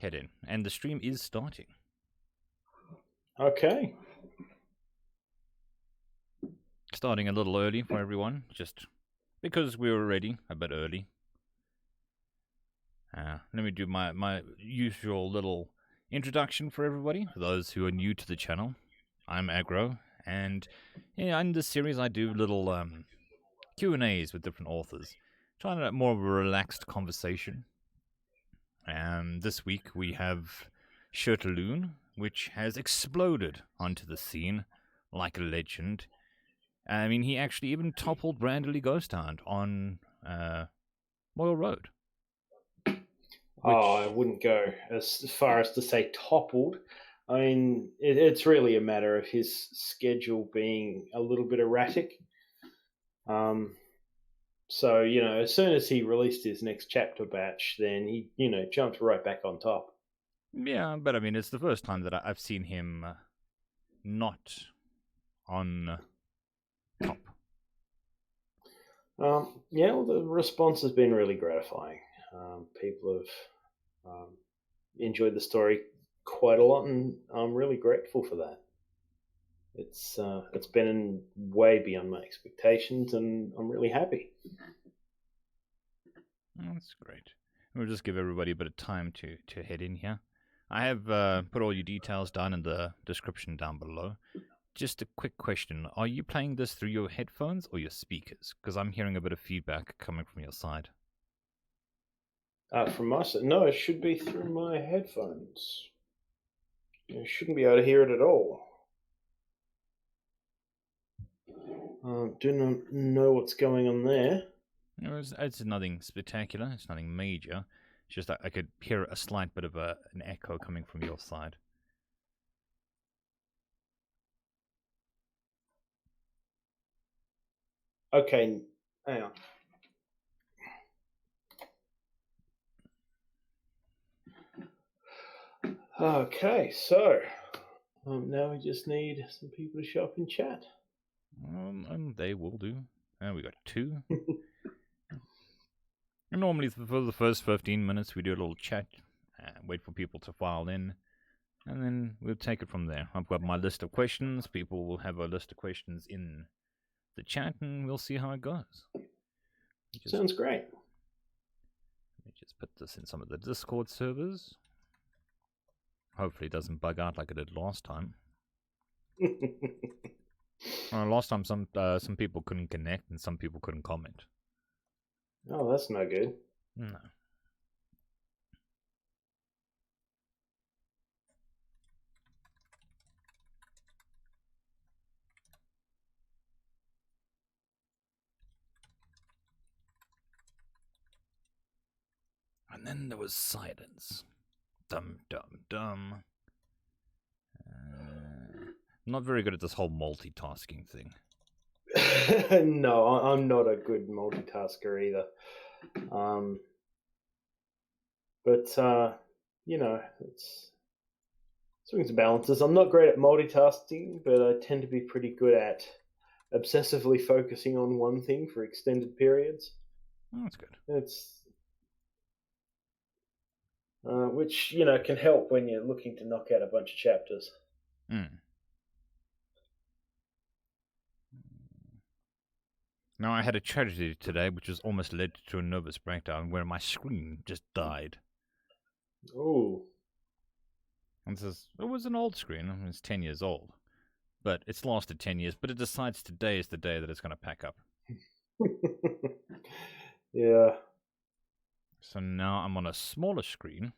head in. And the stream is starting. Okay. Starting a little early for everyone, just because we were already a bit early. Let me do my usual little introduction for everybody. For those who are new to the channel, I'm Aggro, and in this series I do little Q&As with different authors, trying to have more of a relaxed conversation. This week we have Shirtaloon, which has exploded onto the scene like a legend. I mean, he actually even toppled Brandley Ghost Hunt on Royal Road. I wouldn't go as far as to say toppled. I mean, it's really a matter of his schedule being a little bit erratic. So, as soon as he released his next chapter batch, then he, jumped right back on top. Yeah, but I mean, it's the first time that I've seen him not on top. Well, the response has been really gratifying. People have enjoyed the story quite a lot, and I'm really grateful for that. It's been way beyond my expectations, and I'm really happy. That's great. We'll just give everybody a bit of time to head in here. I have put all your details down in the description down below. Just a quick question. Are you playing this through your headphones or your speakers? Because I'm hearing a bit of feedback coming from your side. From my side, no, it should be through my headphones. You shouldn't be able to hear it at all. Do not know what's going on there. It's nothing spectacular. It's nothing major. It's just that I could hear a slight bit of an echo coming from your side. Okay, hang on. Okay, so now we just need some people to show up in chat. And they will do. And we got 2. And normally for the first 15 minutes we do a little chat, wait for people to file in, and then we'll take it from there. I've got my list of questions. People will have a list of questions in the chat, and we'll see how it goes. Sounds great. Let me just put this in some of the Discord servers. Hopefully it doesn't bug out like it did last time. Last time some people couldn't connect and some people couldn't comment. Oh, that's no good. No. And then there was silence. Dum, dum, dum. Not very good at this whole multitasking thing. No, I'm not a good multitasker either. But it's swings and balances. I'm not great at multitasking, but I tend to be pretty good at obsessively focusing on one thing for extended periods. Oh, that's good. It's which can help when you're looking to knock out a bunch of chapters. Now, I had a tragedy today, which was almost led to a nervous breakdown, where my screen just died. Oh. And it was an old screen. It's 10 years old. But it's lasted 10 years, but it decides today is the day that it's going to pack up. Yeah. So now I'm on a smaller screen,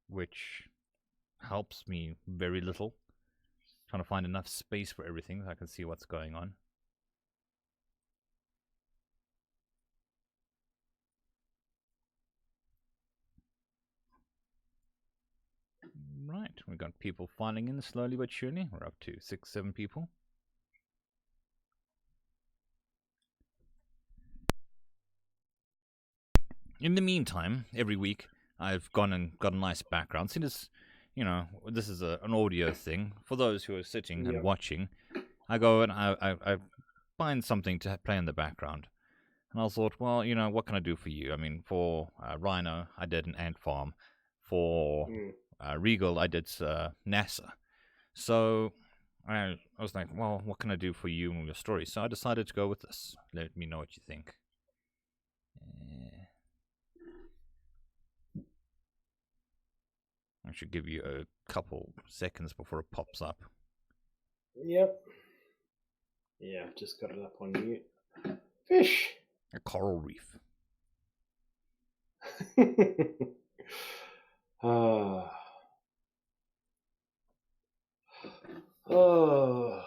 which helps me very little. Trying to find enough space for everything so I can see what's going on. Right, we've got people filing in slowly but surely. We're up to 6, 7 people. In the meantime, every week I've gone and got a nice background. See this, this is an audio thing. For those who are sitting and watching, I go and I find something to play in the background. And I thought, well, you know, what can I do for you? I mean, for Rhino, I did an ant farm. For Regal, I did NASA. So I was like, well, what can I do for you and your story? So I decided to go with this. Let me know what you think. I should give you a couple seconds before it pops up. Yep. Yeah, I've just got it up on mute. Fish. A coral reef. Oh. Oh.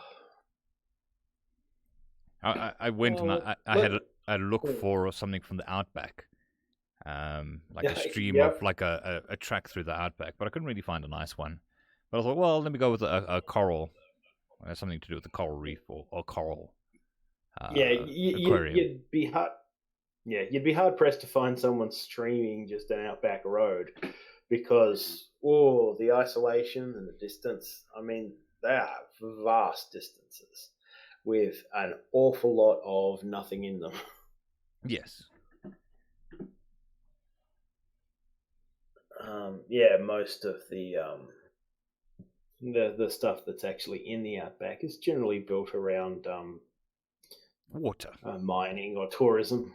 I went and I had a look for something from the Outback. Like a stream of like a track through the Outback, but I couldn't really find a nice one. But I thought, well, let me go with a coral, something to do with the coral reef or coral. Aquarium. You'd be hard. Yeah, you'd be hard pressed to find someone streaming just an Outback road, because the isolation and the distance. I mean, they are vast distances with an awful lot of nothing in them. Yes. Most of the stuff that's actually in the Outback is generally built around water, mining or tourism.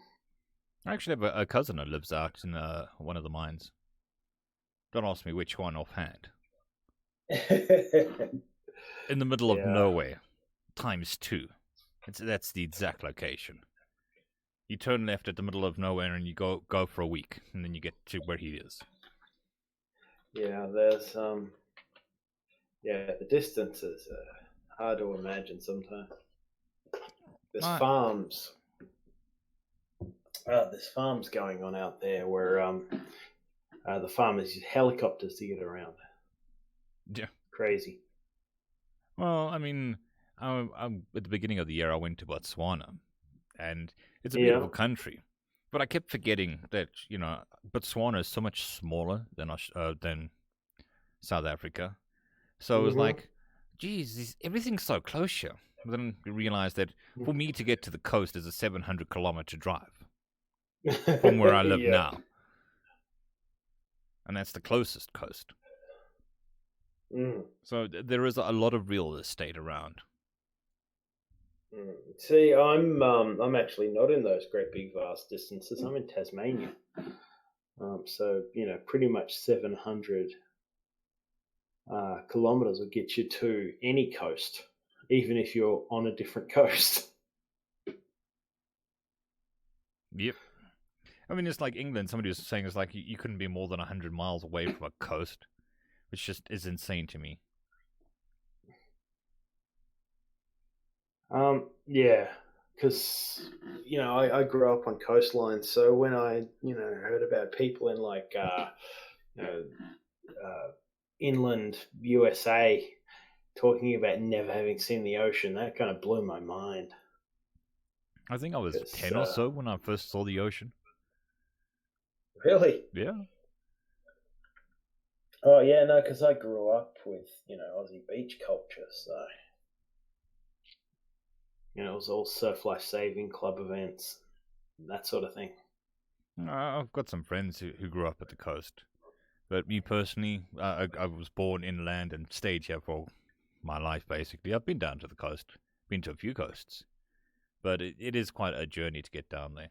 I actually have a cousin who lives out in one of the mines. Don't ask me which one offhand. In the middle of nowhere, ×2. That's the exact location. You turn left at the middle of nowhere and you go for a week, and then you get to where he is. Yeah, there's the distance is hard to imagine sometimes. There's farms. There's farms going on out there where the farmers use helicopters to get around. Yeah. Crazy. Well, I mean, at the beginning of the year, I went to Botswana, and it's a beautiful country. But I kept forgetting that, you know, Botswana is so much smaller than South Africa. So it was like, geez, everything's so close here. But then you realize that for me to get to the coast is a 700-kilometer drive from where I live now. And that's the closest coast. So there is a lot of real estate around. See, I'm actually not in those great big vast distances. I'm in Tasmania. So, you know, pretty much 700 kilometers will get you to any coast, even if you're on a different coast. Yep. I mean, it's like England. Somebody was saying it's like you couldn't be more than 100 miles away from a coast, which just is insane to me. Yeah, because, you know, I grew up on coastlines, so when I, you know, heard about people in like, inland USA talking about never having seen the ocean, that kind of blew my mind. I think I was 10 or so when I first saw the ocean. Really? Yeah. Oh, yeah, no, because I grew up with, you know, Aussie beach culture, so, you know, it was all surf life saving club events, that sort of thing. I've got some friends who grew up at the coast. But me personally, I was born inland and stayed here for my life, basically. I've been down to the coast, been to a few coasts. But it is quite a journey to get down there.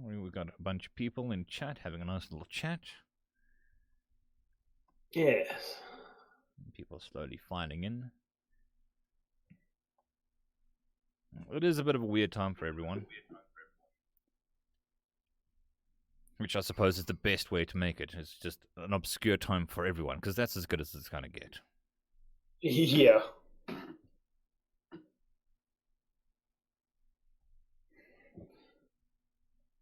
We've got a bunch of people in chat having a nice little chat. Yes. People slowly filing in. It is a bit of a weird time for everyone. Which I suppose is the best way to make it. It's just an obscure time for everyone, because that's as good as it's going to get. Yeah.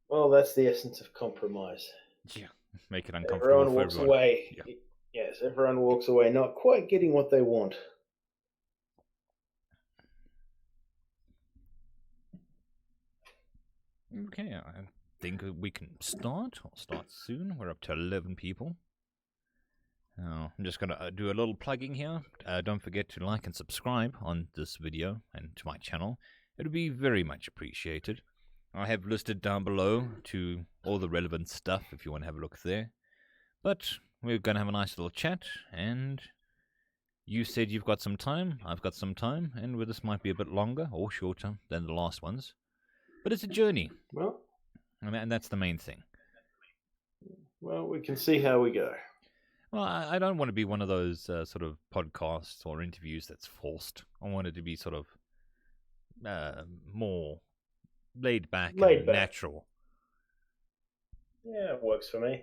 Well, that's the essence of compromise. Yeah, make it uncomfortable everyone walks away. Yeah. Yes, everyone walks away not quite getting what they want. Okay, I think we can start. I'll start soon. We're up to 11 people. I'm just going to do a little plugging here. Don't forget to like and subscribe on this video and to my channel. It would be very much appreciated. I have listed down below to all the relevant stuff if you want to have a look there. But we're going to have a nice little chat, and you said you've got some time, I've got some time, and this might be a bit longer or shorter than the last ones. But it's a journey, Well, and that's the main thing. well, we can see how we go. Well, I don't want to be one of those sort of podcasts or interviews that's forced. I want it to be sort of more laid back and natural. Yeah, it works for me.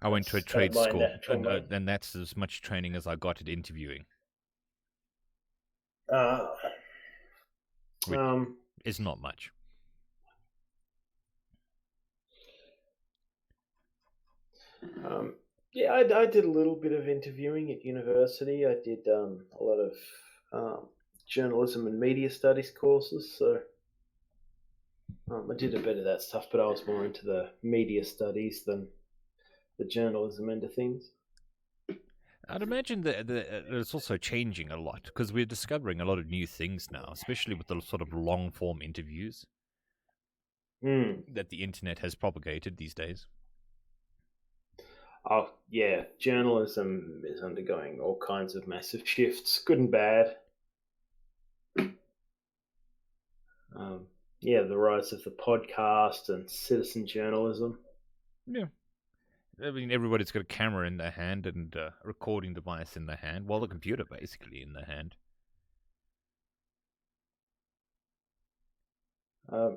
I went to a trade school, and that's as much training as I got at interviewing. Which is not much. Yeah, I did a little bit of interviewing at university. I did a lot of journalism and media studies courses, so I did a bit of that stuff, but I was more into the media studies than the journalism end of things. I'd imagine that it's also changing a lot, because we're discovering a lot of new things now, especially with the sort of long-form interviews that the internet has propagated these days. Oh, yeah, journalism is undergoing all kinds of massive shifts, good and bad. Yeah, the rise of the podcast and citizen journalism. Yeah. I mean, everybody's got a camera in their hand and a recording device in their hand, well, the computer basically in their hand.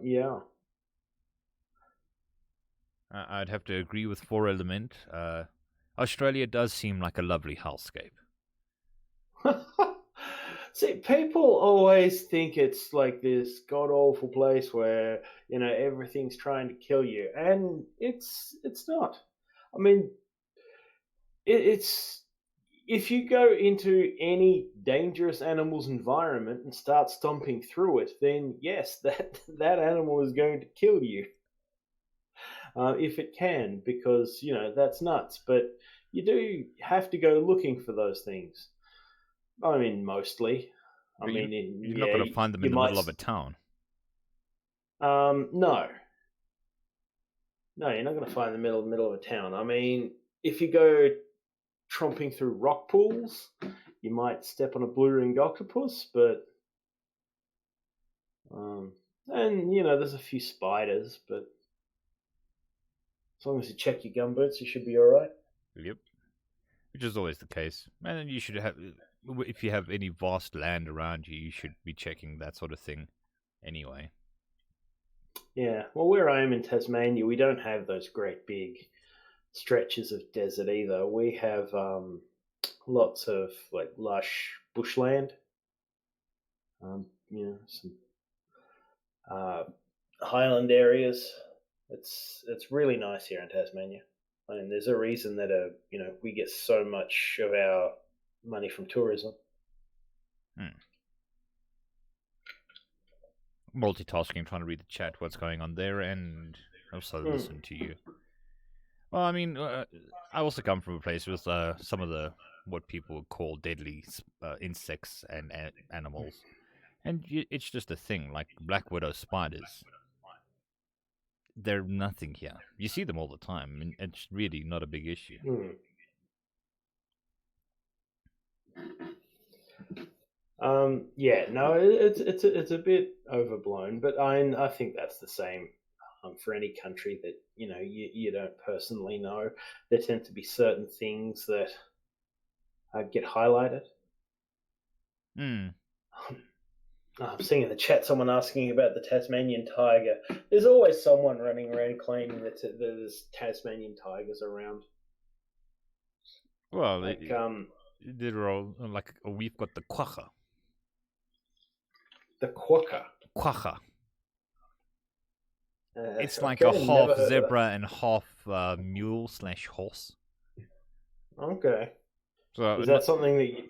Yeah. I'd have to agree with 4 Element. Australia does seem like a lovely hellscape. See, people always think it's like this god-awful place where, everything's trying to kill you. And it's not. I mean, it's... If you go into any dangerous animal's environment and start stomping through it, then yes, that animal is going to kill you. If it can, because, that's nuts. But you do have to go looking for those things. I mean, mostly. You're not going to find them in the middle of a town. No. No, you're not going to find them in the middle of a town. I mean, if you go tromping through rock pools, you might step on a blue-ringed octopus, but... and, there's a few spiders, but... As long as you check your gumboots, you should be all right. Yep. Which is always the case. And you should have, if you have any vast land around you, you should be checking that sort of thing anyway. Yeah. Well, where I am in Tasmania, we don't have those great big stretches of desert either. We have lots of like lush bushland. Some highland areas. It's really nice here in Tasmania. I mean, there's a reason that we get so much of our money from tourism. Multitasking, trying to read the chat, what's going on there, and also listen to you. Well, I mean, I also come from a place with some of the what people would call deadly insects and animals, and it's just a thing, like black widow spiders. They're nothing here. You see them all the time, and it's really not a big issue. Yeah, no, it's a bit overblown, but I think that's the same for any country that you don't personally know. There tend to be certain things that get highlighted. I'm seeing in the chat someone asking about the Tasmanian tiger. There's always someone running around claiming that there's Tasmanian tigers around. Well, they're all like we've got the quagga. The quokka. Quagga. It's like a half zebra and half mule/horse. Okay. So is that something that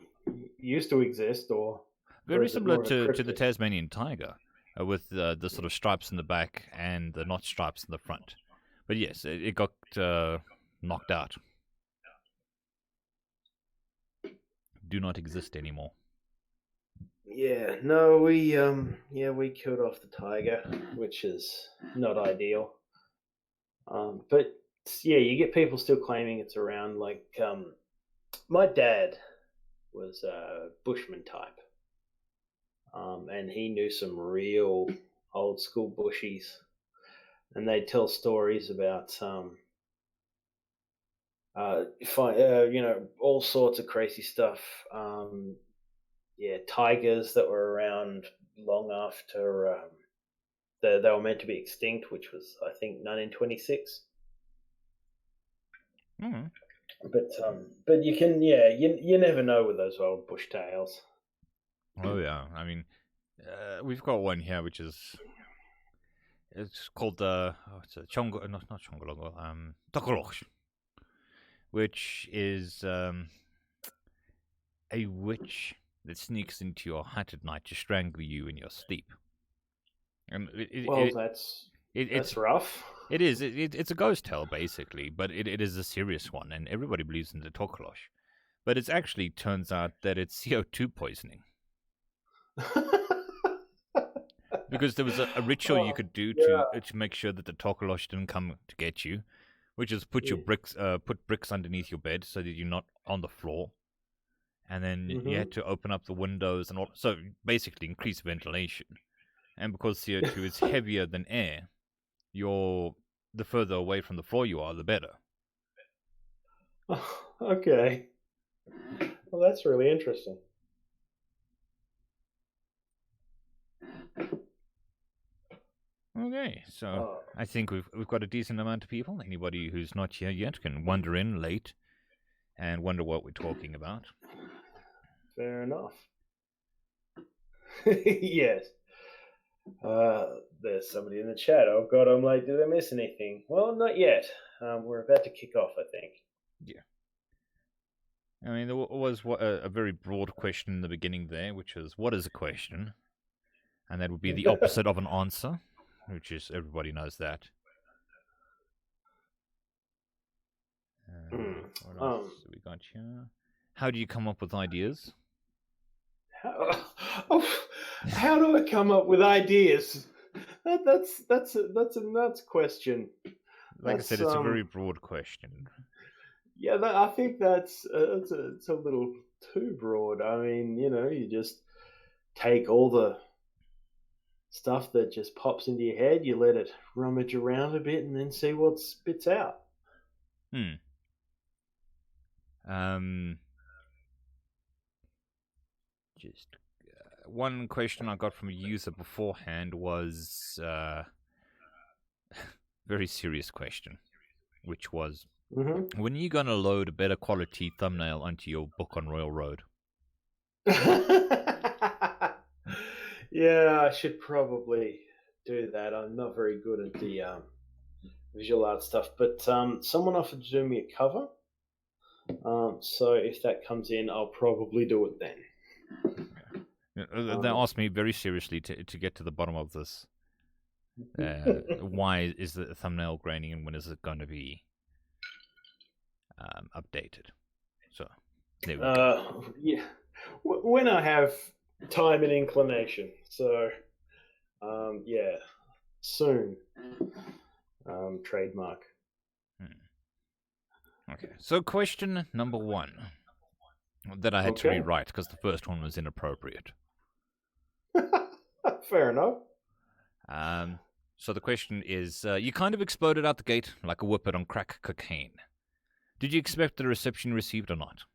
used to exist, or very similar to the Tasmanian tiger, with the sort of stripes in the back and the not stripes in the front? But yes, it got knocked out. do not exist anymore. Yeah, no, we killed off the tiger, which is not ideal. But yeah, you get people still claiming it's around. Like my dad was a bushman type, and he knew some real old school bushies, and they'd tell stories about all sorts of crazy stuff. Tigers that were around long after they were meant to be extinct, which was I think 1926. Mm. But you never know with those old bush tales. Oh yeah, I mean, we've got one here which is it's called it's a chongo, not chongolongo, tokolosh, which is a witch that sneaks into your hut at night to strangle you in your sleep. And Well, it's that's rough. it is it's a ghost tale basically, but it is a serious one, and everybody believes in the tokolosh. But it actually turns out that it's CO2 poisoning. Because there was a ritual you could do to make sure that the tokolosh didn't come to get you, which is put bricks underneath your bed so that you're not on the floor, and then you had to open up the windows and all, so basically increase ventilation. And because CO2 is heavier than air, the further away from the floor you are, the better. Okay. Well, that's really interesting. Okay, so I think we've got a decent amount of people. Anybody who's not here yet can wander in late and wonder what we're talking about. Fair enough. Yes. There's somebody in the chat. Oh God, I'm late. Did I miss anything? Well, not yet. We're about to kick off, I think. Yeah. I mean, there was a very broad question in the beginning there, which is, what is a question? And that would be the opposite of an answer, which is, everybody knows that. What else have we got here? How do you come up with ideas? How do I come up with ideas? That's a nuts question. Like I said, it's a very broad question. Yeah, I think it's a little too broad. I mean, you just take all the stuff that just pops into your head, you let it rummage around a bit, and then see what spits out. Just one question I got from a user beforehand was very serious question, which was, when are you going to load a better quality thumbnail onto your book on Royal Road? Yeah, I should probably do that. I'm not very good at the visual art stuff, but someone offered to do me a cover. So if that comes in, I'll probably do it then. They asked me very seriously to get to the bottom of this. Why is the thumbnail grainy, and when is it going to be updated? So there we go. Yeah, when I have time and inclination. So yeah, soon. Trademark. Okay, so question number 1 that I had to rewrite because the first one was inappropriate. Fair enough. So the question is, you kind of exploded out the gate like a whippet on crack cocaine. Did you expect the reception you received or not?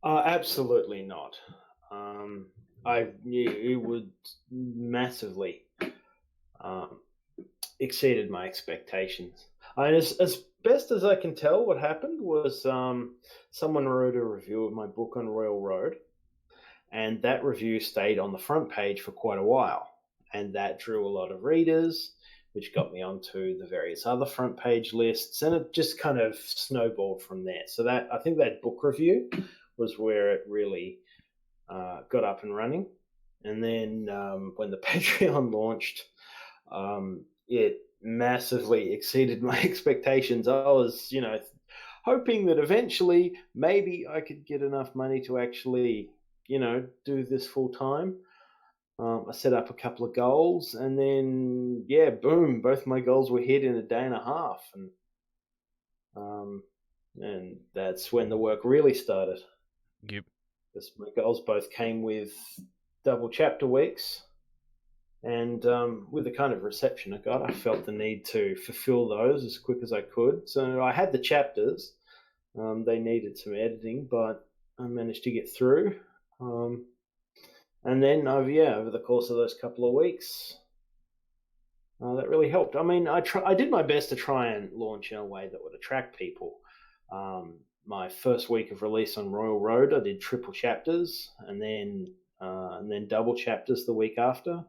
Absolutely not. It would massively exceeded my expectations. As best as I can tell, what happened was someone wrote a review of my book on Royal Road, and that review stayed on the front page for quite a while, and that drew a lot of readers, which got me onto the various other front page lists, and it just kind of snowballed from there. So that, I think that book review was where it really got up and running. And then when the Patreon launched, it massively exceeded my expectations. I was, hoping that eventually maybe I could get enough money to actually, do this full time. I set up a couple of goals, and then yeah, boom, both my goals were hit in a day and a half, and that's when the work really started. Yep. Because my goals both came with double chapter weeks, and with the kind of reception I got, I felt the need to fulfill those as quick as I could. So I had the chapters. They needed some editing, but I managed to get through. And then over the course of those couple of weeks, that really helped. I mean, I did my best to try and launch in a way that would attract people. My first week of release on Royal Road, I did triple chapters, and then double chapters the week after,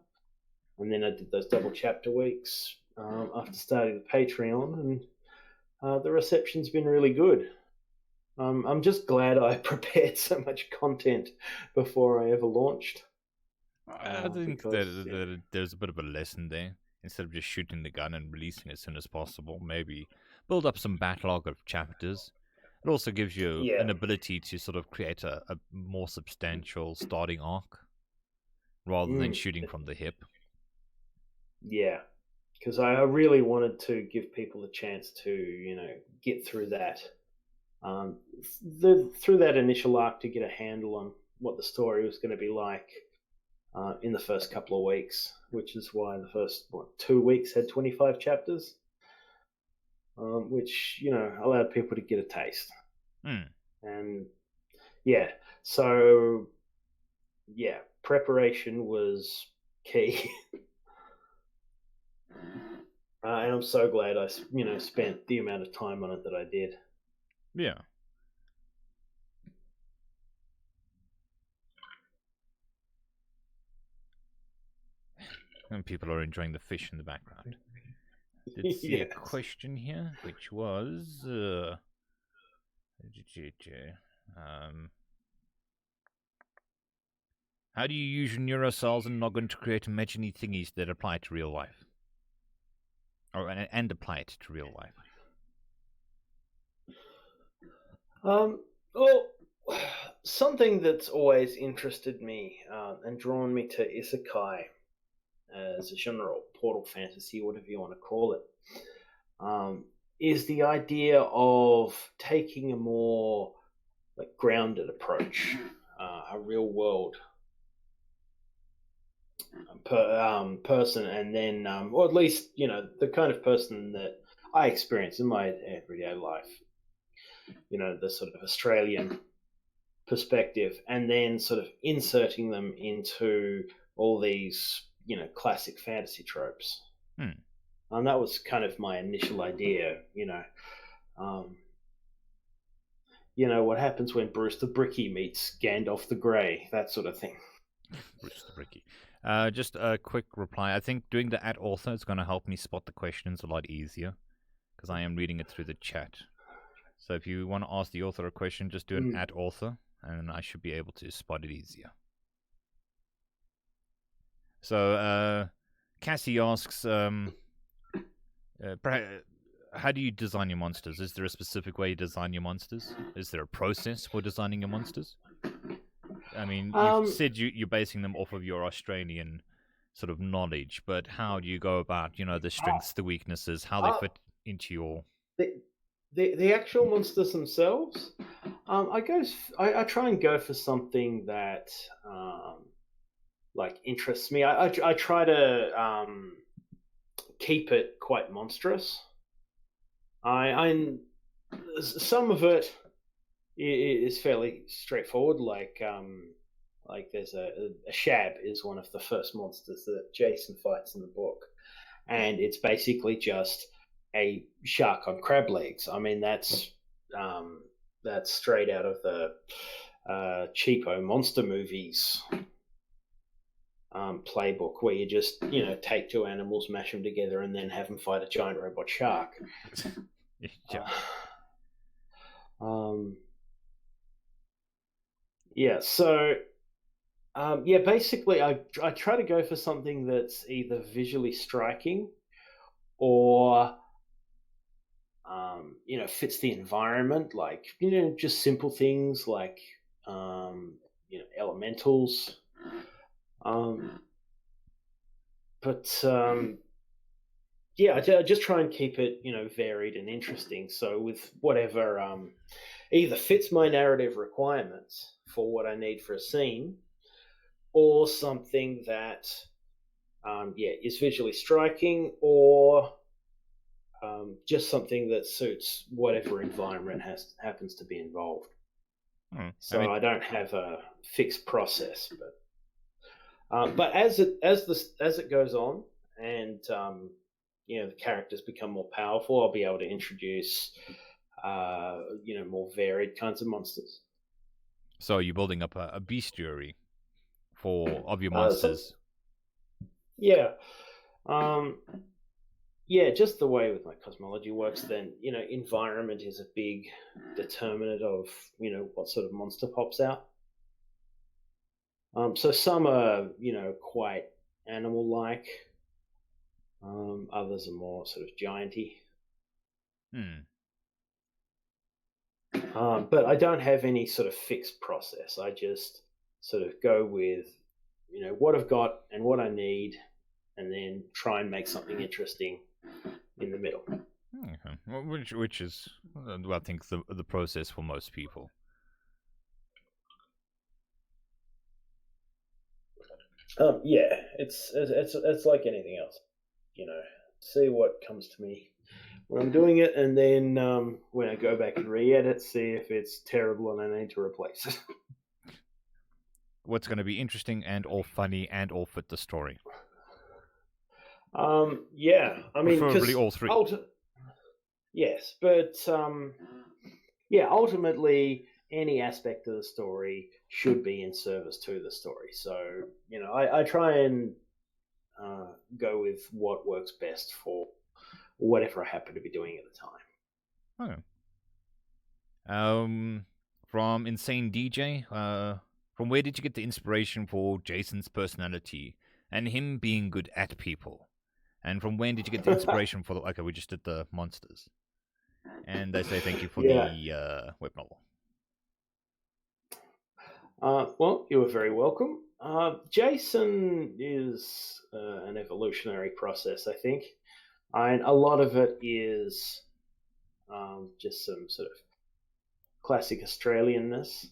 and then I did those double chapter weeks after starting the Patreon, and the reception's been really good. I'm just glad I prepared so much content before I ever launched. I think because, that there's a bit of a lesson there. Instead of just shooting the gun and releasing as soon as possible, maybe build up some backlog of chapters. It also gives you Yeah, an ability to sort of create a more substantial starting arc rather than shooting from the hip. yeah, because I really wanted to give people the chance to get through that, through that initial arc, to get a handle on what the story was going to be like in the first couple of weeks, which is why the first 2 weeks had 25 chapters, which allowed people to get a taste. And yeah, so yeah, preparation was key. And I'm so glad I spent the amount of time on it that I did. Yeah. And people are enjoying the fish in the background. Did see a Yes. question here, which was how do you use your neurocells and noggin to create imaginary thingies that apply to real life? And apply it to real life? Well, something that's always interested me and drawn me to isekai as a genre, or portal fantasy, whatever you want to call it, is the idea of taking a more grounded approach, a real world person, and then, or at least the kind of person that I experience in my everyday life. The sort of Australian perspective, and then sort of inserting them into all these classic fantasy tropes. And that was kind of my initial idea. What happens when Bruce the Bricky meets Gandalf the Grey, that sort of thing. Bruce the Bricky. Just a quick reply. I think doing the @author is going to help me spot the questions a lot easier, because I am reading it through the chat. So if you want to ask the author a question, just do an @author, and I should be able to spot it easier. So Cassie asks, how do you design your monsters? Is there a specific way you design your monsters? Is there a process for designing your monsters? I mean, you've said you're basing them off of your Australian sort of knowledge, but how do you go about, the strengths, the weaknesses, how they fit into your... The actual monsters themselves, I try and go for something that interests me. I try to keep it quite monstrous. Some of it is fairly straightforward. Like there's a shab is one of the first monsters that Jason fights in the book, and it's basically just a shark on crab legs. I mean, that's straight out of the cheapo monster movies playbook, where you just take two animals, mash them together, and then have them fight a giant robot shark. Yeah. Yeah. So basically, I try to go for something that's either visually striking or fits the environment, like, just simple things like, elementals. Um, but yeah, I just try and keep it, varied and interesting. So with whatever either fits my narrative requirements for what I need for a scene, or something that is visually striking, or just something that suits whatever environment happens to be involved. So I don't have a fixed process, but as it goes on, and the characters become more powerful, I'll be able to introduce more varied kinds of monsters. So you're building up a bestiary of your monsters. Yeah. Just the way with my cosmology works, then, environment is a big determinant of, what sort of monster pops out. So some are, quite animal-like. Others are more sort of gianty. But I don't have any sort of fixed process. I just sort of go with, what I've got and what I need, and then try and make something interesting in the middle. Okay. Well, which is, I think, the process for most people. It's like anything else. See what comes to me when I'm doing it, and then when I go back and re-edit, see if it's terrible and I need to replace it. What's going to be interesting and all funny and all fit the story? Yeah, I mean, preferably all three. Yes, but ultimately, any aspect of the story should be in service to the story. So, I try and go with what works best for whatever I happen to be doing at the time. Okay. From Insane DJ, from where did you get the inspiration for Jason's personality and him being good at people? And from when did you get the inspiration for okay, we just did the monsters. And they say thank you for the web novel. Well, you were very welcome. Jason is an evolutionary process, I think. And a lot of it is just some sort of classic Australianness,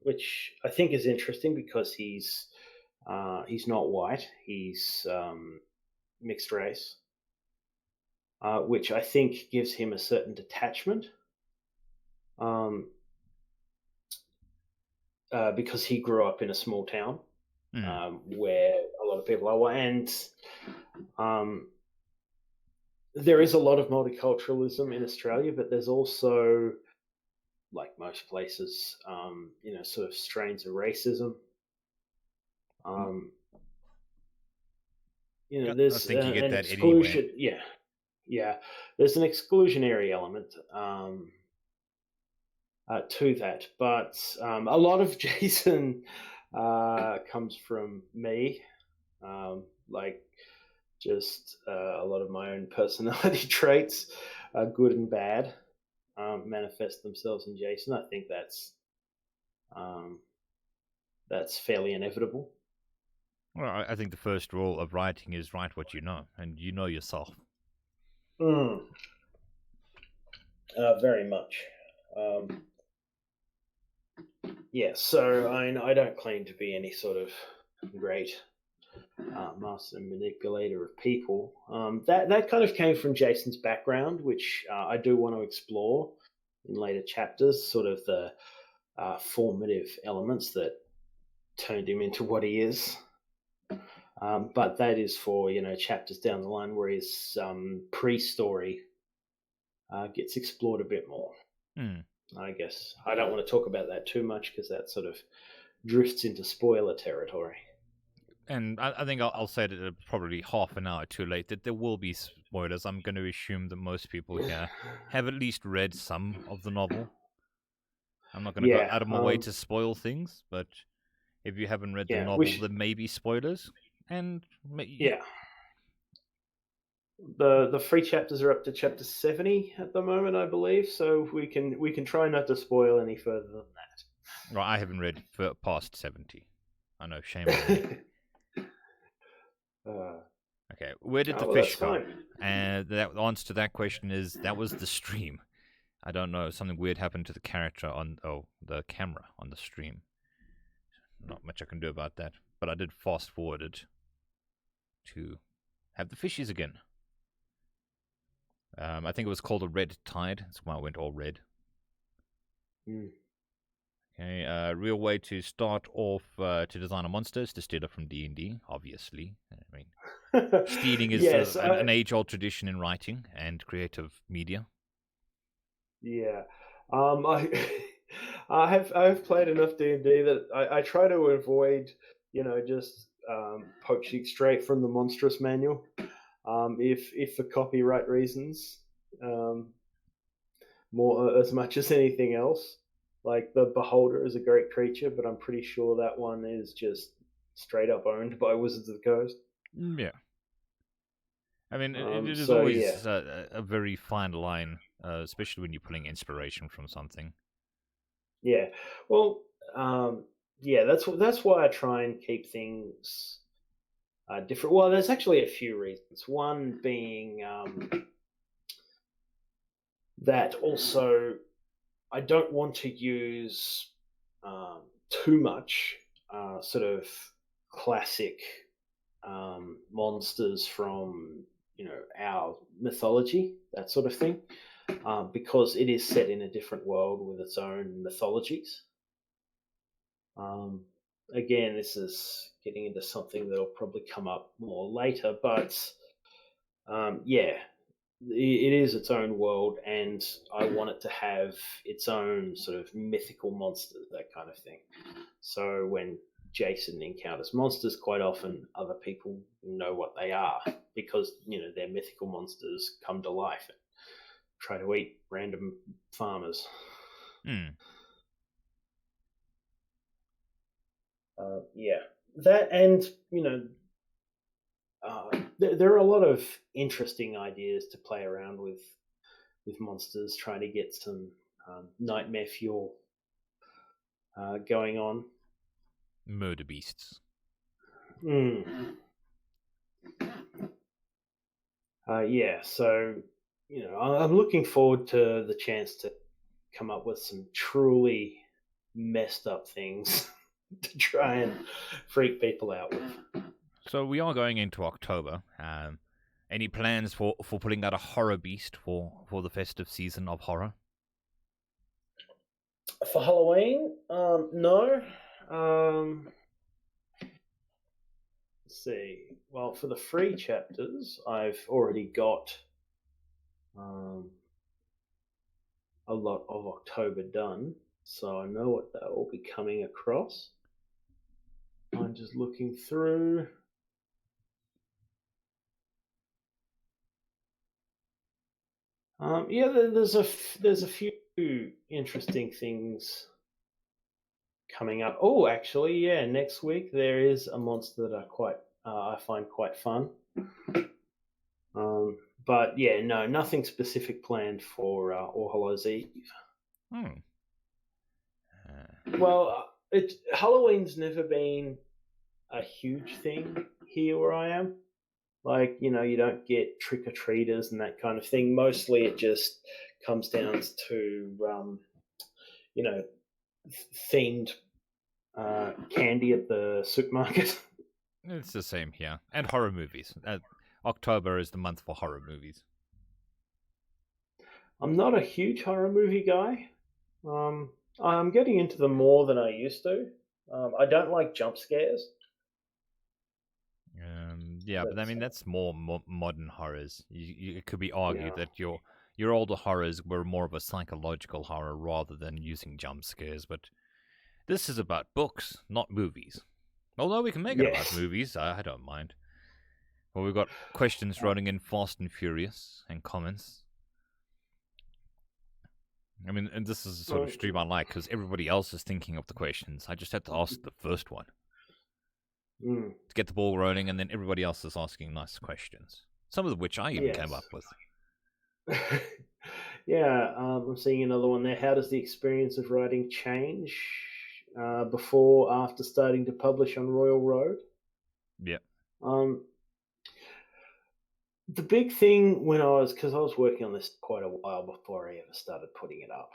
which I think is interesting because he's not white. He's mixed race, which I think gives him a certain detachment. Because he grew up in a small town where a lot of people are, and there is a lot of multiculturalism in Australia, but there's also, like most places, sort of strains of racism. There's I think you get an that exclusion. Anyway. Yeah. There's an exclusionary element to that, but a lot of Jason comes from me, like just a lot of my own personality traits, good and bad, manifest themselves in Jason. I think that's fairly inevitable. Well, I think the first rule of writing is write what you know, and you know yourself. Very much. So I don't claim to be any sort of great master manipulator of people. That kind of came from Jason's background, which I do want to explore in later chapters, sort of the formative elements that turned him into what he is. But that is for, chapters down the line where his pre-story gets explored a bit more. I guess I don't want to talk about that too much because that sort of drifts into spoiler territory. And I think I'll say that probably half an hour too late that there will be spoilers. I'm going to assume that most people here have at least read some of the novel. I'm not going to go out of my way to spoil things, but if you haven't read the novel, there may be spoilers. And The free chapters are up to chapter 70 at the moment, I believe. So we can try not to spoil any further than Well, I haven't read past 70. I know, shame on me. that. Okay, where did the Well, fish that's go? fine. And the answer to that question is that was the stream. I don't know, something weird happened to the character on the camera on the stream. Not much I can do about that, but I did fast forward it to have the fishies again. I think it was called a red tide. That's why I went all red. Mm. Okay, real way to start off to design a monster is to steal it from D&D, obviously. I mean, stealing is Yes, an age-old tradition in writing and creative media. yeah. I I've played enough D&D that I try to avoid, just poaching straight from the monstrous manual. If for copyright reasons, um, more as much as anything else. Like the Beholder is a great creature, but I'm pretty sure that one is just straight up owned by Wizards of the Coast. Yeah. I mean, it is So yeah, always a very fine line, especially when you're pulling inspiration from something. yeah. Well, yeah. That's why I try and keep things different. Well, there's actually a few reasons. One being that also I don't want to use too much sort of classic monsters from our mythology, that sort of thing, because it is set in a different world with its own mythologies. Um, Again, this is getting into something that'll probably come up more later, but yeah, it is its own world, and I want it to have its own sort of mythical monsters, that kind of thing. So when Jason encounters monsters, quite often other people know what they are because their mythical monsters come to life and try to eat random farmers. Hmm. Yeah, that, and there are a lot of interesting ideas to play around with monsters, trying to get some nightmare fuel going on. Murder beasts. Mm. Yeah, so I'm looking forward to the chance to come up with some truly messed up things to try and freak people out with. So we are going into October. Any plans for putting out a horror beast for the festive season of horror? For Halloween, no. Um, let's see. Well, for the free chapters, I've already got um, a lot of October done, so I know what that will be coming across. I'm just looking through. Yeah, there's a few interesting things coming up. Oh, actually, yeah, next week there is a monster that I find quite fun. But yeah, no, nothing specific planned for All Hallows Eve. Hmm. Well, Halloween's never been a huge thing here where I am. Like, you don't get trick or treaters and that kind of thing. Mostly it just comes down to, themed candy at the supermarket. It's the same here. And horror movies. October is the month for horror movies. I'm not a huge horror movie guy. I'm getting into them more than I used to. I don't like jump scares. Yeah, but I That's mean that's more modern horrors. It could be argued yeah. that your older horrors were more of a psychological horror rather than using jump scares. But this is about books, not movies. Although we can make it about Yes. movies, I don't mind. Well, we've got questions running in fast and furious and comments. I mean, and this is the sort of stream I like because everybody else is thinking of the questions. I just had to ask the first one Mm. to get the ball rolling, and then everybody else is asking nice questions. some of which I even came up Yes. with. Yeah, I'm seeing another one there. How does the experience of writing change before, after starting to publish on Royal Road? Yeah. Um, the big thing when because I was working on this quite a while before I ever started putting it up.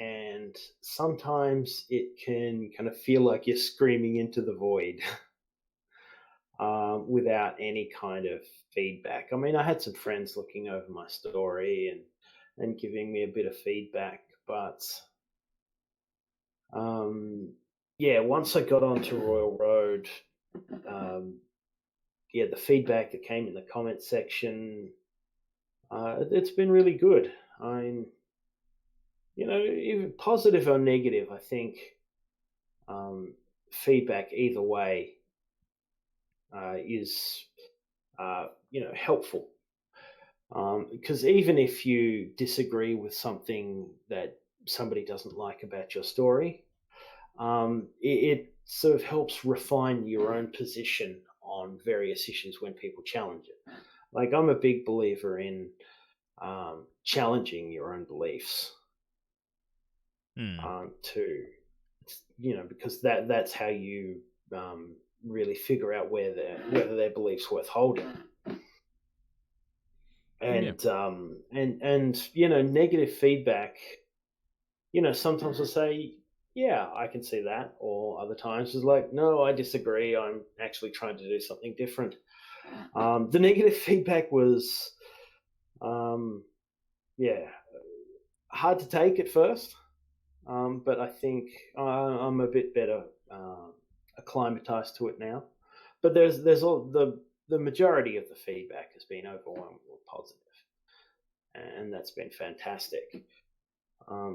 And sometimes it can kind of feel like you're screaming into the void without any kind of feedback. I mean, I had some friends looking over my story and giving me a bit of feedback, but yeah, once I got onto Royal Road, um, yeah, the feedback that came in the comment section, it's been really good. I mean, even positive or negative, I think feedback either way is, helpful. Because even if you disagree with something that somebody doesn't like about your story, it sort of helps refine your own position on various issues when people challenge it. Like, I'm a big believer in challenging your own beliefs Hmm. to, because that's how you really figure out whether their beliefs worth holding. Yeah. And negative feedback. Sometimes I'll say, yeah, I can see that, or other times it's like, no, I disagree. I'm actually trying to do something different. The negative feedback was, yeah, hard to take at first, but I think I'm a bit better acclimatized to it now. But there's all the majority of the feedback has been overwhelmingly positive, and that's been fantastic.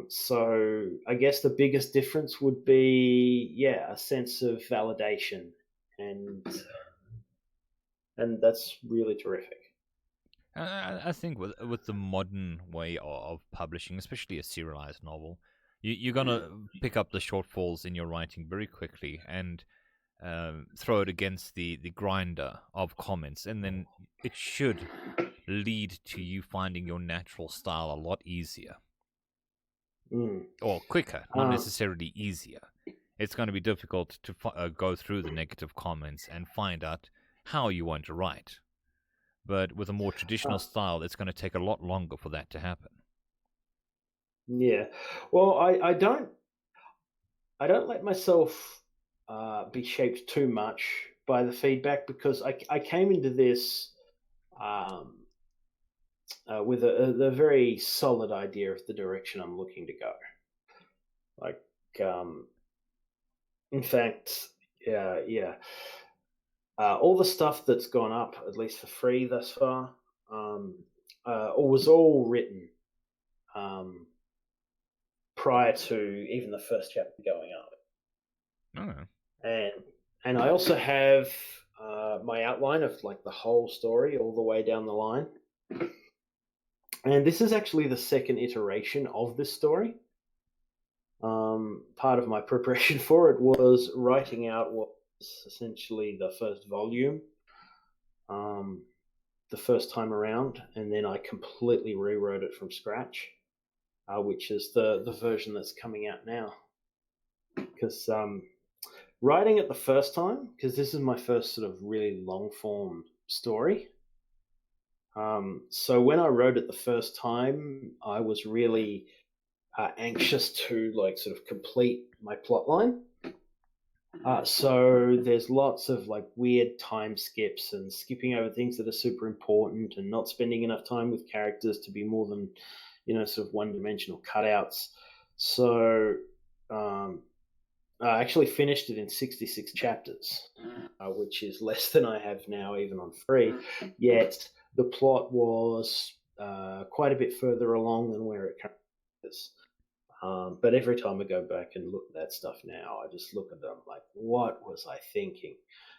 So I guess the biggest difference would be, yeah, a sense of validation, and and that's really terrific. I think with the modern way of publishing, especially a serialized novel, you're gonna pick up the shortfalls in your writing very quickly and throw it against the grinder of comments, and then it should lead to you finding your natural style a lot easier Mm. or quicker, not Uh, necessarily easier. It's going to be difficult to go through the negative comments and find out how you want to write. But with a more traditional uh, style, it's going to take a lot longer for that to happen. yeah. Well, I don't let myself be shaped too much by the feedback, because I came into this um, with a very solid idea of the direction I'm looking to go. Like, um, in fact, yeah. All the stuff that's gone up, at least for free thus far, um, was all written um, prior to even the first chapter going up. Oh. and and I also have my outline of like the whole story all the way down the line. And this is actually the second iteration of this story. Part of my preparation for it was writing out what was essentially the first volume, um, the first time around, and then I completely rewrote it from scratch, which is the version that's coming out now. Because writing it the first time, because this is my first sort of really long form story. So when I wrote it the first time, I was really anxious to like sort of complete my plot line. So there's lots of like weird time skips and skipping over things that are super important, and not spending enough time with characters to be more than, sort of one dimensional cutouts. So um, I actually finished it in 66 chapters, which is less than I have now, even on free. Yet the plot was quite a bit further along than where it currently is. But every time I go back and look at that stuff now, I just look at them like, what was I thinking?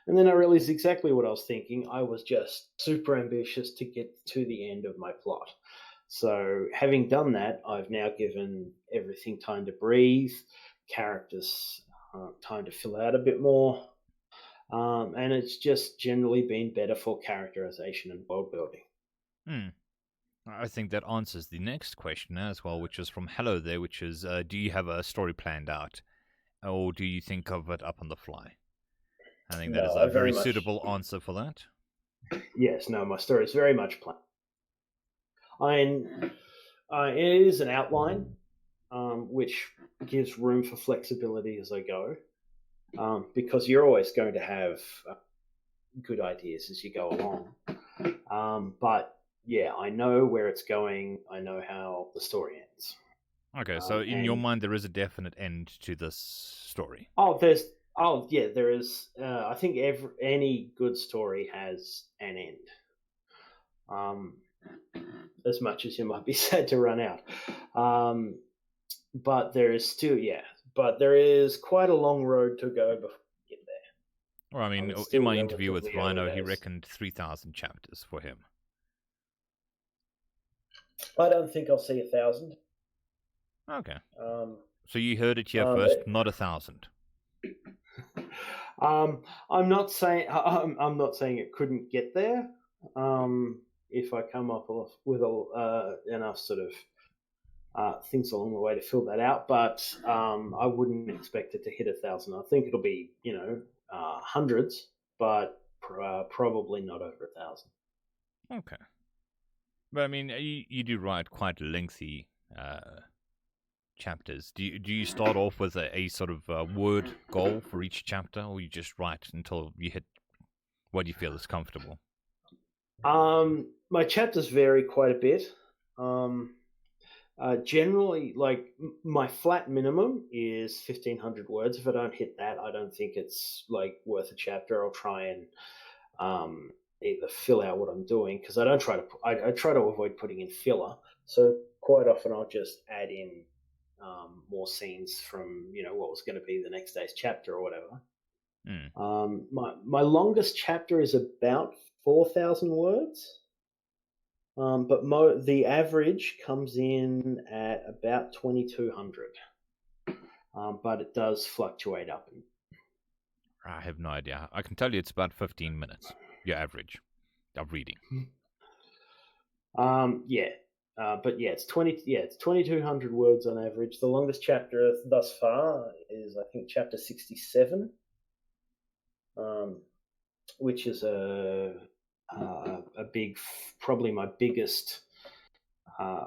And then I realized exactly what I was thinking. I was just super ambitious to get to the end of my plot. So, having done that, I've now given everything time to breathe, characters time to fill out a bit more, and it's just generally been better for characterization and world building. Hmm. I think that answers the next question as well, which is from Hello there, which is, do you have a story planned out, or do you think of it up on the fly? I think that is No, a I very very much. suitable answer for that. Yes, no, my story is very much planned. It is an outline, which gives room for flexibility as I go, because you're always going to have good ideas as you go along. But yeah, I know where it's going. I know how the story ends. Okay, so in your And mind, there is a definite end to this story. oh, there's oh yeah, there is. I think any good story has an end. Um, as much as you might be sad to run out. Um, but there is still, yeah, but there is quite a long road to go before you get there. Well, I mean, It's in still my interview with relatively early Rhino, he days. reckoned 3,000 chapters for him. I don't think I'll see 1,000. Okay. Um, So you heard it here um, first, it, not 1,000. I'm not saying I'm not saying it couldn't get there. If I come up with enough sort of things along the way to fill that out, but I wouldn't expect it to hit 1,000. I think it'll be hundreds, but probably not over 1,000. Okay. But I mean, you do write quite lengthy chapters. Do you start off with a sort of word goal for each chapter, or you just write until you hit what you feel is comfortable? My chapters vary quite a bit. Um, Generally, like my flat minimum is 1,500 words. If I don't hit that, I don't think it's like worth a chapter. I'll try and either fill out what I'm doing because I don't try to. I try to avoid putting in filler. So quite often I'll just add in more scenes from what was going to be the next day's chapter or whatever. Hmm. My longest chapter is about 4,000 words. But the average comes in at about 2,200. But it does fluctuate up. I have no idea. I can tell you it's about 15 minutes, your average of reading. Yeah. But yeah, it's 2,200 words on average. The longest chapter thus far is I think chapter 67, um, which is a big, probably my biggest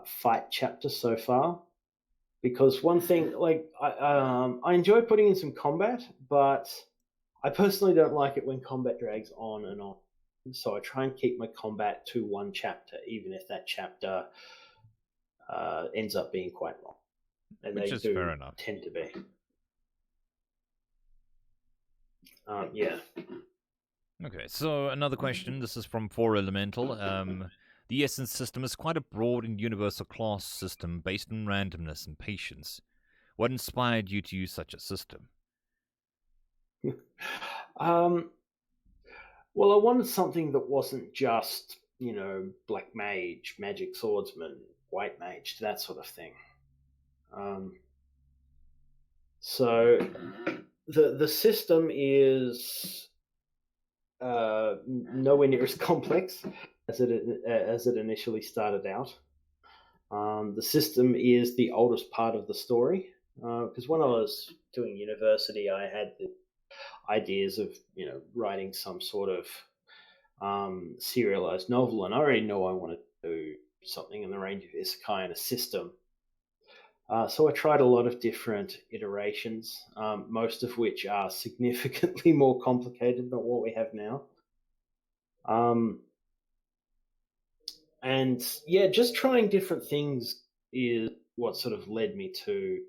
fight chapter so far. Because one thing, like I enjoy putting in some combat, but I personally don't like it when combat drags on and on. So I try and keep my combat to one chapter, even if that chapter ends up being quite long, and Which they is fair do enough. tend to be. Yeah. Okay, so another question. This is from Four Elemental. The Essence system is quite a broad and universal class system based on randomness and patience. What inspired you to use such a system? um, well, I wanted something that wasn't just black mage, magic swordsman, white mage, that sort of thing. Um, so the system is nowhere near as complex as it initially started out. The system is the oldest part of the story because when I was doing university, I had the ideas of writing some sort of serialized novel, and I already know I wanted to do something in the range of isekai in a system. So I tried a lot of different iterations, most of which are significantly more complicated than what we have now. Um, and yeah, just trying different things is what sort of led me to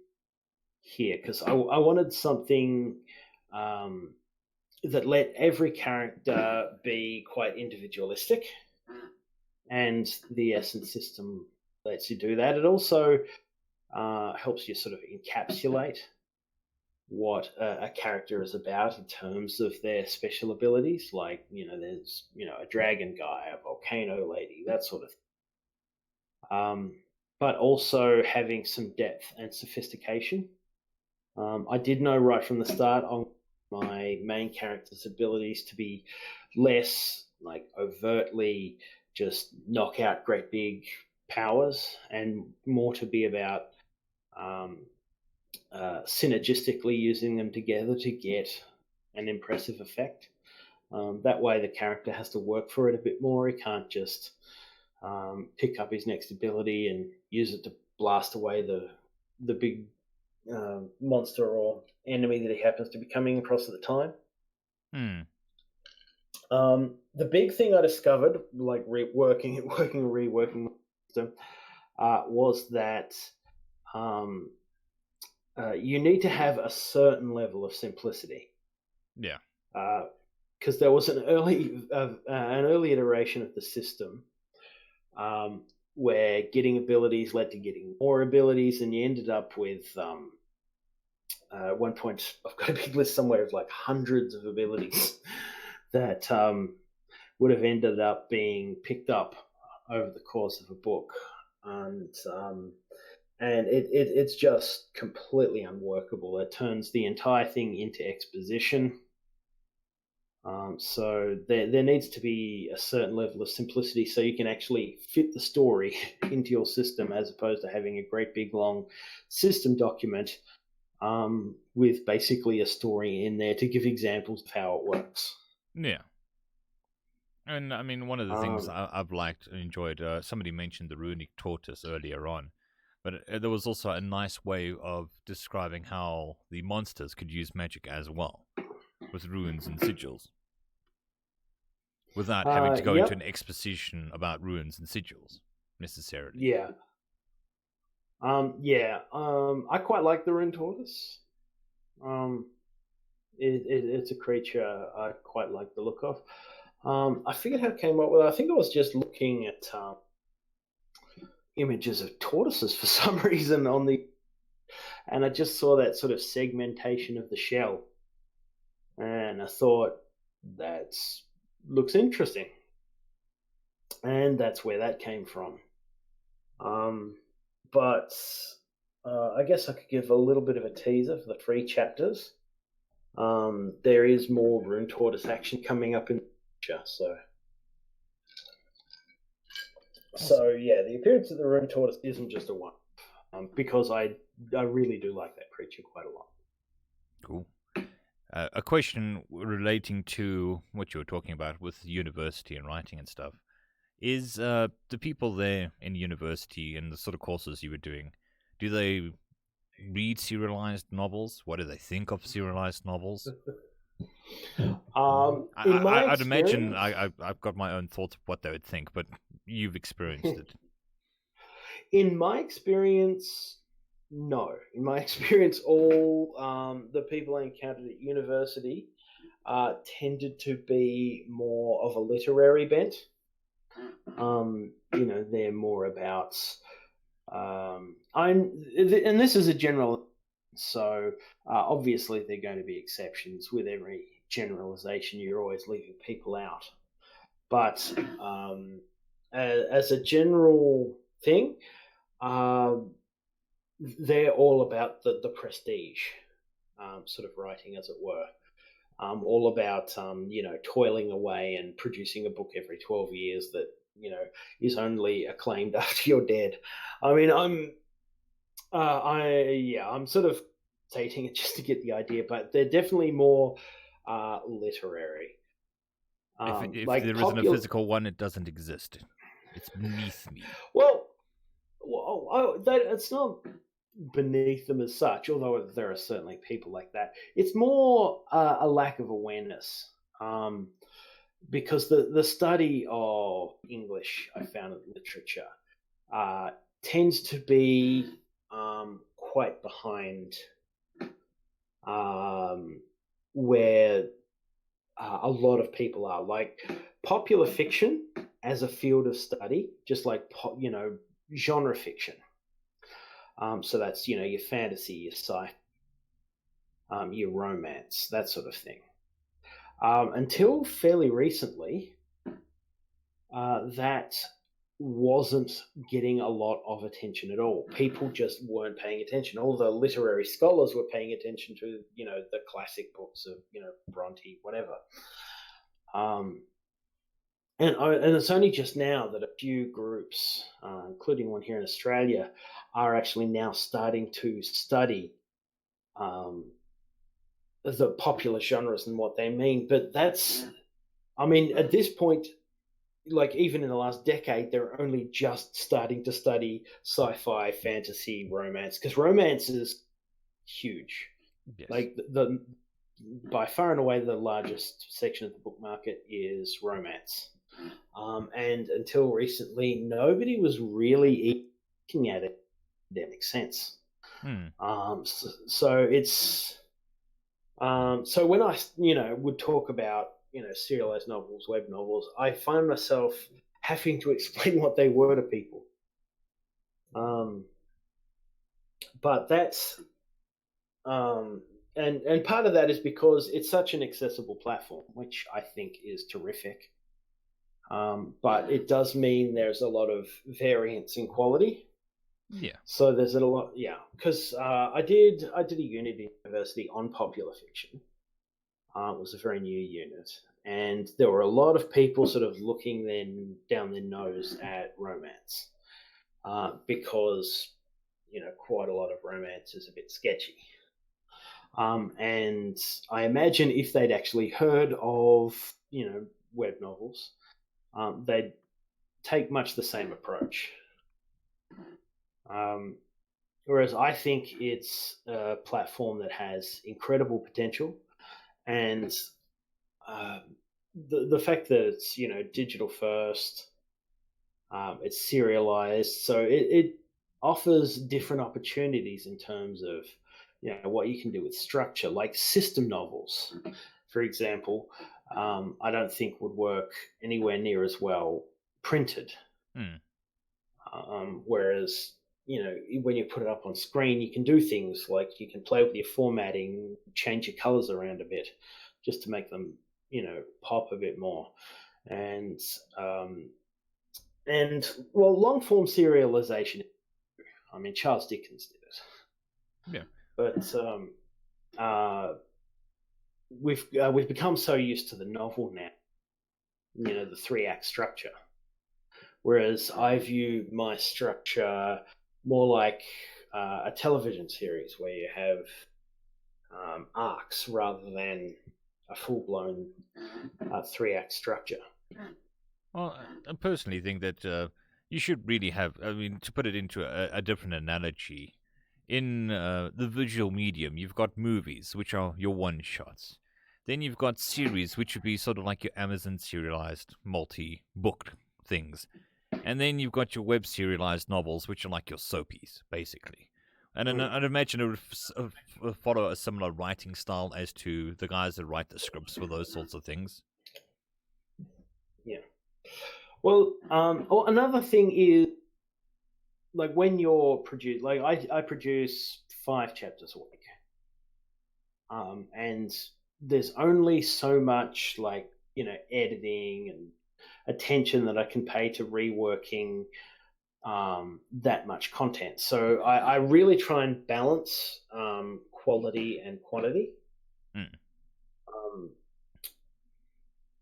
here because I wanted something um, that let every character be quite individualistic, and the Essence system lets you do that. It also helps you sort of encapsulate what a character is about in terms of their special abilities. Like, there's, a dragon guy, a volcano lady, that sort of thing. But also having some depth and sophistication. I did know right from the start on my main character's abilities to be less like overtly just knock out great big powers, and more to be about synergistically using them together to get an impressive effect. That way, the character has to work for it a bit more. He can't just pick up his next ability and use it to blast away the big monster or enemy that he happens to be coming across at the time. The big thing I discovered, like reworking the system, was that you need to have a certain level of simplicity. Yeah. Because there was an early iteration of the system where getting abilities led to getting more abilities, and you ended up with at one point, I've got a big list somewhere of like hundreds of abilities that would have ended up being picked up over the course of a book, and it's just completely unworkable. It turns the entire thing into exposition. So there needs to be a certain level of simplicity so you can actually fit the story into your system, as opposed to having a great big long system document with basically a story in there to give examples of how it works. Yeah. And I mean, one of the things I've liked and enjoyed, somebody mentioned the Runic tortoise earlier on, but there was also a nice way of describing how the monsters could use magic as well, with runes and sigils, without having to go into an exposition about runes and sigils necessarily. Yeah. I quite like the rune tortoise. It's a creature I quite like the look of. I forget how it came up with it. I think I was just looking at images of tortoises for some reason and I just saw that sort of segmentation of the shell, and I thought that looks interesting, and that's where that came from. But I guess I could give a little bit of a teaser for the 3 chapters. There is more rune tortoise action coming up in the future, so yeah, the appearance of the rune tortoise isn't just a one, because I really do like that creature quite a lot. Cool. A question relating to what you were talking about with university and writing and stuff is the people there in university and the sort of courses you were doing, do they read serialized novels? What do they think of serialized novels? I'd imagine I've got my own thoughts of what they would think, but you've experienced it. In my experience, no. In my experience, all the people I encountered at university tended to be more of a literary bent. They're more about and this is a general, so obviously there are going to be exceptions. With every generalization, you're always leaving people out, but as a general thing, they're all about the prestige sort of writing, as it were. All about toiling away and producing a book every 12 years that is only acclaimed after you're dead. I mean, I'm sort of stating it just to get the idea, but they're definitely more literary. If there isn't a physical one, it doesn't exist. It's beneath me. Well, it's not beneath them as such, although there are certainly people like that. It's more a lack of awareness, because the study of English, I found, in literature tends to be quite behind where a lot of people are. Like popular fiction as a field of study, just like genre fiction. So that's your fantasy, your sci, your romance, that sort of thing. Until fairly recently, that wasn't getting a lot of attention at all. People just weren't paying attention. All the literary scholars were paying attention to the classic books of Bronte, whatever. and it's only just now that a few groups, including one here in Australia, are actually now starting to study um, the popular genres and what they mean. But that's, I mean, at this point, like even in the last decade, they're only just starting to study sci-fi, fantasy, romance, because romance is huge. Yes. Like the by far and away the largest section of the book market is romance. And until recently, nobody was really looking at it in an academic sense. Hmm. So it's so when I would talk about serialized novels, web novels, I find myself having to explain what they were to people. Um, but that's and part of that is because it's such an accessible platform, which I think is terrific. But it does mean there's a lot of variance in quality. Yeah. So there's a lot, yeah. Because I did a unit at university on popular fiction. It was a very new unit, and there were a lot of people sort of looking then down their nose at romance because quite a lot of romance is a bit sketchy. And I imagine if they'd actually heard of web novels, they'd take much the same approach. Um, Whereas I think it's a platform that has incredible potential, and uh, the fact that it's digital first, it's serialized, so it offers different opportunities in terms of what you can do with structure, like system novels, for example. I don't think would work anywhere near as well printed. Hmm. Whereas when you put it up on screen, you can do things like you can play with your formatting, change your colors around a bit, just to make them pop a bit more. And and well, long form serialization. I mean, Charles Dickens did it, Yeah. but uh, we've become so used to the novel now. The 3-act structure. Whereas I view my structure more like a television series where you have arcs rather than a full blown 3-act structure. Well, I personally think that you should really have. I mean, to put it into a different analogy, in the visual medium, you've got movies, which are your one shots. Then you've got series, which would be sort of like your Amazon serialized multi book things. And then you've got your web serialized novels, which are like your soapies, basically. And Mm, I'd imagine it would follow a similar writing style as to the guys that write the scripts for those sorts of things. yeah. Well, another thing is like when you're produced, like I produce 5 chapters a week, and there's only so much like editing and attention that I can pay to reworking that much content. So I really try and balance quality and quantity. Mm. Um,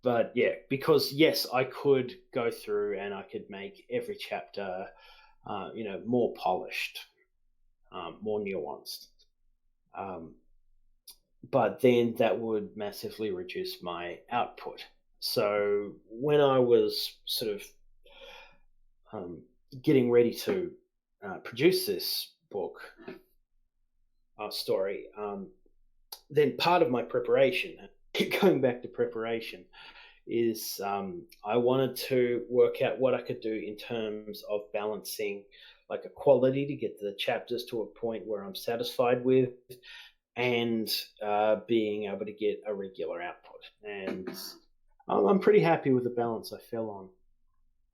but yeah, because yes, I could go through and I could make every chapter, more polished, more nuanced. Um, but then that would massively reduce my output. So when I was sort of um, getting ready to produce this book story, then part of my preparation, going back to preparation, is I wanted to work out what I could do in terms of balancing like a quality to get the chapters to a point where I'm satisfied with, and being able to get a regular output. And I'm pretty happy with the balance I fell on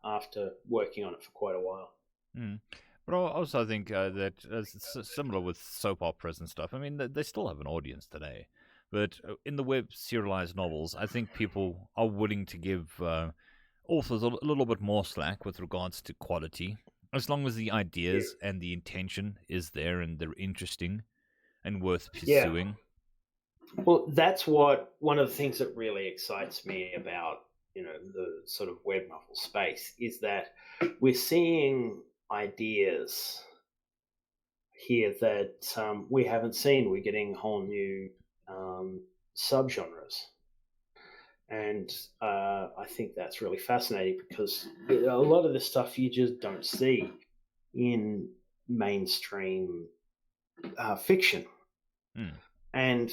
after working on it for quite a while. Mm. But I also think that it's similar with soap operas and stuff. I mean, they still have an audience today. But in the web serialized novels, I think people are willing to give authors a little bit more slack with regards to quality, as long as the Yeah. ideas and the intention is there and they're interesting and worth Yeah. pursuing. Well, that's what one of the things that really excites me about the sort of web novel space is that we're seeing ideas here that we haven't seen. We're getting whole new subgenres. And I think that's really fascinating because a lot of the stuff you just don't see in mainstream fiction. And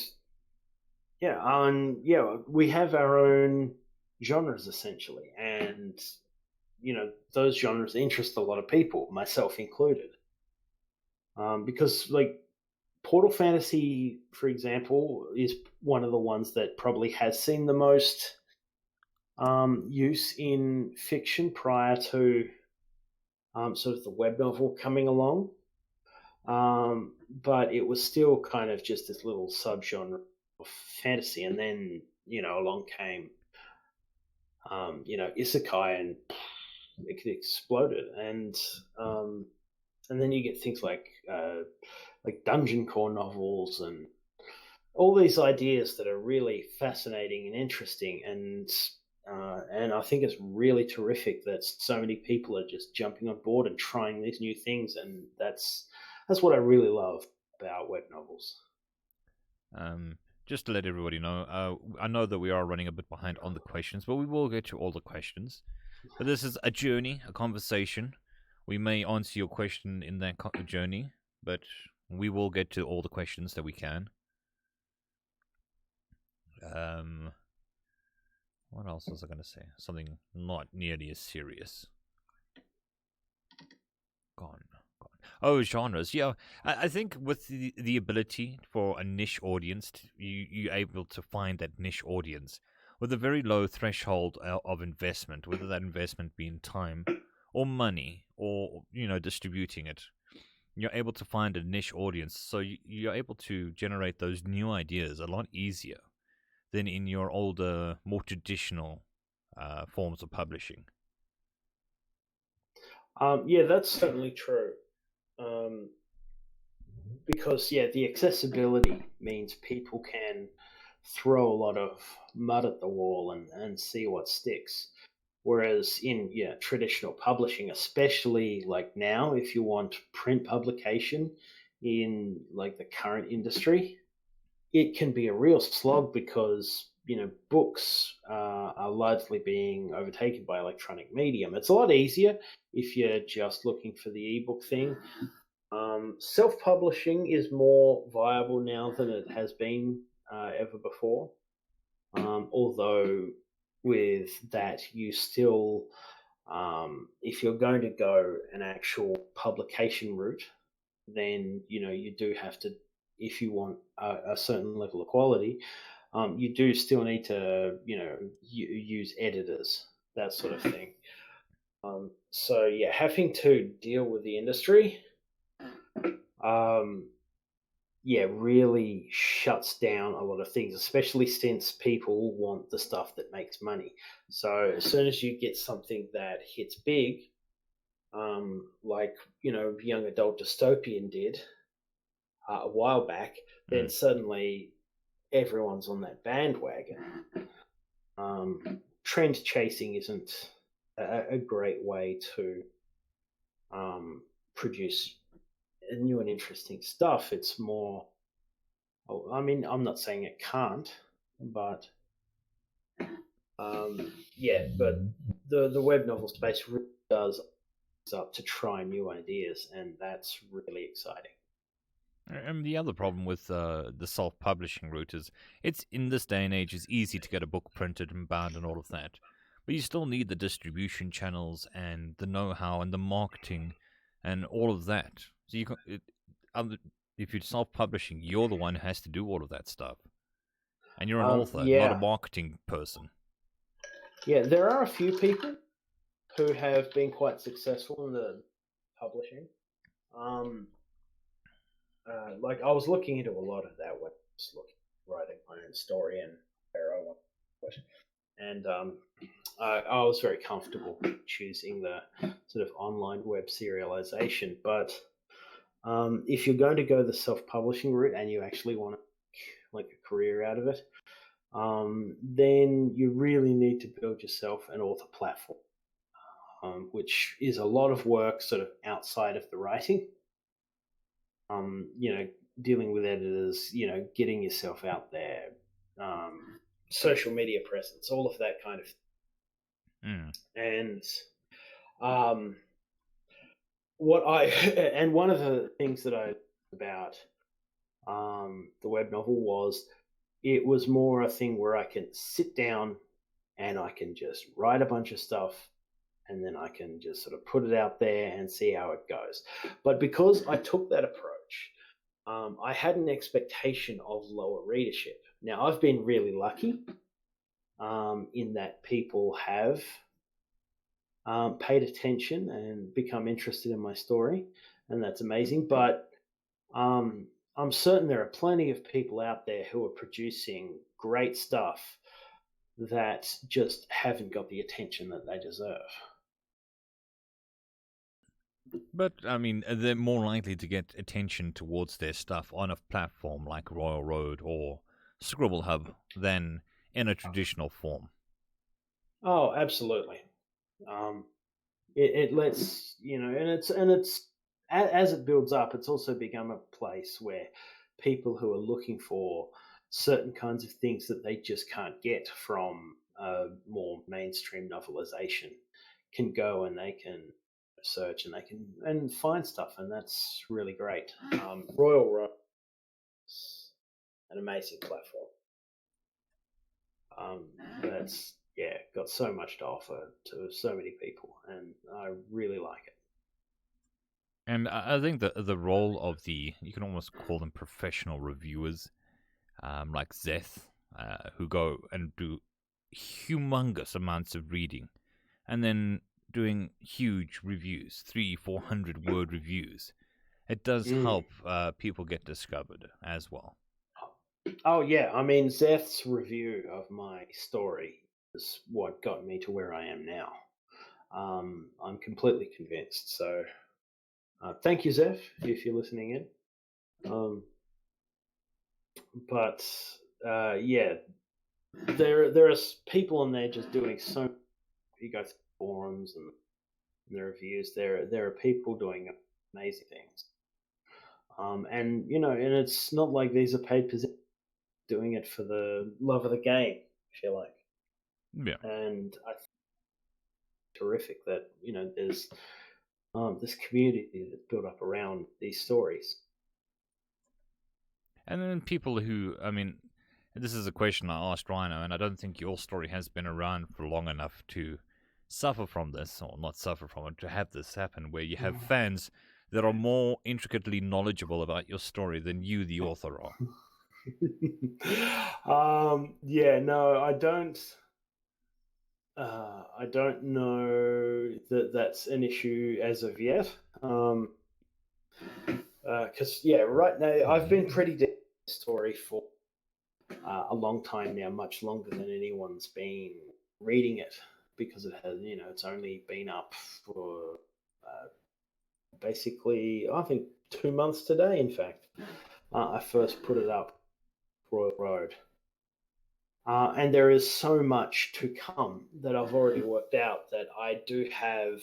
we have our own genres essentially, and those genres interest a lot of people, myself included, because like Portal Fantasy, for example, is one of the ones that probably has seen the most use in fiction prior to sort of the web novel coming along. But it was still kind of just this little subgenre of fantasy, and then along came isekai, and it exploded, and then you get things like dungeon core novels and all these ideas that are really fascinating and interesting, and I think it's really terrific that so many people are just jumping on board and trying these new things, and that's what I really love about web novels. Just to let everybody know, I know that we are running a bit behind on the questions, but we will get to all the questions. But this is a journey, a conversation. We may answer your question in that journey, but we will get to all the questions that we can. What else was I going to say? Something not nearly as serious. Gone. Oh, genres. Yeah, I think with the ability for a niche audience, you're able to find that niche audience with a very low threshold of investment, whether that investment be in time or money or, distributing it. You're able to find a niche audience, so you're able to generate those new ideas a lot easier than in your older, more traditional forms of publishing. Yeah, that's certainly true. Because the accessibility means people can throw a lot of mud at the wall and see what sticks. Whereas in traditional publishing, especially like now, if you want print publication in like the current industry, it can be a real slog because books are largely being overtaken by electronic medium. It's a lot easier if you're just looking for the ebook thing. Self-publishing is more viable now than it has been ever before. Although with that, you still, if you're going to go an actual publication route, then you do have to, if you want a certain level of quality, you do still need to use editors, that sort of thing. So having to deal with the industry really shuts down a lot of things, especially since people want the stuff that makes money. So as soon as you get something that hits big, like young adult dystopian did a while back, then suddenly everyone's on that bandwagon. Trend chasing isn't a great way to produce new and interesting stuff. It's more, I'm not saying it can't, but but the web novel space really does up to try new ideas, and that's really exciting. And the other problem with the self-publishing route is it's in this day and age it's easy to get a book printed and bound and all of that, but you still need the distribution channels and the know-how and the marketing and all of that. So if you're self-publishing, you're the one who has to do all of that stuff, and you're an author, not a marketing person. Yeah, there are a few people who have been quite successful in the publishing. Like I was looking into a lot of that when I was writing my own story and where I want to put. And I was very comfortable choosing the sort of online web serialization. But if you're going to go the self-publishing route and you actually want to make like a career out of it, then you really need to build yourself an author platform, which is a lot of work sort of outside of the writing. You know, dealing with editors, you know, getting yourself out there, social media presence, all of that kind of Mm. and um, what I and one of the things that I about the web novel was it was more a thing where I can sit down and I can just write a bunch of stuff and then I can just sort of put it out there and see how it goes. But because I took that approach, I had an expectation of lower readership. Now, I've been really lucky in that people have paid attention and become interested in my story, and that's amazing. But um, I'm certain there are plenty of people out there who are producing great stuff that just haven't got the attention that they deserve. But, I mean, they're more likely to get attention towards their stuff on a platform like Royal Road or Scribble Hub than in a traditional form. Oh, absolutely. Um, it lets you know, and it's as it builds up, it's also become a place where people who are looking for certain kinds of things that they just can't get from a more mainstream novelization can go and they can search and they can and find stuff, and that's really great. Royal Road is an amazing platform. That's yeah, got so much to offer to so many people, and I really like it. And I think the role of you can almost call them professional reviewers, like Zeth, who go and do humongous amounts of reading and then doing huge reviews, 300-400 word reviews. It does Mm. help people get discovered as well. Oh yeah, I mean Zeth's review of my story is what got me to where I am now. I'm completely convinced. So thank you, Zeth, if you're listening in. But yeah, there are people in there just doing so. You go through forums and the reviews. There are people doing amazing things. And you know, and it's not like these are paid positions. Doing it for the love of the game, I feel like. Yeah. And I think it's terrific that you know there's this community that's built up around these stories. And then people who, I mean, this is a question I asked Rhino, and I don't think your story has been around for long enough to suffer from this, or not suffer from it, to have this happen, where you have fans that are more intricately knowledgeable about your story than you, the author, are. Yeah, no, I don't. I don't know that that's an issue as of yet. Because yeah, right now I've been pretty deep in the story for a long time now, much longer than anyone's been reading it, because it has, you know, it's only been up for uh, basically, I think 2 months today. In fact, I first put it up Royal Road. And there is so much to come that I've already worked out that I do have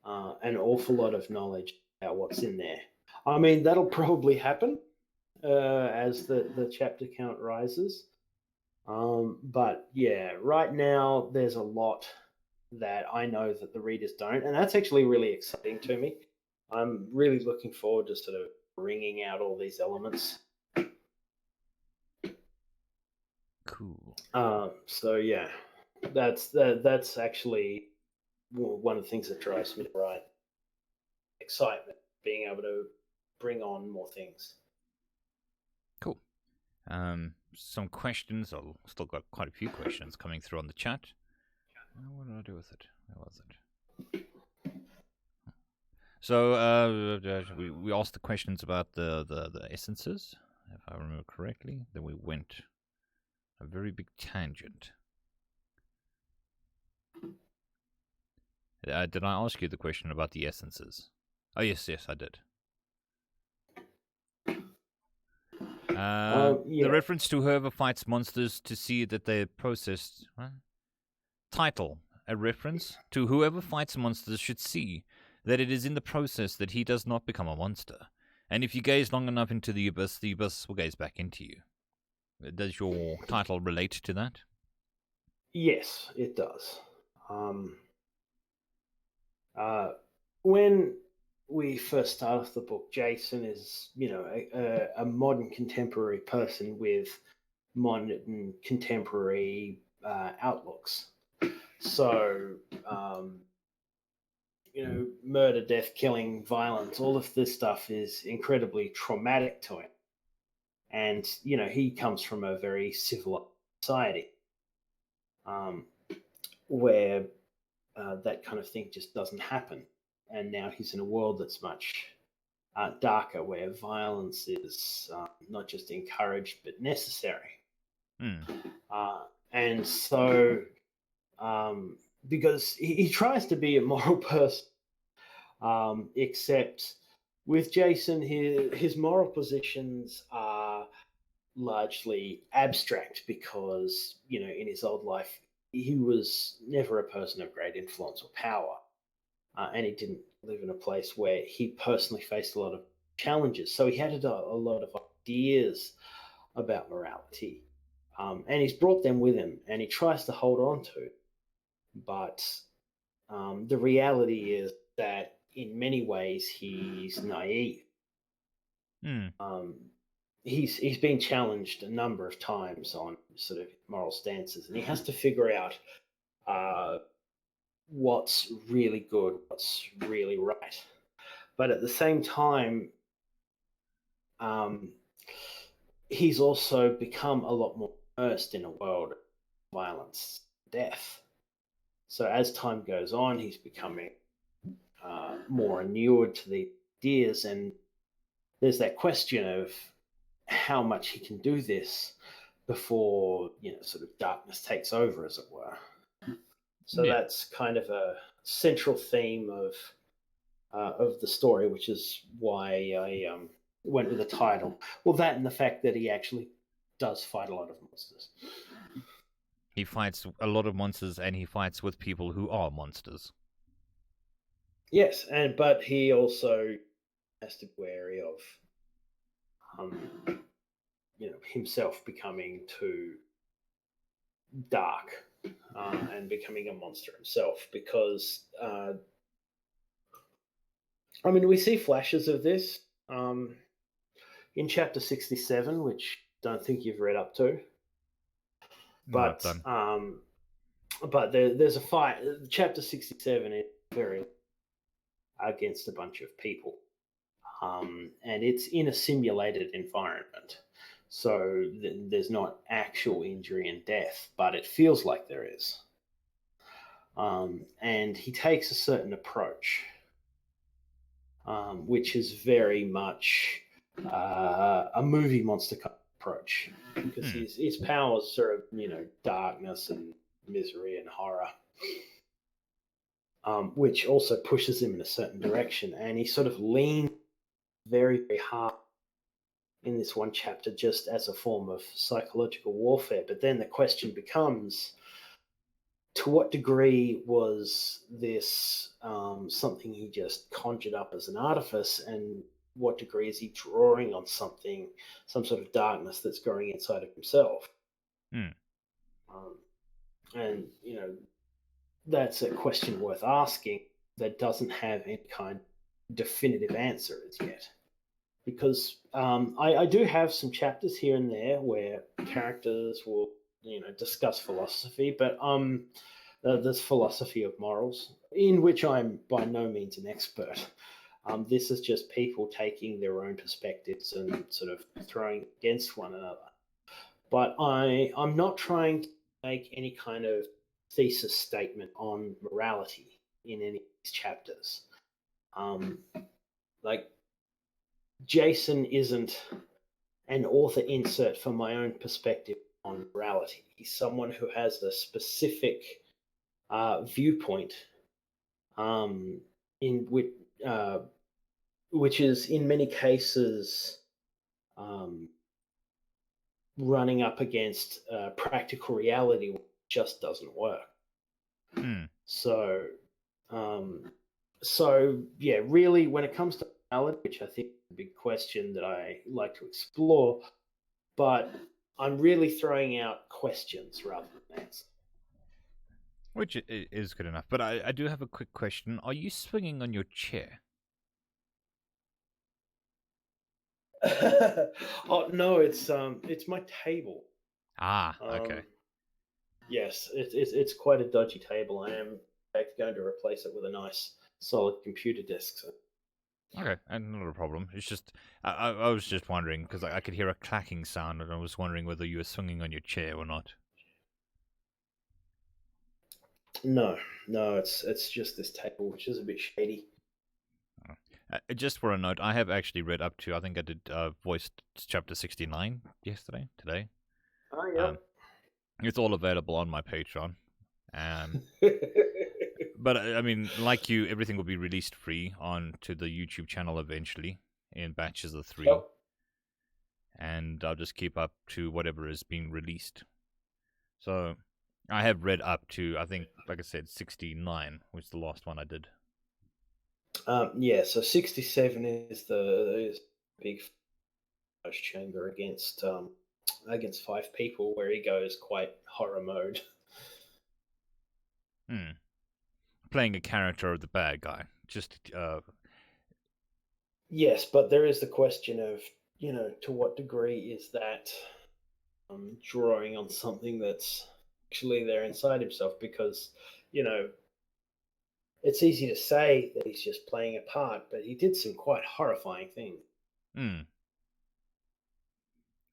an awful lot of knowledge about what's in there. I mean, that'll probably happen as the chapter count rises. But yeah, right now there's a lot that I know that the readers don't, and that's actually really exciting to me. I'm really looking forward to sort of bringing out all these elements. Cool. So yeah, that's actually one of the things that drives me to write. Excitement, being able to bring on more things. Cool. Some questions. I've still got quite a few questions coming through on the chat. What did I do with it? Where was it? So we asked the questions about the essences, if I remember correctly. Then we went a very big tangent. Did I ask you the question about the essences? Oh yes, I did. The Yeah. reference to whoever fights monsters to see that they're processed. Huh? Title. A reference to whoever fights monsters should see that it is in the process that he does not become a monster. And if you gaze long enough into the abyss will gaze back into you. Does your title relate to that? Yes, it does. When we first start off the book, Jason is, a modern contemporary person with modern contemporary outlooks. So, murder, death, killing, violence, all of this stuff is incredibly traumatic to him. And, he comes from a very civilized society um, where that kind of thing just doesn't happen. And now he's in a world that's much darker, where violence is not just encouraged but necessary. Hmm. And so, because he tries to be a moral person, except with Jason, his moral positions are largely abstract because, in his old life, he was never a person of great influence or power. And he didn't live in a place where he personally faced a lot of challenges. So he had a lot of ideas about morality. And he's brought them with him and he tries to hold on to. But the reality is that in many ways he's naive. Hmm. He's been challenged a number of times on sort of moral stances, and he has to figure out what's really good, what's really right. But at the same time, um, he's also become a lot more immersed in a world of violence, death. So as time goes on, he's becoming more inured to the ideas, and there's that question of how much he can do this before sort of darkness takes over, as it were. So Yeah. that's kind of a central theme of the story, which is why I went with the title. Well, that and the fact that he actually does fight a lot of monsters. He fights a lot of monsters and he fights with people who are monsters. Yes, but he also has to be wary of, himself becoming too dark and becoming a monster himself, because we see flashes of this in chapter 67, which I don't think you've read up to. Not But done. there's a fight. Chapter 67 is very against a bunch of people, and it's in a simulated environment. So there's not actual injury and death, but it feels like there is. And he takes a certain approach, which is very much a movie monster approach, because his powers are darkness and misery and horror, which also pushes him in a certain direction, and he sort of leans very, very hard in this one chapter just as a form of psychological warfare. But then the question becomes, to what degree was this something he just conjured up as an artifice, and what degree is he drawing on something, some sort of darkness that's growing inside of himself? Hmm. And that's a question worth asking that doesn't have any kind of definitive answer as yet. Because I do have some chapters here and there where characters will discuss philosophy, but there's philosophy of morals, in which I'm by no means an expert. This is just people taking their own perspectives and sort of throwing against one another. But I'm not trying to make any kind of thesis statement on morality in any of these chapters. Like, Jason isn't an author insert for my own perspective on morality. He's someone who has a specific viewpoint, in which is in many cases running up against practical reality just doesn't work. Hmm. So, um, so yeah, really, when it comes to reality, which I think is a big question that I like to explore, but I'm really throwing out questions rather than answers. Which is good enough. But I do have a quick question. Are you swinging on your chair? Oh no, it's my table. Ah, okay. Um, yes, it's quite a dodgy table. I am in fact going to replace it with a nice solid computer desk. So. Okay, and not a problem. It's just I was just wondering because I could hear a clacking sound, and I was wondering whether you were swinging on your chair or not. No, no, it's just this table, which is a bit shady. Just for a note, I have actually read up to. I think I did voiced chapter 69 yesterday, today. Oh, Um, it's all available on my Patreon. yep. But I mean, like you, everything will be released free onto the YouTube channel eventually in batches of 3, Yep. and I'll just keep up to whatever is being released. So I have read up to, I think, like I said, 69 was the last one I did. Yeah, so 67 is the big chamber against 5 people, where he goes quite horror mode. Hmm. Playing a character of the bad guy. Just, Yes, but there is the question of, to what degree is that drawing on something that's actually there inside himself? Because, you know, it's easy to say that he's just playing a part, but he did some quite horrifying things. hmm.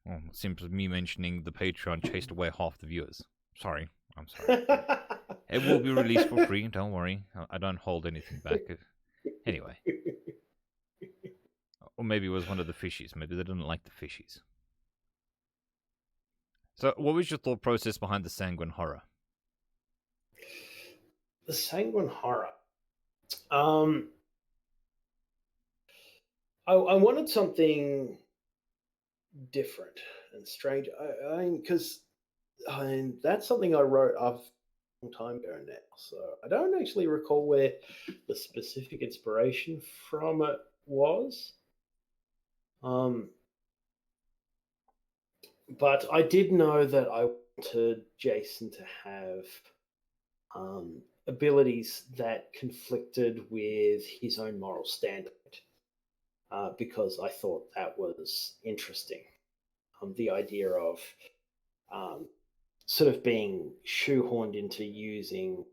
Well, it seems me mentioning the Patreon chased away half the viewers. Sorry. I'm sorry. It will be released for free, don't worry. I don't hold anything back. Anyway. Or maybe it was one of the fishies. Maybe they didn't like the fishies. So, what was your thought process behind the sanguine horror? The sanguine horror. Um, I wanted something different and strange. Because that's something I wrote a long time ago now. So I don't actually recall where the specific inspiration from it was. Um, but I did know that I wanted Jason to have abilities that conflicted with his own moral standpoint, because I thought that was interesting. The idea of um, sort of being shoehorned into using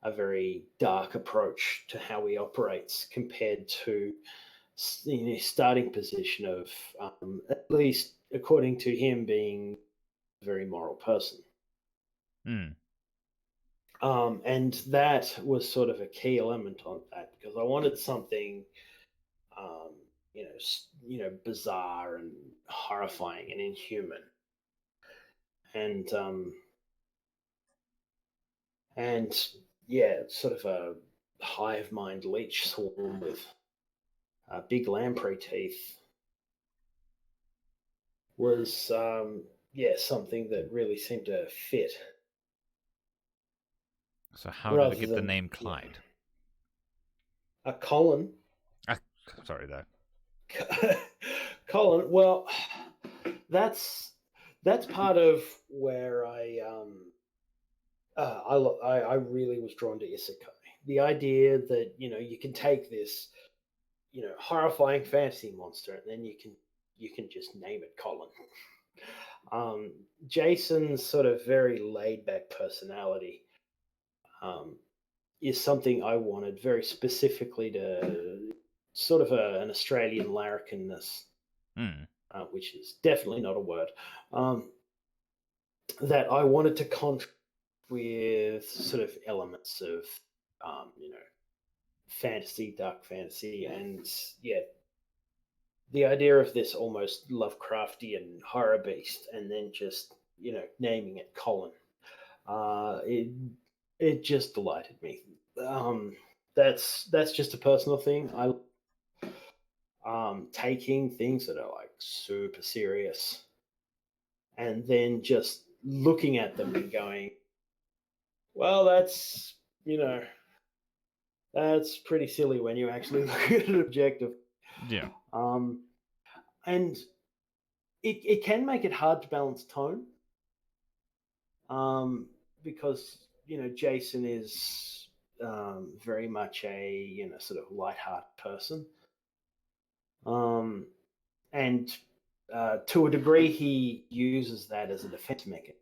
a very dark approach to how he operates compared to starting position of at least according to him being a very moral person. Hmm. And that was sort of a key element on that, because I wanted something um, bizarre and horrifying and inhuman, and and yeah, sort of a hive mind leech swarm with big lamprey teeth was something that really seemed to fit So, how did it rather get the than name Clyde? a Colin. Ah, sorry, though. Colin. Well, that's that's part of where I really was drawn to isekai. The idea that you can take this horrifying fantasy monster, and then you can just name it Colin. Um, Jason's sort of very laid back personality um, is something I wanted very specifically to sort of an Australian larrikindness, Hmm. which is definitely not a word, um, that I wanted to contrast with sort of elements of, you know, fantasy, dark fantasy, and yeah, the idea of this almost Lovecraftian horror beast, and then just naming it Colin. It just delighted me. Um, that's just a personal thing. I taking things that are like super serious and then just looking at them and going, well, that's pretty silly when you actually look at it objectively. Yeah. Um, and it can make it hard to balance tone, because Jason is very much a sort of light-hearted person, and to a degree he uses that as a defense mechanism,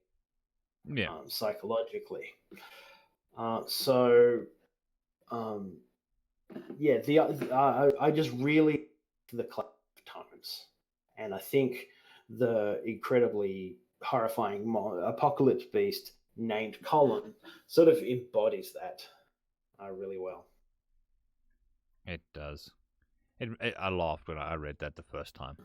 Yeah. psychologically. So yeah, I just really the tones, and I think the incredibly horrifying apocalypse beast named Colin sort of embodies that really well. It does. I laughed when I read that the first time.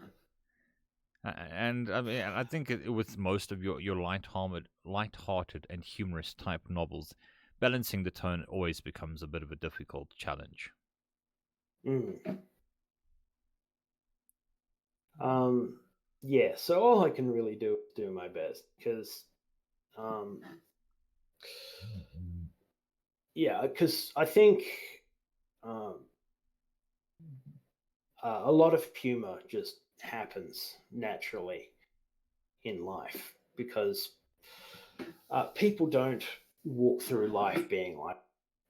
And I mean, I think with most of your light-hearted and humorous type novels, balancing the tone always becomes a bit of a difficult challenge. Mm. Yeah, so all I can really do is do my best because, um, yeah, because I think um, a lot of humor just happens naturally in life because people don't walk through life being like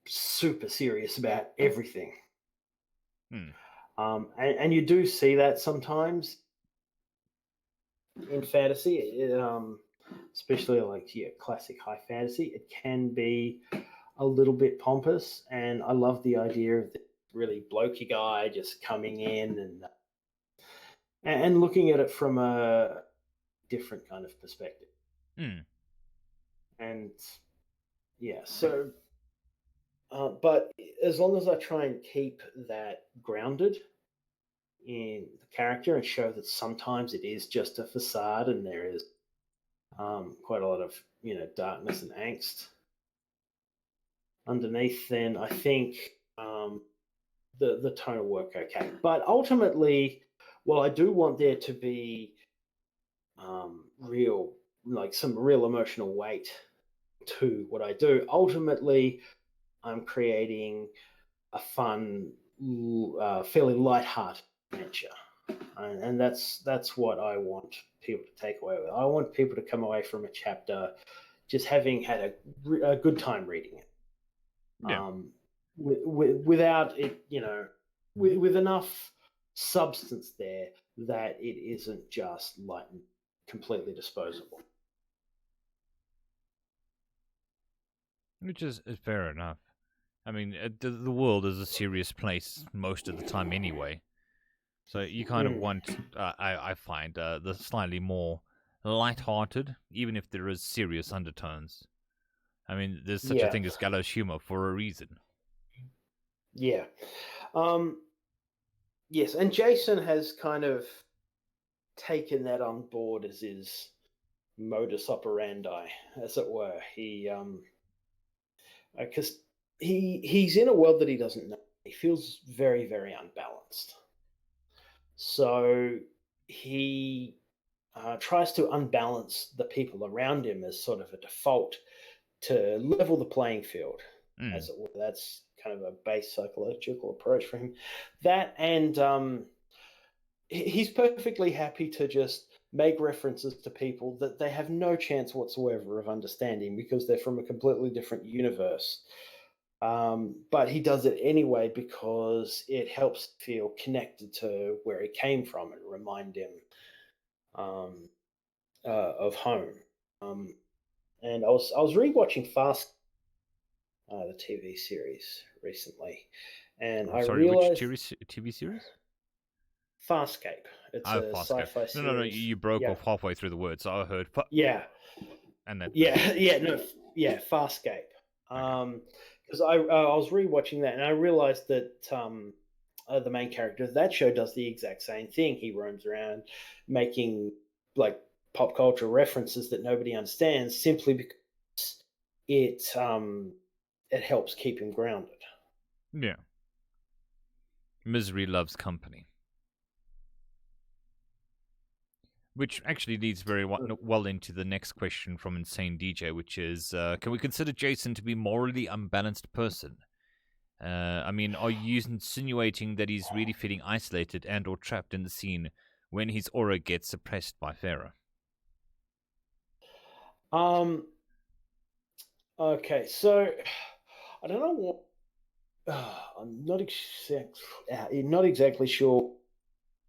super serious about everything. Hmm. And you do see that sometimes in fantasy, especially like classic high fantasy. It can be a little bit pompous, and I love the idea of the really blokey guy just coming in and looking at it from a different kind of perspective. Hmm. And yeah, so but as long as I try and keep that grounded in the character and show that sometimes it is just a facade and there is quite a lot of darkness and angst underneath, then I think the tone will work okay. But ultimately, well, I do want there to be real, like some real emotional weight to what I do. Ultimately, I'm creating a fun, fairly light-hearted adventure, and that's what I want people to take away with. I want people to come away from a chapter just having had a good time reading it, Yeah. without it, with enough substance there that it isn't just light and completely disposable. Which is fair enough. I mean, the world is a serious place most of the time anyway. So you kind of Mm, want, I find, the slightly more light-hearted, even if there is serious undertones. I mean, there's such a yeah, thing as gallows humor for a reason. yeah. Um, yes, and Jason has kind of taken that on board as his modus operandi, as it were. He because he's in a world that he doesn't know. He feels very very unbalanced. So he tries to unbalance the people around him as sort of a default to level the playing field, as Mm. it were. That's kind of a base psychological approach for him. That and he's perfectly happy to just make references to people that they have no chance whatsoever of understanding because they're from a completely different universe. But he does it anyway because it helps feel connected to where he came from and remind him um, of home. Um, and I was rewatching Fast, the TV series recently, and I Sorry, which realized TV series? Farscape. It's Oh, a Farscape. sci-fi No. series. You broke Yeah, off halfway through the word, so I heard yeah, and that's it. yeah, yeah. No, yeah, Farscape. Okay. Because I was rewatching that and I realized that the main character of that show does the exact same thing. He roams around making like pop culture references that nobody understands simply because it helps keep him grounded. Yeah. Misery loves company. Which actually leads very well into the next question from Insane DJ, which is, can we consider Jason to be morally unbalanced person? I mean, are you insinuating that he's really feeling isolated and or trapped in the scene when his aura gets suppressed by Farah? Okay, so I don't know what. I'm not exactly sure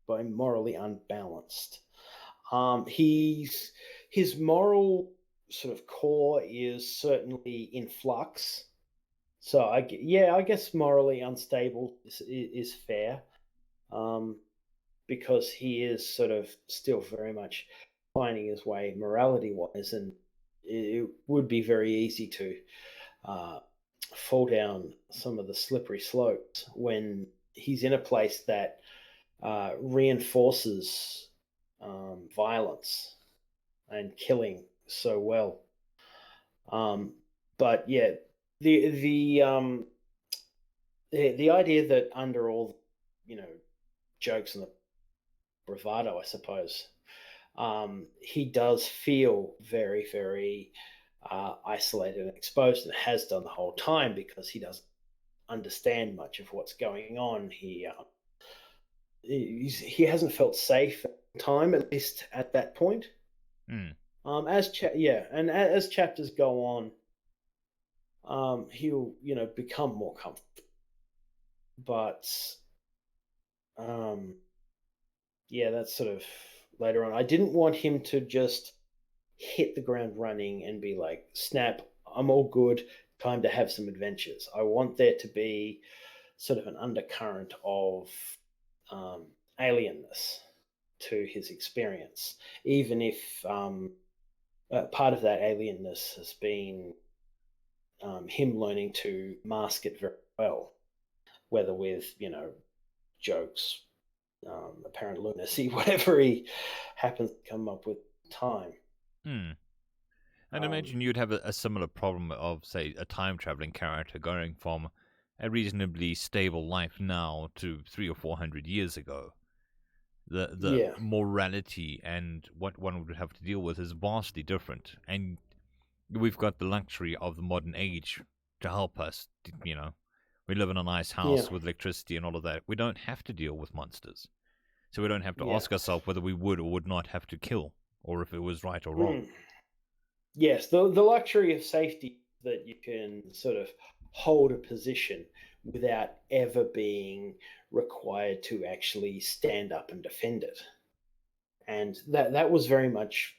by morally unbalanced. His moral sort of core is certainly in flux. So I guess morally unstable is fair, um, because he is sort of still very much finding his way morality wise, and it would be very easy to uh, fall down some of the slippery slopes when he's in a place that reinforces violence and killing so well. But yeah, the the um, the idea that under all, you know, jokes and the bravado, I suppose, he does feel very, very isolated and exposed, and has done the whole time because he doesn't understand much of what's going on. He hasn't felt safe at the time, at least at that point. Hmm. And as chapters go on, he'll become more comfortable. But um, yeah, that's sort of later on. I didn't want him to just hit the ground running and be like, "Snap, I'm all good. Time to have some adventures." I want there to be sort of an undercurrent of um, alienness to his experience, even if part of that alienness has been him learning to mask it very well, whether with jokes, apparent lunacy, whatever he happens to come up with time. Hmm. And Um, imagine you'd have a similar problem of, say, a time traveling character going from a reasonably stable life now to 300 or 400 years ago. The yeah, morality and what one would have to deal with is vastly different, and we've got the luxury of the modern age to help us. You know, we live in a nice yeah, house with electricity and all of that. We don't have to deal with monsters, so we don't have to yeah. ask ourselves whether we would or would not have to kill, or if it was right or wrong. Mm. Yes, the luxury of safety that you can sort of hold a position without ever being required to actually stand up and defend it. And that was very much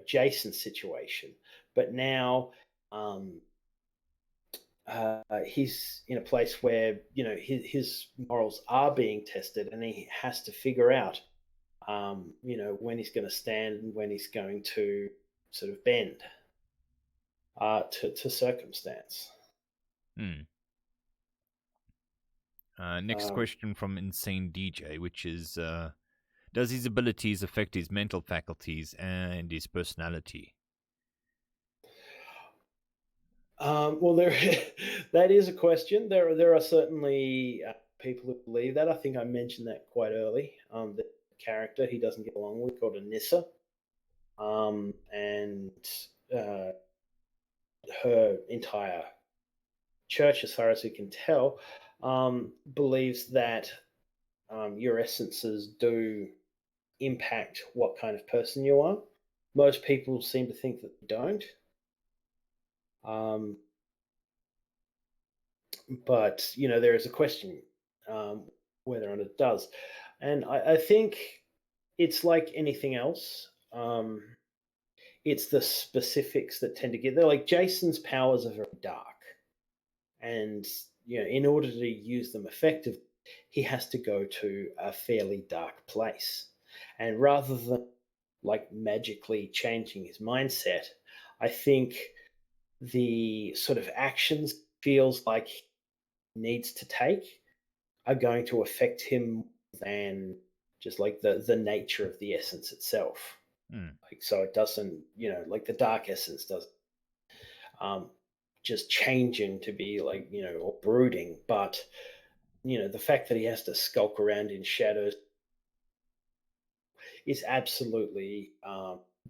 Jason's situation. But now um, he's in a place where his morals are being tested, and he has to figure out when he's going to stand and when he's going to sort of bend to circumstance. Hmm. Next Um, question from Insane DJ, which is, does his abilities affect his mental faculties and his personality? well, there that is a question. There are certainly people who believe that. I think I mentioned that quite early. The character he doesn't get along with, called Anissa, and uh, her entire church, as far as we can tell, believes that your essences do impact what kind of person you are. Most people seem to think that they don't. Um, but there is a question um, whether or not it does, and I think it's like anything else. It's the specifics that tend to get there. Like Jason's powers are very dark, and in order to use them effectively, he has to go to a fairly dark place, and rather than like magically changing his mindset, I think the sort of actions feels like he needs to take are going to affect him than just like the nature of the essence itself. Hmm. Like so, it doesn't like the dark essence doesn't um, just changing to be like or brooding, but the fact that he has to skulk around in shadows is absolutely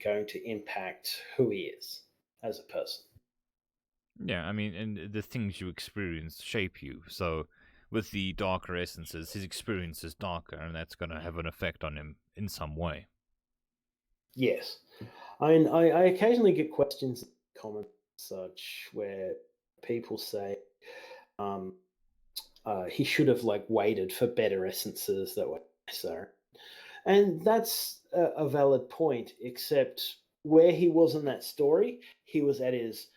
going to impact who he is as a person. Yeah, I mean, and the things you experience shape you. So, with the darker essences, his experience is darker, and that's going to have an effect on him in some way. Yes. I occasionally get questions in comments such where people say um, he should have like waited for better essences that were necessary. And that's a valid point, except where he was in that story, he was at his,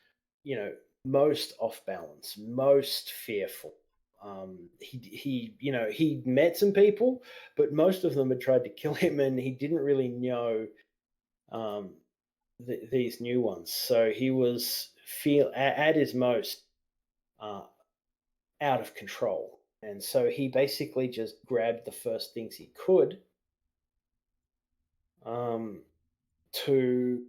most off balance, most fearful. He met some people, but most of them had tried to kill him, and he didn't really know um, these new ones. So he was feel at his most uh, out of control, and so he basically just grabbed the first things he could um, to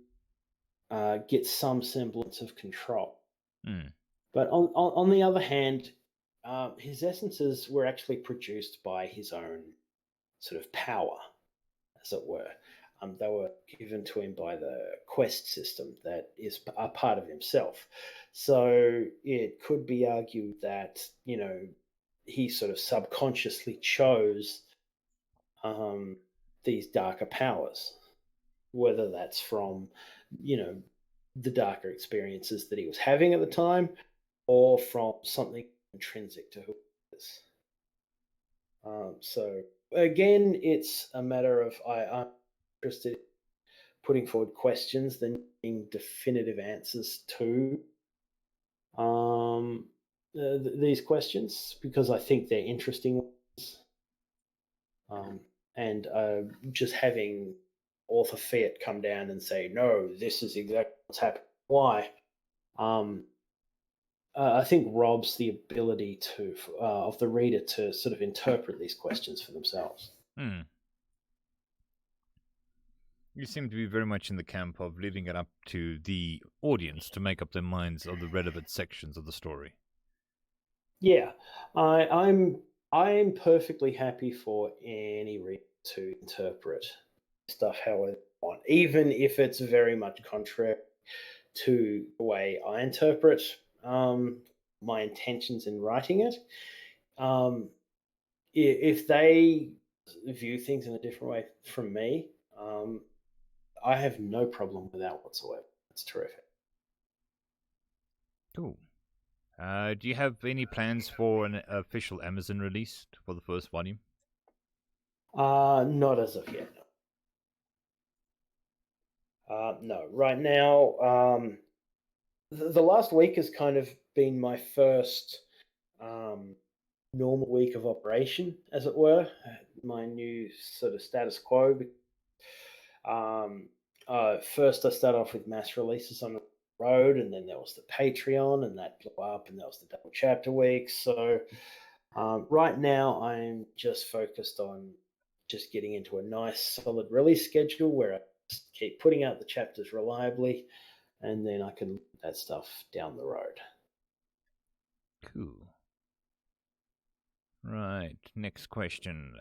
get some semblance of control. Hmm. But on the other hand, his essences were actually produced by his own sort of power, as it were. They were given to him by the quest system that is a part of himself. So it could be argued that, he sort of subconsciously chose um, these darker powers, whether that's from, you know, the darker experiences that he was having at the time or from something intrinsic to who he is. So again, it's a matter of I'm interested in putting forward questions than getting definitive answers to um, these questions because I think they're interesting ones. Um, and just having author Fiat come down and say, no, this is exactly what's happening. Why? Um, I think robs the ability of the reader to sort of interpret these questions for themselves. Hmm. You seem to be very much in the camp of leaving it up to the audience to make up their minds of the relevant sections of the story. Yeah, I'm perfectly happy for any reader to interpret stuff how I want, even if it's very much contrary to the way I interpret my intentions in writing it. Um, if they view things in a different way from me, I have no problem with that whatsoever. It's terrific. Cool. Do you have any plans for an official Amazon release for the first volume? Not as of yet. No, right now, the last week has kind of been my first um, normal week of operation, as it were. My new sort of status quo. Um, First, I started off with mass releases on the road, and then there was the Patreon, and that blew up, and there was the double chapter week. So right now, I'm just focused on just getting into a nice, solid release schedule where I just keep putting out the chapters reliably, and then I can look at that stuff down the road. Cool. Right. Next question.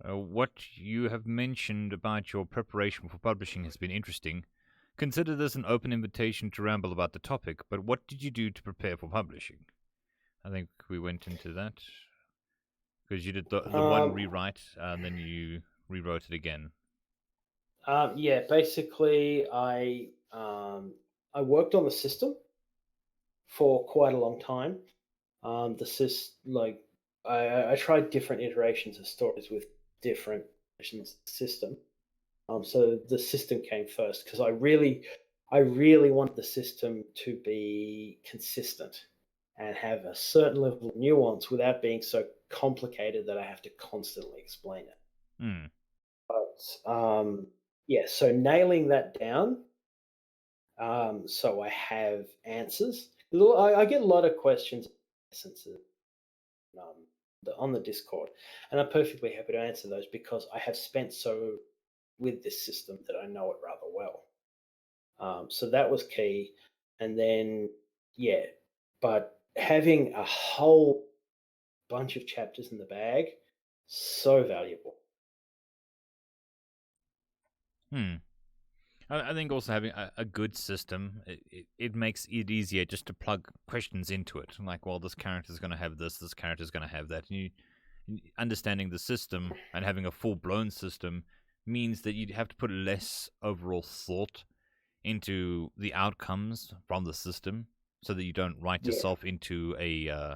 What you have mentioned about your preparation for publishing has been interesting. Consider this an open invitation to ramble about the topic, but what did you do to prepare for publishing? I think we went into that because you did the one Um, rewrite and then you rewrote it again. yeah, basically, I worked on the system for quite a long time. The like I tried different iterations of stories with different versions of the system. So the system came first because I really want the system to be consistent and have a certain level of nuance without being so complicated that I have to constantly explain it. Hmm. But yeah, so nailing that down, so I have answers. I get a lot of questions um, on the Discord, and I'm perfectly happy to answer those because I have spent so with this system that I know it rather well. So that was key, and then yeah, but having a whole bunch of chapters in the bag, so valuable. Hmm. I think also having a good system, it makes it easier just to plug questions into it. Like, well, this character's going to have this character's going to have that. And understanding the system and having a full blown system means that you have to put less overall thought into the outcomes from the system, so that you don't write Yeah, yourself into a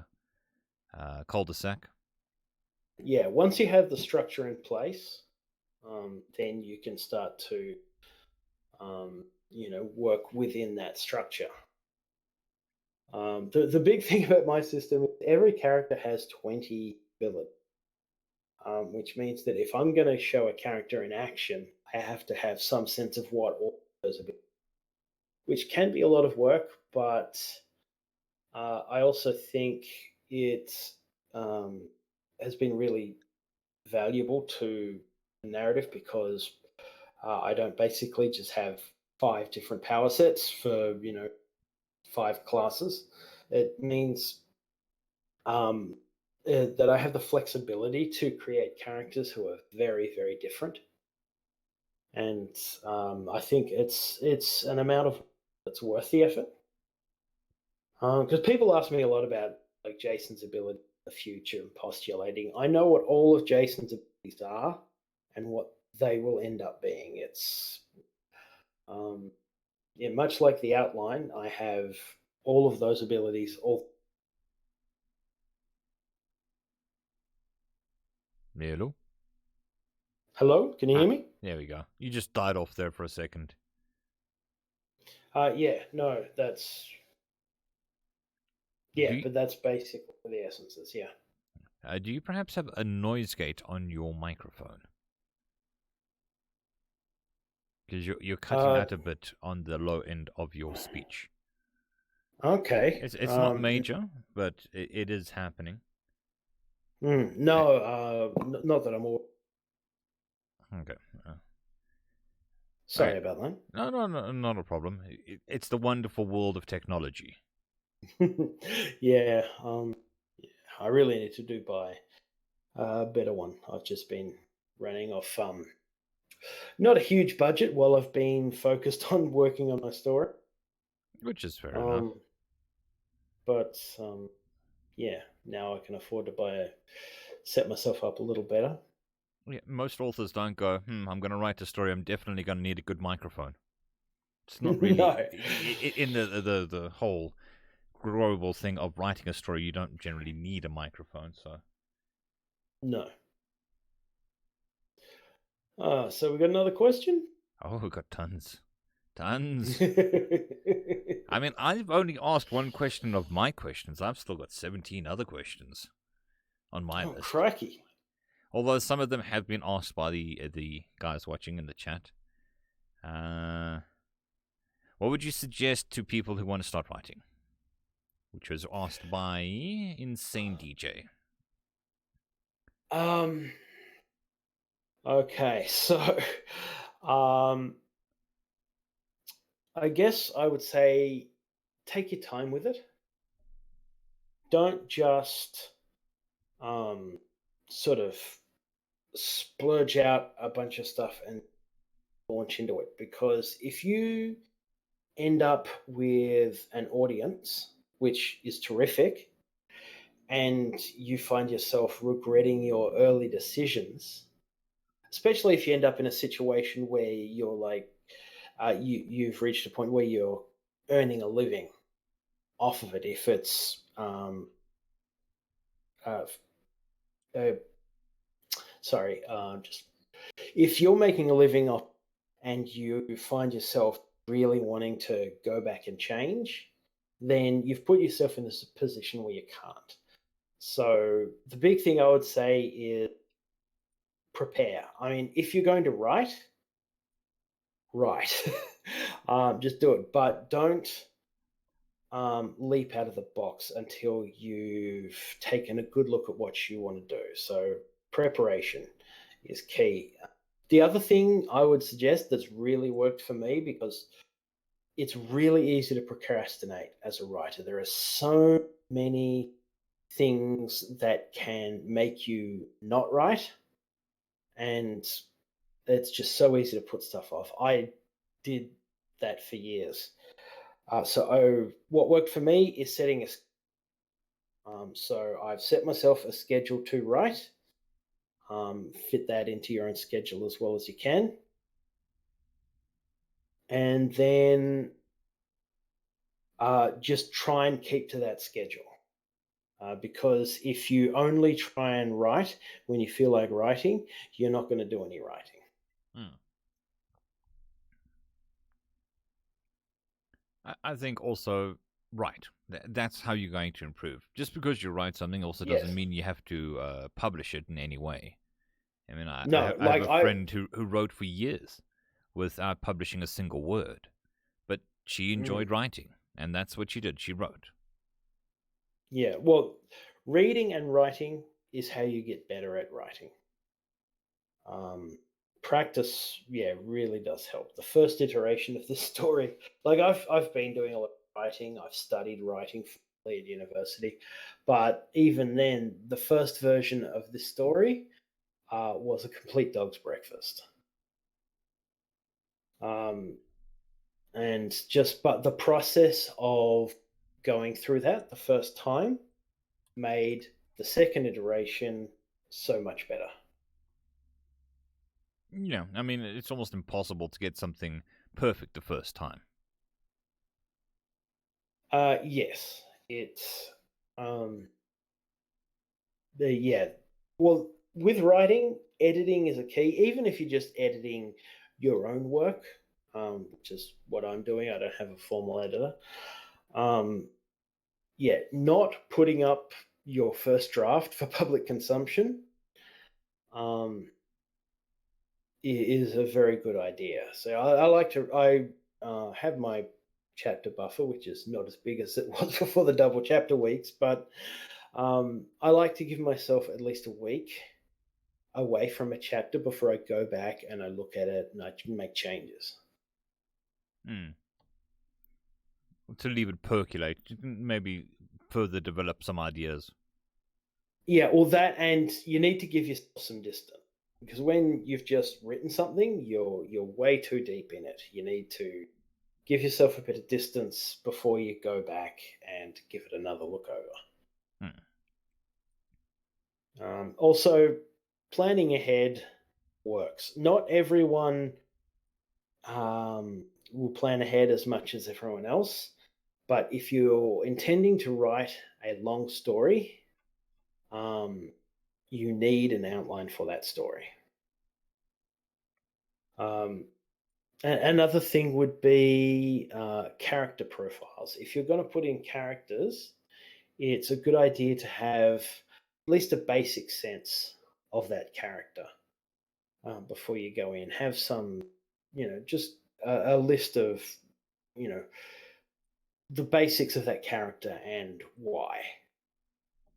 cul-de-sac. yeah. Once you have the structure in place, then you can start to, work within that structure. The big thing about my system is every character has 20 abilities, which means that if I'm going to show a character in action, I have to have some sense of what all those abilities, which can be a lot of work, but I also think it um, has been really valuable to the narrative because I don't basically just have five different power sets for five classes. It means that I have the flexibility to create characters who are very very different, and I think it's an amount of that's worth the effort. Because people ask me a lot about like Jason's ability in the future and postulating. I know what all of Jason's abilities are and what they will end up being. It's um, yeah, much like the outline. I have all of those abilities. All Hello? hello, can you hear Ah, me? there we go. You just died off there for a second. Yeah, no, that's Do yeah, you, but that's basically the essences. Yeah. do you perhaps have a noise gate on your microphone? Because you're cutting Uh, out a bit on the low end of your speech. okay. It's not major, but it is happening. Uh, No, not that I'm all. Okay. All right. Sorry about that. No, not a problem. It's the wonderful world of technology. Yeah, I really need to do buy a better one. I've just been running off not a huge budget while I've been focused on working on my story. Which is fair enough. Um, but yeah, now I can afford to set myself up a little better. Yeah, most authors don't go, I'm going to write a story. I'm definitely going to need a good microphone. It's not really No, in the whole global thing of writing a story. You don't generally need a microphone. So, no. So we got another question. oh, we've got tons. I mean, I've only asked one question of my questions. I've still got 17 other questions on my Oh list. crikey! Although some of them have been asked by the guys watching in the chat. Uh, what would you suggest to people who want to start writing? Which was asked by Insane DJ. Um. Okay, so um, I guess I would say take your time with it. Don't just um, sort of splurge out a bunch of stuff and launch into it because if you end up with an audience, which is terrific, and you find yourself regretting your early decisions, especially if you end up in a situation where you're like, you've reached a point where you're earning a living off of it. If it's uh, uh, sorry, just if you're making a living off and you find yourself really wanting to go back and change, then you've put yourself in this position where you can't. So the big thing I would say is prepare. I mean, if you're going to write, just do it, but don't leap out of the box until you've taken a good look at what you want to do. So preparation is key. The other thing I would suggest that's really worked for me because it's really easy to procrastinate as a writer. There are so many things that can make you not write, and it's just so easy to put stuff off. I did that for years. What worked for me is setting a. So I've set myself a schedule to write. Fit that into your own schedule as well as you can, and then just try and keep to that schedule. Because if you only try and write when you feel like writing, you're not going to do any writing. Hmm. I think also, right, that's how you're going to improve. Just because you write something also doesn't Yes. mean you have to publish it in any way. I mean, No, I have like a friend who wrote for years without publishing a single word, but she mm, enjoyed writing, and that's what she did. She wrote. yeah. Well, reading and writing is how you get better at writing. Um, Practice, yeah, really does help. The first iteration of this story, like I've been doing a lot of writing. I've studied writing at university, but even then, the first version of this story was a complete dog's breakfast. Um, and just but the process of going through that the first time made the second iteration so much better. Yeah, I mean, it's almost impossible to get something perfect the first time. Yes, it's yeah. Well, with writing, editing is a key. Even if you're just editing your own work, which is what I'm doing. I don't have a formal editor. Um, yeah, not putting up your first draft for public consumption um, is a very good idea. So I like to have my chapter buffer, which is not as big as it was before the double chapter weeks, but I like to give myself at least a week away from a chapter before I go back and I look at it and I can make changes. Hmm. To leave it percolate, maybe further develop some ideas. Yeah, well, that and you need to give yourself some distance because when you've just written something, you're way too deep in it. You need to give yourself a bit of distance before you go back and give it another look over. Hmm. Also, planning ahead works. Not everyone will plan ahead as much as everyone else, but if you're intending to write a long story, um, you need an outline for that story. Um, Another thing would be character profiles. If you're going to put in characters, it's a good idea to have at least a basic sense of that character before you go in. Have some, just a list of, you know, the basics of that character and why.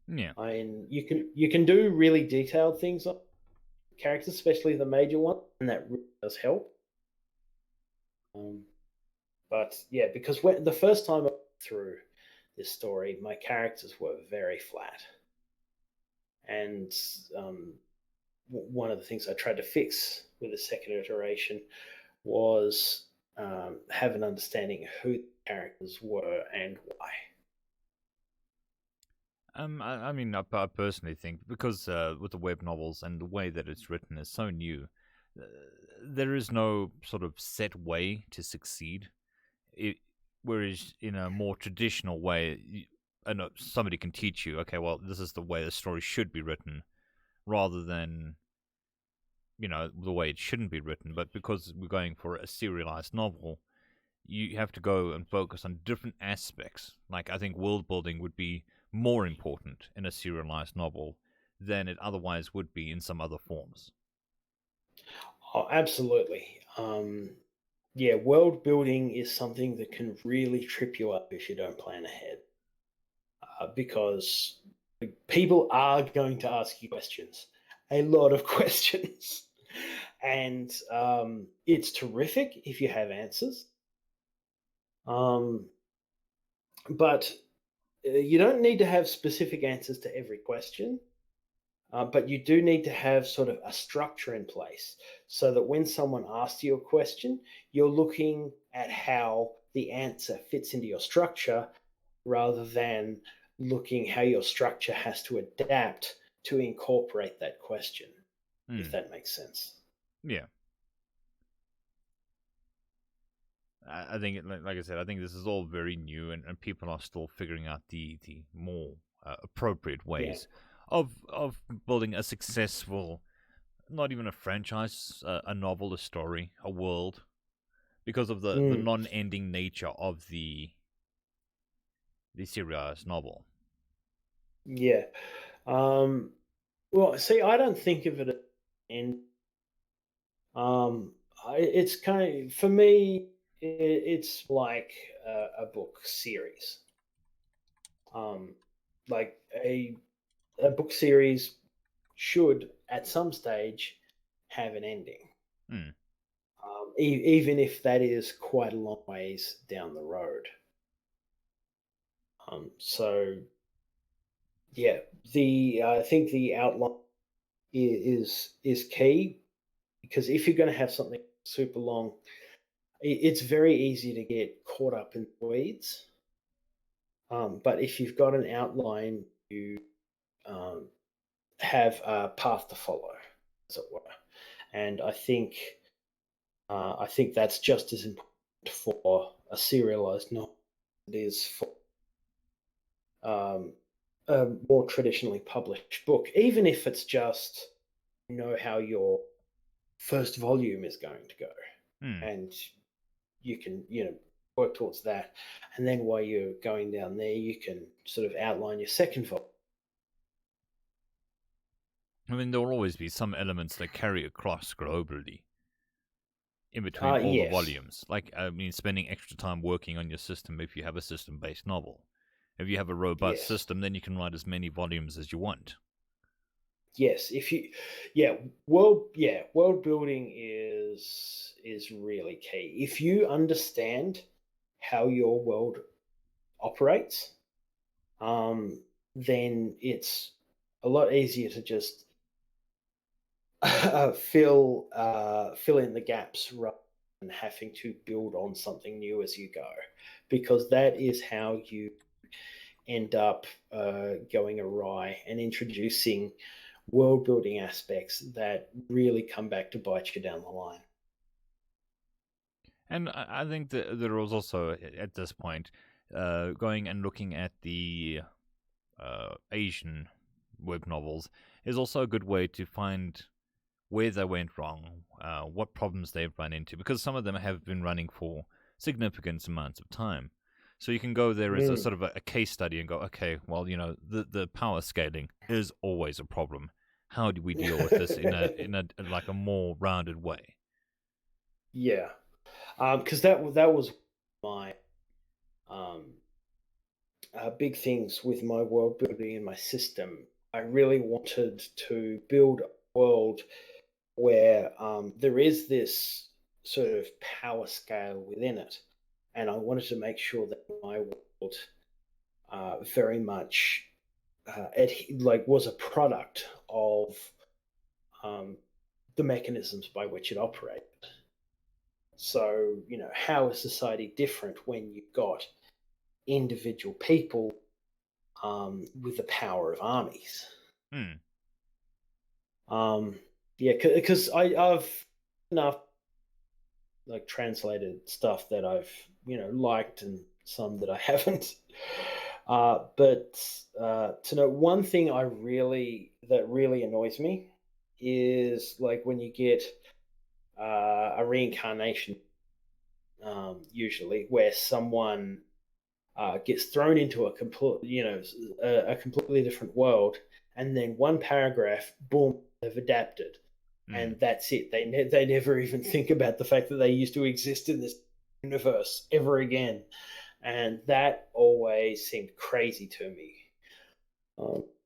Yeah. I mean, you can do really detailed things on characters, especially the major one, and that really does help. Um, but yeah, because when the first time I went through this story, my characters were very flat, and one of the things I tried to fix with the second iteration was have an understanding of who the characters were and why. I mean, I personally think because with the web novels and the way that it's written is so new, uh, there is no sort of set way to succeed. It, whereas in a more traditional way, I know somebody can teach you, okay, well, this is the way the story should be written, rather than the way it shouldn't be written. But because we're going for a serialized novel, you have to go and focus on different aspects. Like, I think world building would be more important in a serialized novel than it otherwise would be in some other forms. Oh, absolutely. Yeah, world building is something that can really trip you up if you don't plan ahead, because people are going to ask you questions, a lot of questions, and it's terrific if you have answers. Um, but you don't need to have specific answers to every question. But you do need to have sort of a structure in place so that when someone asks you a question, you're looking at how the answer fits into your structure rather than looking how your structure has to adapt to incorporate that question, if Hmm. that makes sense. Yeah. I think, like I said, I think this is all very new, and people are still figuring out the more appropriate Yeah. ways of building a successful, not even a franchise, a novel, a story, a world, because of the Mm, non-ending nature of the serialized novel. yeah. Um, well, see, I don't think of it as an it's kind of, for me, it's like a book series. Um, like a book series should, at some stage, have an ending, Hmm. even if that is quite a long ways down the road. So yeah, the I think the outline is key because if you're going to have something super long, it's very easy to get caught up in weeds. But if you've got an outline, you um, have a path to follow, as it were. And I think that's just as important for a serialized novel as it is for um, a more traditionally published book, even if it's just how your first volume is going to go, Hmm. and you can work towards that, and then while you're going down there, you can sort of outline your second volume. I mean, there will always be some elements that carry across globally in between all the Yes, volumes. Like, I mean, spending extra time working on your system if you have a system based novel. If you have a robust yes, system, then you can write as many volumes as you want. yes. If you, world building is really key. If you understand how your world operates, then it's a lot easier to just fill in the gaps rather than having to build on something new as you go, because that is how you end up going awry and introducing world building aspects that really come back to bite you down the line. And I think that there was also, at this point, going and looking at the Asian web novels is also a good way to find where they went wrong, what problems they've run into, because some of them have been running for significant amounts of time. So you can go there as a Mm. sort of a case study and go, okay, well, the power scaling is always a problem. How do we deal with this in a like a more rounded way? Yeah, because that was my um, big things with my world building and my system. I really wanted to build a world where there is this sort of power scale within it, and I wanted to make sure that my world very much like was a product of um, the mechanisms by which it operated. So, how is society different when you've got individual people with the power of armies? Hmm. Um, yeah, because I've enough like translated stuff that I've liked and some that I haven't. But to know one thing that really annoys me is like when you get a reincarnation, usually where someone gets thrown into a completely different world, and then one paragraph, boom, they've adapted, Hmm. and that's it. They never even think about the fact that they used to exist in this universe ever again, and that always seemed crazy to me.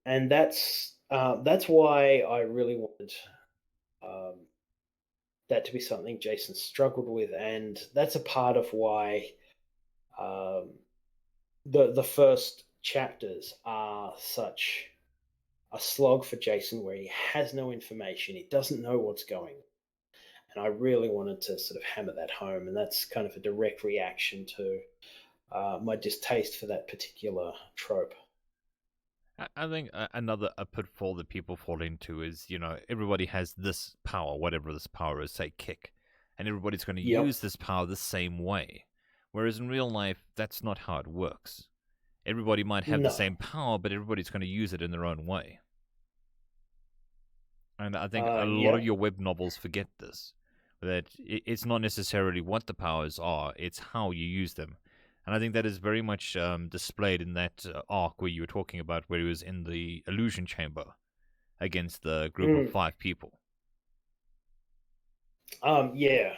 And that's why I really wanted um, that to be something Jason struggled with, and that's a part of why um, the first chapters are such a slog for Jason where he has no information, he doesn't know what's going on. And I really wanted to sort of hammer that home, and that's kind of a direct reaction to my distaste for that particular trope. I think another a pitfall that people fall into is, everybody has this power, whatever this power is, say kick, and everybody's going to Yep. use this power the same way. Whereas in real life, that's not how it works. Everybody might have the No. same power, but everybody's going to use it in their own way. And I think a lot of Yep. your web novels forget this. That it's not necessarily what the powers are, it's how you use them. And I think that is very much displayed in that arc where you were talking about, where he was in the illusion chamber against the group of Mm. 5 people. Yeah.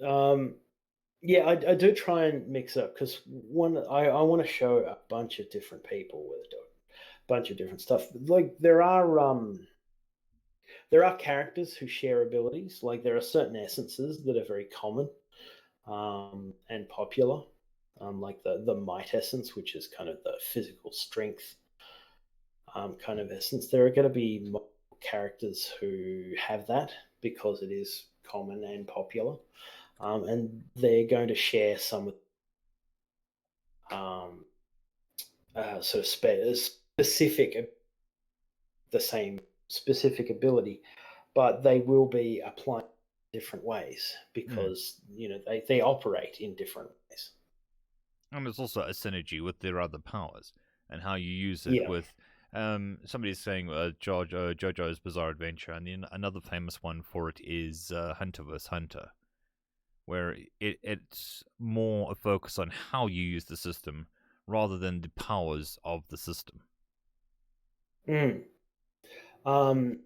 Um, yeah, I do try and mix up because I want to show a bunch of different people with a bunch of different stuff. Like there are characters who share abilities. Like there are certain essences that are very common and popular, like the might essence, which is kind of the physical strength kind of essence. There are going to be more characters who have that because it is common and popular, and they're going to share some um, sort of specific, the same specific ability, but they will be applied different ways Mm. because they operate in different ways. And there's also a synergy with their other powers and how you use it Yeah. with. Somebody's saying JoJo's Bizarre Adventure, and then another famous one for it is Hunter vs. Hunter, where it's more a focus on how you use the system rather than the powers of the system. Mm. Um,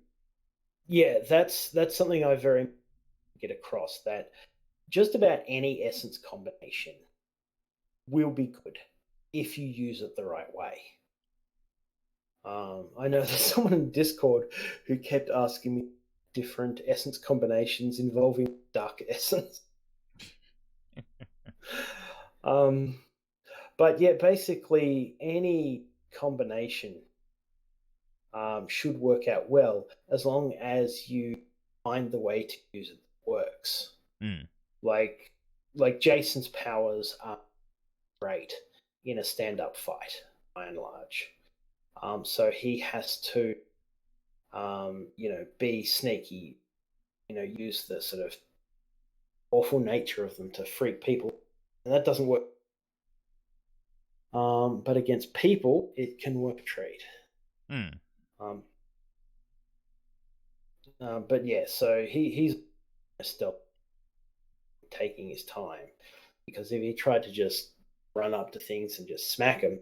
yeah, that's something I very get across, that just about any essence combination will be good if you use it the right way. I know there's someone in Discord who kept asking me different essence combinations involving dark essence. um, but yeah, basically any combination should work out well as long as you find the way to use it that works. Mm. Like like Jason's powers are great in a stand-up fight, by and large. So he has to, be sneaky. Use the sort of awful nature of them to freak people, and that doesn't work. But against people, it can work a treat. Mm. Um, but yeah, so he's still taking his time because if he tried to just run up to things and just smack them,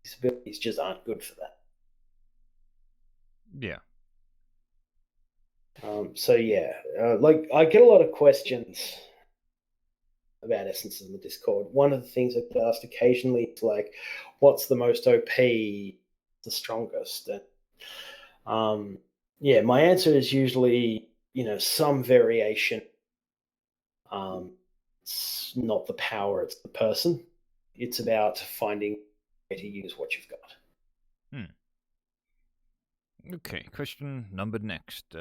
his abilities just aren't good for that. Yeah. So yeah, like I get a lot of questions about essences in the Discord. One of the things I get asked occasionally is like, "What's the most OP, the strongest?" And yeah, my answer is usually some variation. It's not the power; it's the person. It's about finding a way to use what you've got. Hmm. Okay, question number next.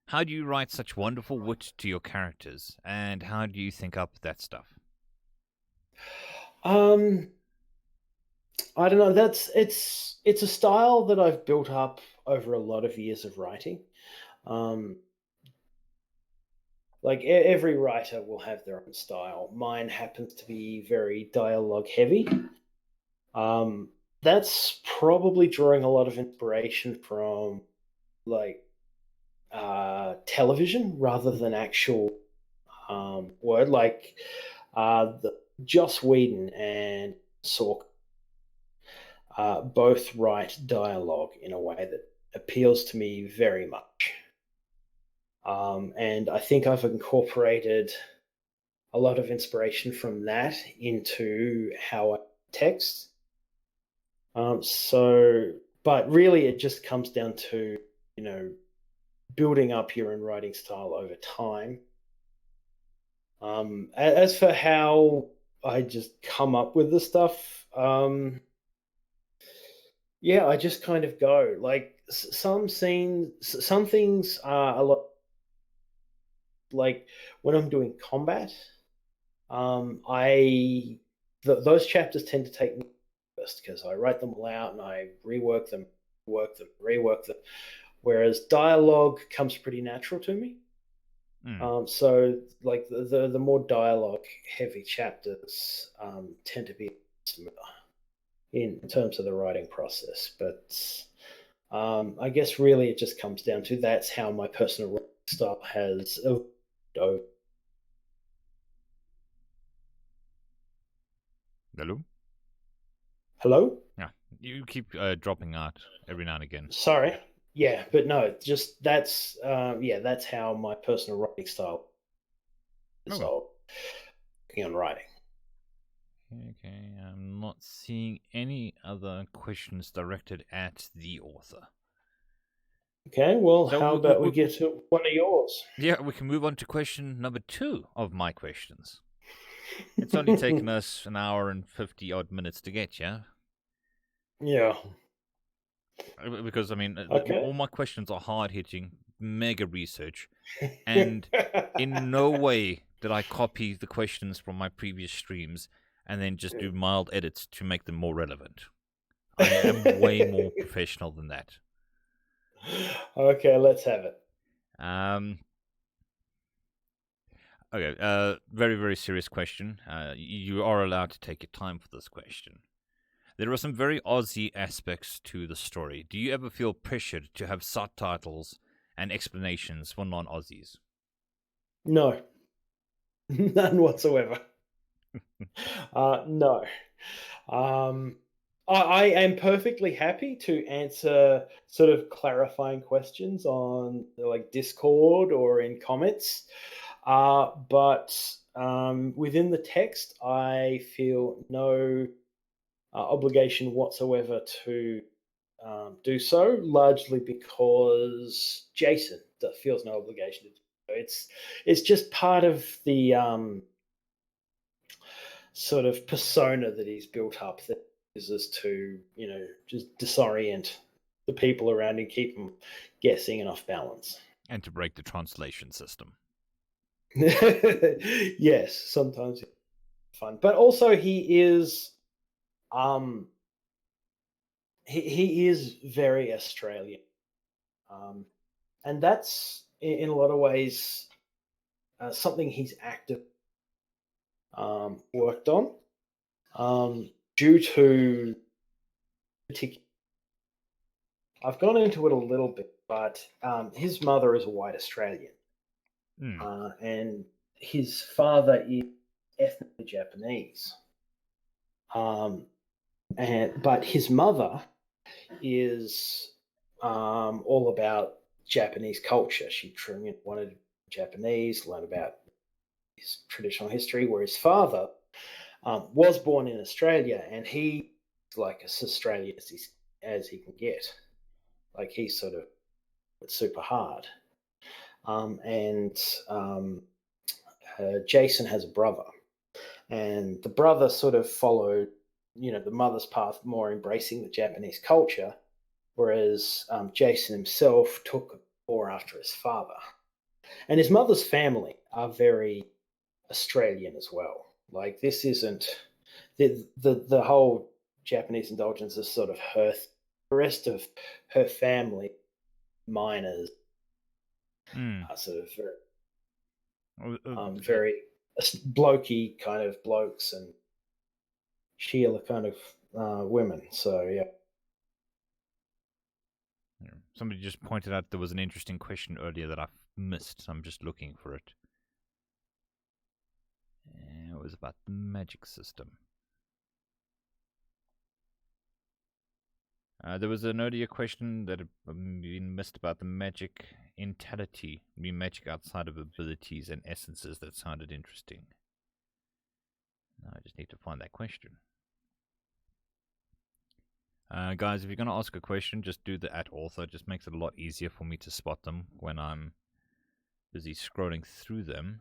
How do you write such wonderful wit to your characters, and how do you think up that stuff? Um, I don't know. It's a style that I've built up over a lot of years of writing. Um, like every writer will have their own style. Mine happens to be very dialogue heavy. Um, that's probably drawing a lot of inspiration from like television rather than actual word. Like Joss Whedon and Sork both write dialogue in a way that appeals to me very much. And I think I've incorporated a lot of inspiration from that into how I text. But really, it just comes down to, you know, building up your own writing style over time. As for how I just come up with the stuff, Yeah, I just kind of go like some scenes, some things are a lot like when I'm doing combat. I those chapters tend to take me first because I write them all out and I rework them, work them, rework them. Whereas dialogue comes pretty natural to me. Mm. So like the more dialogue heavy chapters tend to be smoother in terms of the writing process. But I guess really it just comes down to that's how my personal writing style has evolved. Hello? Hello? Yeah, you keep dropping out every now and again. Sorry. Yeah, but no, just that's yeah, that's how my personal writing style is Okay. all on writing. Okay, I'm not seeing any other questions directed at the author. Okay, well, So, how about we get to one of yours? yeah, we can move on to question number 2 of my questions. It's only taken us an hour and 50 odd minutes to get, yeah? Yeah. Because, I mean, Okay. all my questions are hard hitting, mega research, and in no way did I copy the questions from my previous streams and then just do mild edits to make them more relevant. I am way more professional than that. Okay, let's have it. Um, okay, very, very serious question. You are allowed to take your time for this question. There are some very Aussie aspects to the story. Do you ever feel pressured to have subtitles and explanations for non Aussies? No, none whatsoever. No. Um, I am perfectly happy to answer sort of clarifying questions on like Discord or in comments. But within the text, I feel no obligation whatsoever to do so, largely because Jason feels no obligation to do so. It's just part of the sort of persona that he's built up that uses to, just disorient the people around and keep them guessing and off balance. And to break the translation system. Yes, sometimes it's fun, but also um he is very Australian, um, and that's in a lot of ways something he's active worked on due to particular. I've gone into it a little bit, but his mother is a white Australian, Mm. and his father is ethnically Japanese. Um, and but his mother is all about Japanese culture. She wanted Japanese, learn about his traditional history, where his father was born in Australia, and he like as Australian as he can get. Like he's sort of super hard. And Jason has a brother, and the brother sort of followed, the mother's path, more embracing the Japanese culture, whereas Jason himself took more after his father. And his mother's family are very Australian as well. Like this isn't the whole Japanese indulgence is sort of her. The rest of her family, miners, Mm. are sort of very Uh, uh, very blokey kind of blokes and Sheila kind of women. So yeah. Somebody just pointed out there was an interesting question earlier that I missed. So I'm just looking for it. It was about the magic system. There was an earlier question that had been missed about the magic entality, the magic outside of abilities and essences that sounded interesting. Now I just need to find that question. Guys, if you're going to ask a question, just do the @author. It just makes it a lot easier for me to spot them when I'm busy scrolling through them.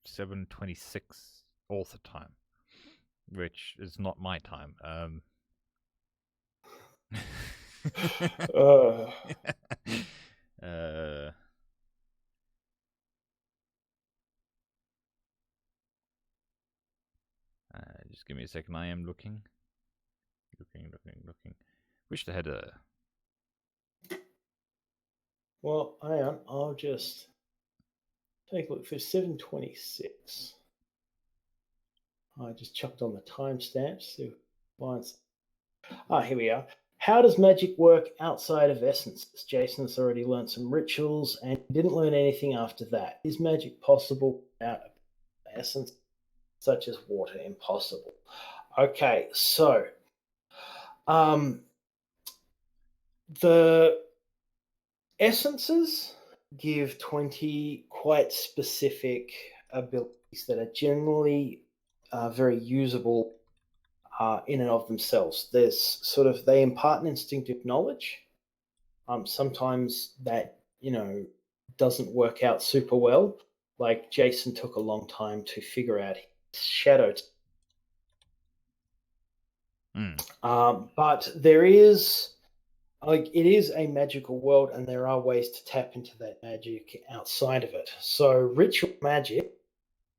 7:26 author time, which is not my time. Uh, uh, just give me a second. I am looking. Wish they had a. well, hang on. I'll just take a look for 7:26. I just chucked on the timestamps. See once. Here we are. How does magic work outside of essences? Jason has already learned some rituals and didn't learn anything after that. Is magic possible without essence, such as water? Impossible. Okay, so the essences give 20 quite specific abilities that are generally very usable in and of themselves. There's sort of, they impart an instinctive knowledge. Sometimes that, doesn't work out super well. Like Jason took a long time to figure out his shadow. But there is, like, it is a magical world, and there are ways to tap into that magic outside of it. So ritual magic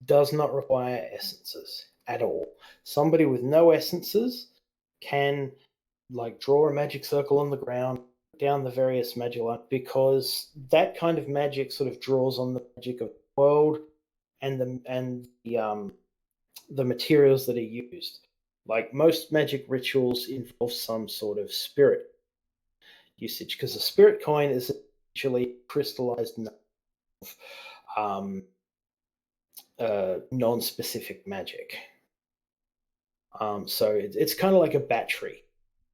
does not require essences at all. Somebody with no essences can, like, draw a magic circle on the ground, down the various magic lines, because that kind of magic sort of draws on the magic of the world and the materials that are used. Like, most magic rituals involve some sort of spirit usage, because a spirit coin is actually crystallized non-specific magic. So it's kind of like a battery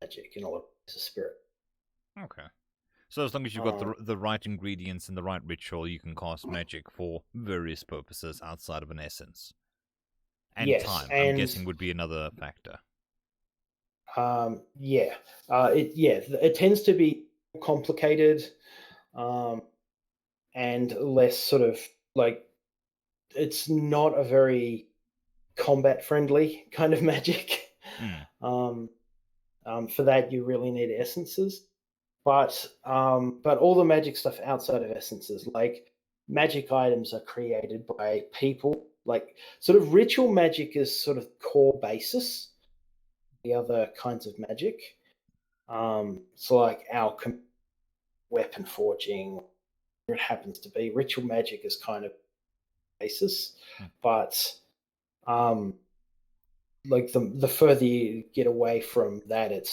magic in a lot of ways, a spirit. Okay. So as long as you've got the right ingredients and the right ritual, you can cast magic for various purposes outside of an essence. And Yes, time, and I'm guessing, would be another factor. It tends to be complicated, and less sort of like, it's not a very combat friendly kind of magic. For that, you really need essences. But all the magic stuff outside of essences, like magic items, are created by people. Like, sort of ritual magic is sort of core basis. The other kinds of magic, so like alchemy, weapon forging, it happens to be. Ritual magic is kind of basis, but like the further you get away from that, it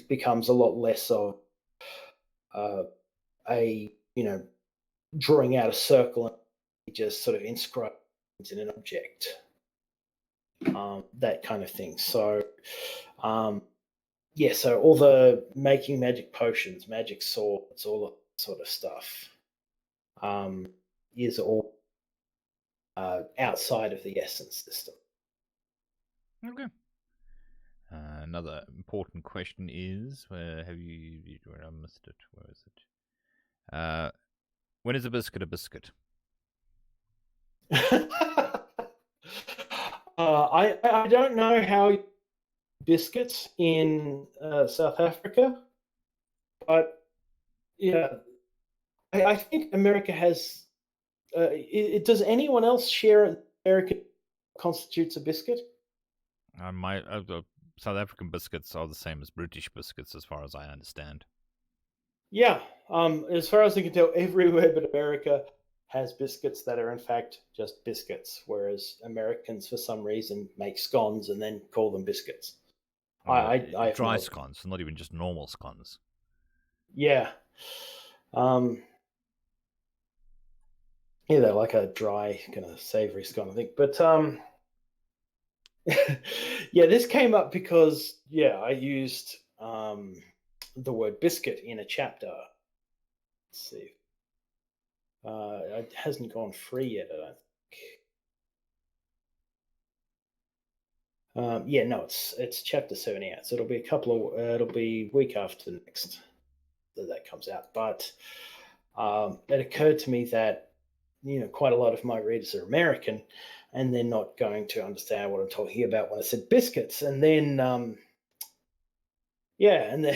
becomes a lot less of a drawing out a circle and just sort of inscribe in an object, that kind of thing. So so all the making magic potions, magic swords, all that sort of stuff is all outside of the essence system. Okay. Another important question is, where have you? Where I missed it. Where is it? When is a biscuit a biscuit? I don't know how biscuits in South Africa, but yeah, I think America has. Does anyone else share America constitutes a biscuit? My South African biscuits are the same as British biscuits, as far as I understand. Yeah, as far as I can tell, everywhere but America has biscuits that are in fact just biscuits, whereas Americans, for some reason, make scones and then call them biscuits. I dry scones, not even just normal scones. Yeah. Yeah, they're like a dry, kind of savory scone, I think. But yeah, this came up because I used the word biscuit in a chapter. Let's see. It hasn't gone free yet, I don't think. No, it's chapter 78, so it'll be it'll be week after next that comes out. But it occurred to me that quite a lot of my readers are American, and they're not going to understand what I'm talking about when I said biscuits. And then, and then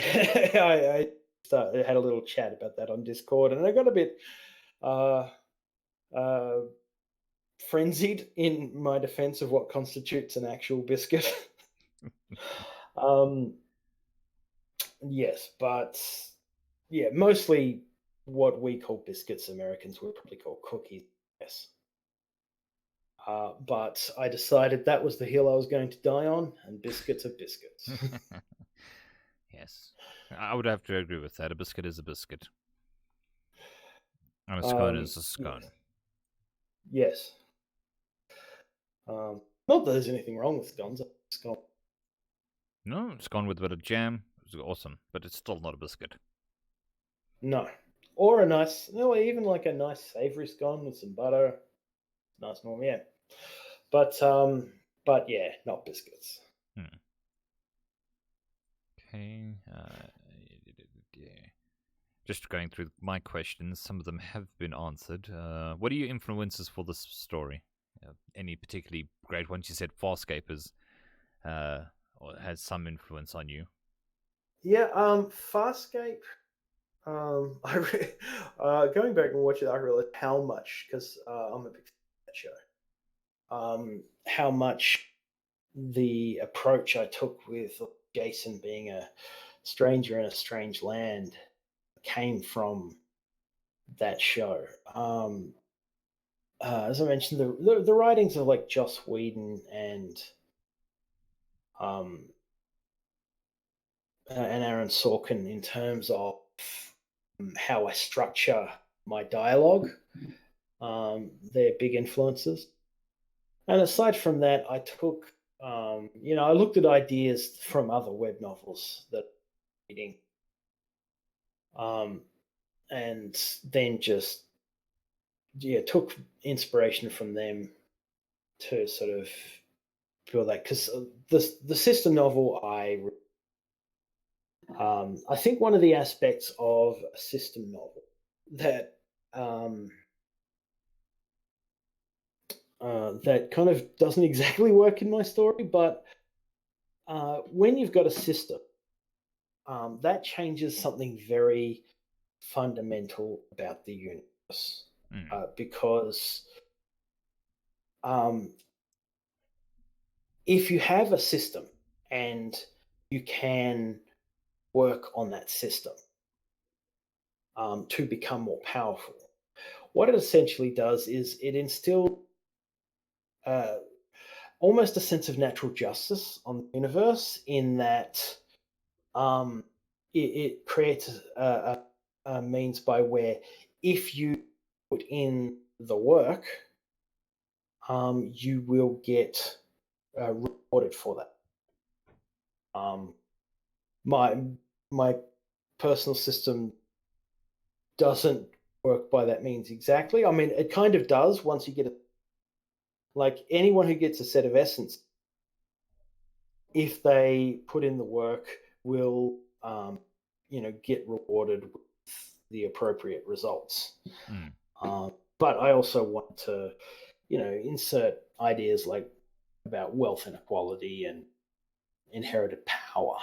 I had a little chat about that on Discord, and I got a bit uh, uh, frenzied in my defense of what constitutes an actual biscuit. um, yes, but yeah, mostly what we call biscuits, Americans would probably call cookies. Yes. But I decided that was the hill I was going to die on, and biscuits are biscuits. Yes. I would have to agree with that. A biscuit is a biscuit. And a scone is a scone. Yes. Not that there's anything wrong with scones. Scone. No, scone with a bit of jam is awesome, but it's still not a biscuit. No. Or a nice, even like a nice savory scone with some butter. Nice normal, yeah. But yeah, not biscuits. Okay. Just going through my questions, some of them have been answered. What are your influences for this story? Any particularly great ones? You said Farscape has some influence on you. Yeah, Farscape. Going back and watching it, I realized how much, because I'm a big fan of that show. How much the approach I took with Jason being a stranger in a strange land came from that show. As I mentioned, the writings of like Joss Whedon and Aaron Sorkin in terms of how I structure my dialogue, they're big influences. And aside from that, I took, I looked at ideas from other web novels that I'm reading, and then just took inspiration from them to sort of feel that, because the sister novel I think one of the aspects of a system novel that that kind of doesn't exactly work in my story, but when you've got a system, that changes something very fundamental about the universe, because if you have a system and you can work on that system to become more powerful, what it essentially does is it instills almost a sense of natural justice on the universe, in that it creates a means by where, if you put in the work, you will get rewarded for that. My personal system doesn't work by that means exactly. I mean, it kind of does once you get it. Like anyone who gets a set of essence, if they put in the work, will get rewarded with the appropriate results. But I also want to, insert ideas like about wealth inequality and inherited power.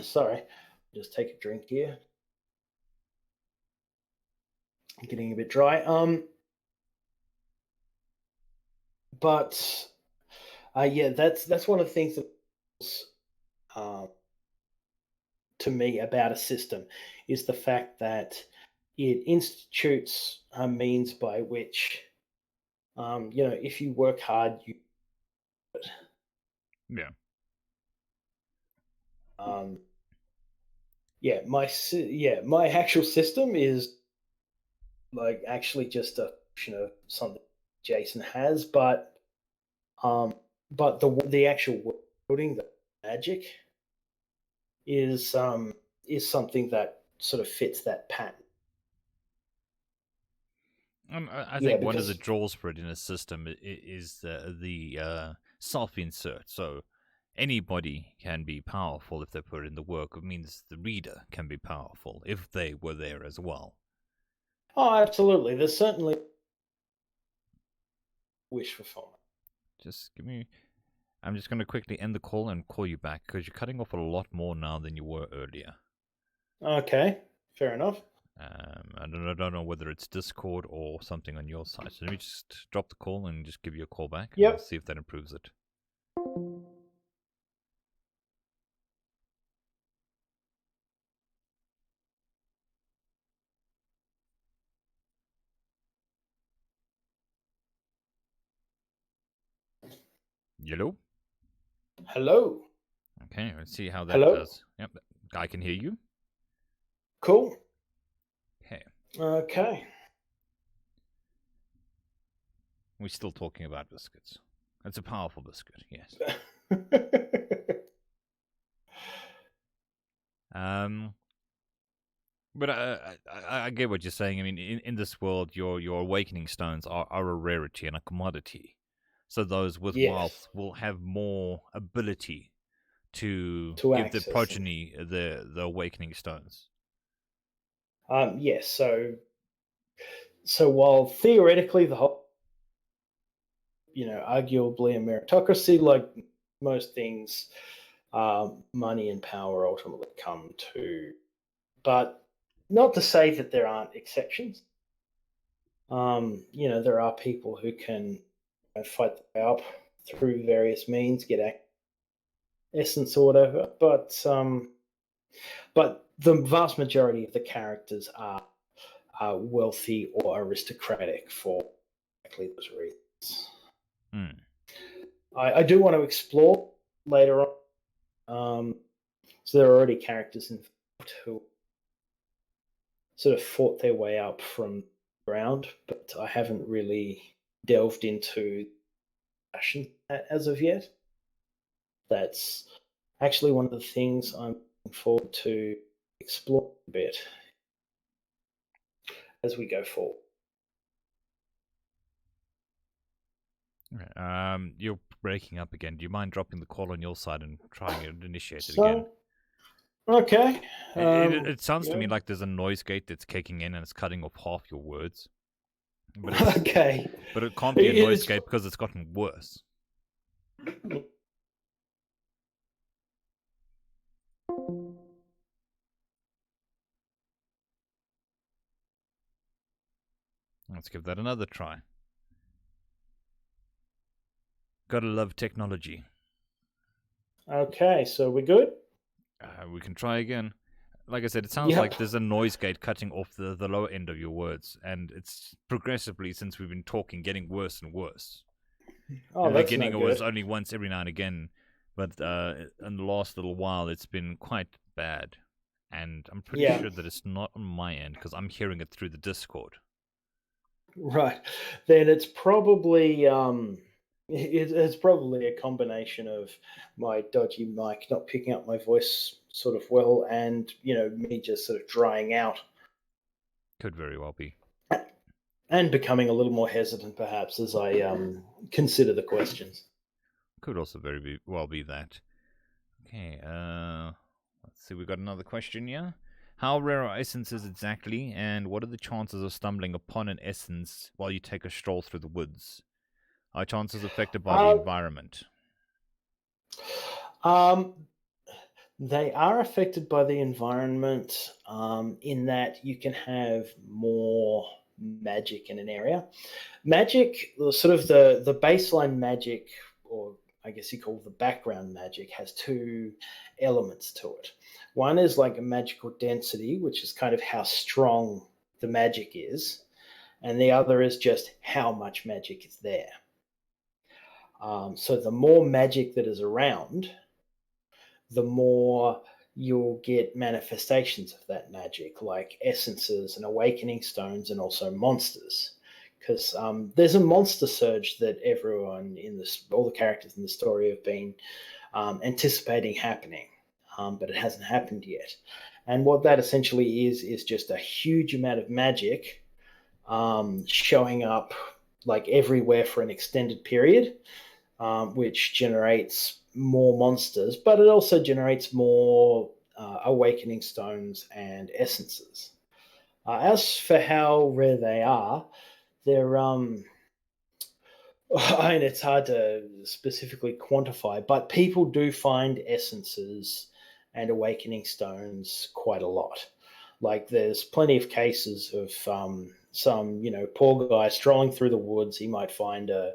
Sorry, just take a drink here. I'm getting a bit dry. But that's one of the things that to me about a system, is the fact that it institutes a means by which, if you work hard, you. Yeah. My actual system is like actually just a function of something Jason has, but the actual building, the magic, is something that sort of fits that pattern. I think one of the draws for it in a system is the self-insert. So anybody can be powerful if they put in the work. It means the reader can be powerful if they were there as well. Oh, absolutely. There's certainly wish fulfillment. Just give me. I'm just going to quickly end the call and call you back because you're cutting off a lot more now than you were earlier. Okay, fair enough. I don't know whether it's Discord or something on your side. So let me just drop the call and just give you a call back, and we'll Yep. see if that improves it. Hello? Hello. Okay, let's see how that Hello. does. Yep, I can hear you. Cool. Okay. Okay. We're still talking about biscuits. It's a powerful biscuit, yes. But I get what you're saying. I mean, in this world, your awakening stones are a rarity and a commodity. So those with Yes. wealth will have more ability to give the access them. progeny the awakening stones. Yes. So while theoretically the whole, arguably a meritocracy, like most things, money and power ultimately come to. But not to say that there aren't exceptions. There are people who can fight their way up through various means, get essence or whatever. But the vast majority of the characters are wealthy or aristocratic for exactly those reasons. I do want to explore later on. So there are already characters involved who sort of fought their way up from the ground, but I haven't really delved into fashion as of yet. That's actually one of the things I'm looking forward to explore a bit as we go forward. You're breaking up again. Do you mind dropping the call on your side and trying to initiate it So, again? okay. It sounds to me like there's a noise gate that's kicking in and it's cutting off half your words. But okay. But it can't be a noise gate because it's gotten worse. Let's give that another try. Gotta love technology. Okay, so we're good? We can try again. Like I said, it sounds like there's a noise gate cutting off the lower end of your words, and it's progressively, since we've been talking, getting worse and worse. Oh, in the that's beginning, no it was good. only once every now and again, but in the last little while, it's been quite bad. And I'm pretty sure that it's not on my end because I'm hearing it through the Discord. Right. Then it's probably it's probably a combination of my dodgy mic not picking up my voice sort of well, and me just sort of drying out. Could very well be. And becoming a little more hesitant, perhaps, as I consider the questions. Could also very well be that. Okay, let's see, we got another question here. How rare are essences exactly, and what are the chances of stumbling upon an essence while you take a stroll through the woods? Are chances affected by the environment? They are affected by the environment, in that you can have more magic in an area. Magic, sort of the baseline magic, or I guess you call the background magic, has two elements to it. One is like a magical density, which is kind of how strong the magic is, and the other is just how much magic is there. So the more magic that is around, the more you'll get manifestations of that magic, like essences and awakening stones, and also monsters. Because there's a monster surge that everyone in this, all the characters in the story have been anticipating happening, but it hasn't happened yet. And what that essentially is just a huge amount of magic showing up like everywhere for an extended period, which generates more monsters, but it also generates more awakening stones and essences. As for how rare they are, they're I mean, it's hard to specifically quantify, but people do find essences and awakening stones quite a lot. Like, there's plenty of cases of some, poor guy strolling through the woods. He might find a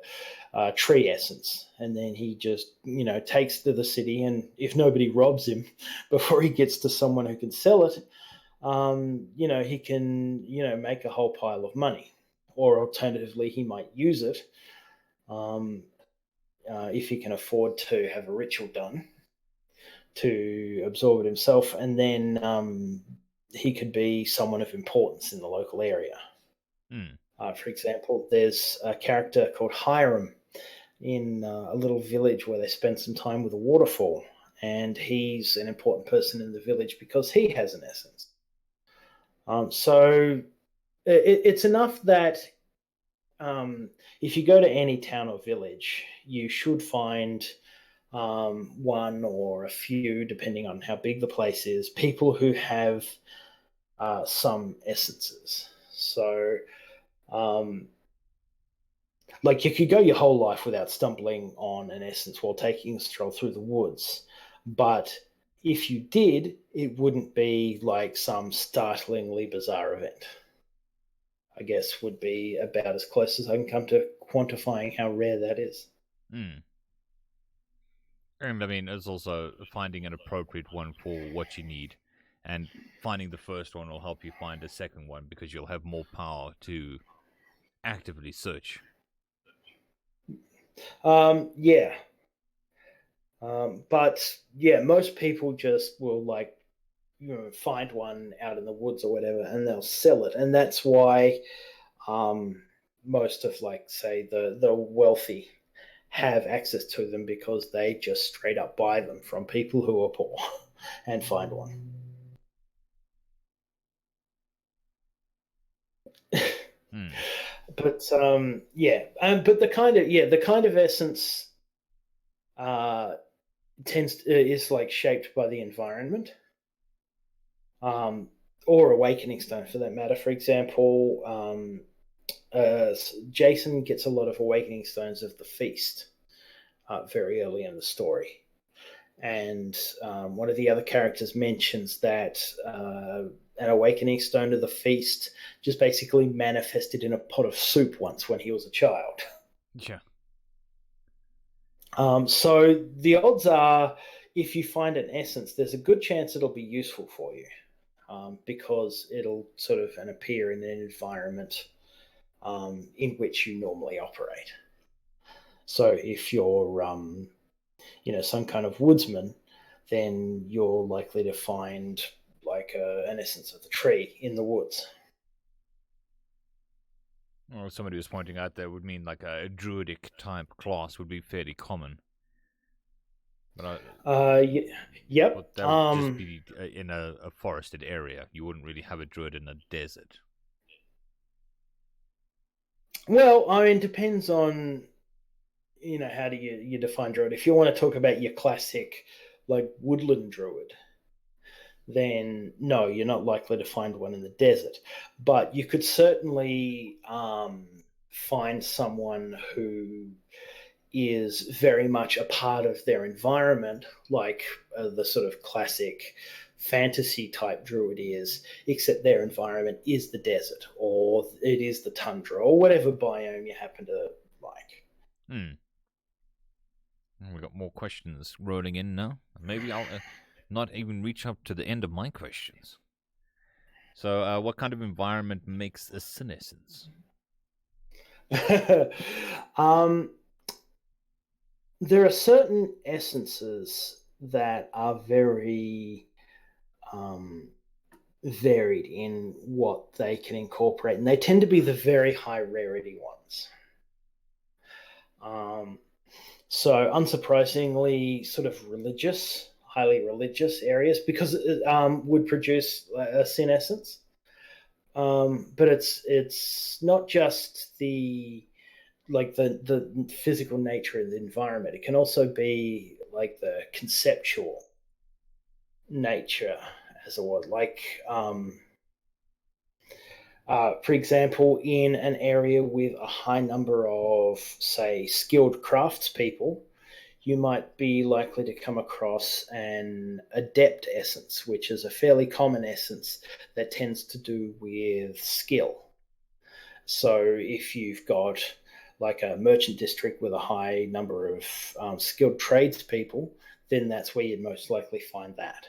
tree essence, and then he just, takes to the city. And if nobody robs him before he gets to someone who can sell it, he can, make a whole pile of money. Or alternatively, he might use it, um, if he can afford to have a ritual done to absorb it himself, and then he could be someone of importance in the local area. Hmm. For example, there's a character called Hiram in a little village where they spend some time with a waterfall, and he's an important person in the village because he has an essence. So it's enough that if you go to any town or village, you should find one or a few, depending on how big the place is, people who have some essences. So, um, like, you could go your whole life without stumbling on an essence while taking a stroll through the woods, but if you did, it wouldn't be like some startlingly bizarre event. I guess would be about as close as I can come to quantifying how rare that is. Hmm. And I mean, it's also finding an appropriate one for what you need. And finding the first one will help you find a second one because you'll have more power to actively search. Yeah, but yeah, most people just will, like, find one out in the woods or whatever, and they'll sell it, and that's why um, most of, like, say, the wealthy have access to them, because they just straight up buy them from people who are poor and find one. Hmm. But but the kind of essence uh, is like shaped by the environment, um, or awakening stone for that matter. For example, Jason gets a lot of awakening stones of the feast very early in the story. And one of the other characters mentions that an awakening stone of the feast just basically manifested in a pot of soup once when he was a child. Yeah. So the odds are, if you find an essence, there's a good chance it'll be useful for you, because it'll sort of appear in an environment in which you normally operate. So if you're, some kind of woodsman, then you're likely to find, like, an essence of the tree in the woods. Or somebody was pointing out that would mean like a druidic type class would be fairly common. But I Yep. thought that would just be in a forested area. You wouldn't really have a druid in a desert. Well, I mean, depends on, how do you define druid. If you want to talk about your classic, like, woodland druid, then no, you're not likely to find one in the desert. But you could certainly find someone who is very much a part of their environment, like the sort of classic fantasy type druid is, except their environment is the desert, or it is the tundra, or whatever biome you happen to like. Hmm. We got more questions rolling in now. Maybe I'll not even reach up to the end of my questions. So, what kind of environment makes a senescence? um, there are certain essences that are very um, varied in what they can incorporate, and they tend to be the very high rarity ones. Um, so, unsurprisingly, sort of religious, highly religious areas, because it would produce a senescence. But it's not just the physical nature of the environment. It can also be like the conceptual nature, as it would, like, For example, in an area with a high number of, say, skilled craftspeople, you might be likely to come across an adept essence, which is a fairly common essence that tends to do with skill. So if you've got like a merchant district with a high number of skilled tradespeople, then that's where you'd most likely find that.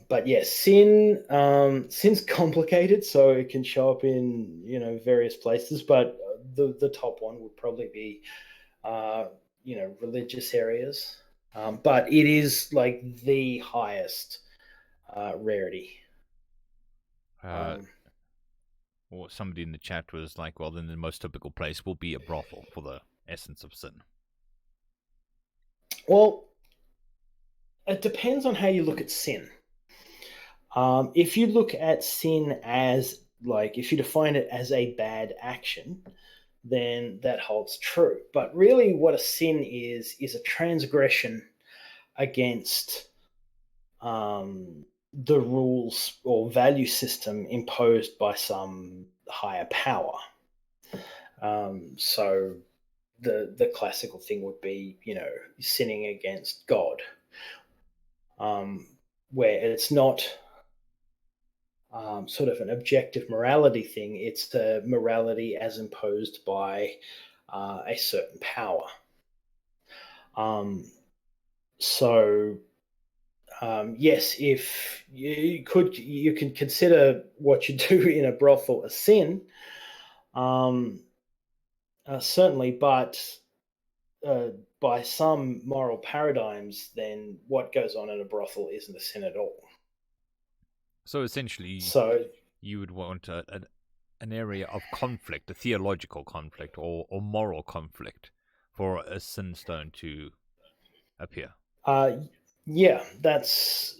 But yeah, sin's complicated, so it can show up in various places. But the top one would probably be uh, religious areas. But it is like the highest rarity. Uh, Um, or somebody in the chat was like, well, then the most typical place will be a brothel for the essence of sin. well, it depends on how you look at sin. If you look at sin as like, if you define it as a bad action, then that holds true. But really, what a sin is a transgression against the rules or value system imposed by some higher power. So the classical thing would be, sinning against God, um, where it's not sort of an objective morality thing. It's the morality as imposed by a certain power. Um, so yes, if you can consider what you do in a brothel a sin, um, certainly, but uh, by some moral paradigms, then what goes on in a brothel isn't a sin at all. So essentially, So you would want an area of conflict, a theological conflict or moral conflict, for a sin stone to appear. Uh, yeah, that's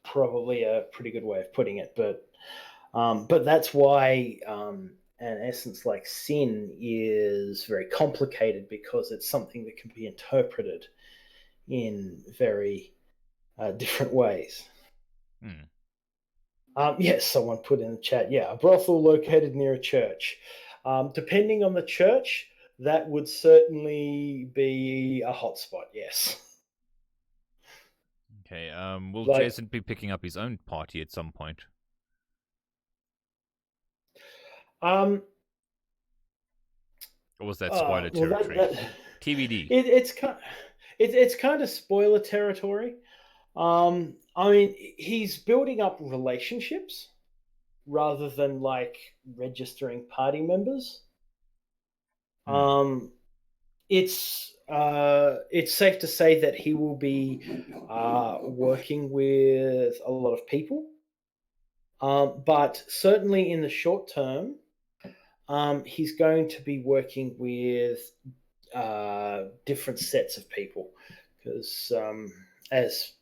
probably a pretty good way of putting it. But that's why an essence like sin is very complicated because it's something that can be interpreted in very different ways. Hmm. Yes, someone put in the chat. Yeah, a brothel located near a church. Depending on the church, that would certainly be a hotspot. Yes. Okay. Will Like, Jason be picking up his own party at some point, um, or was that spoiler well, territory? TBD. it's kind, it's kind of spoiler territory. I mean, he's building up relationships rather than like registering party members. Hmm. Um, it's safe to say that he will be working with a lot of people, but certainly in the short term, he's going to be working with different sets of people because as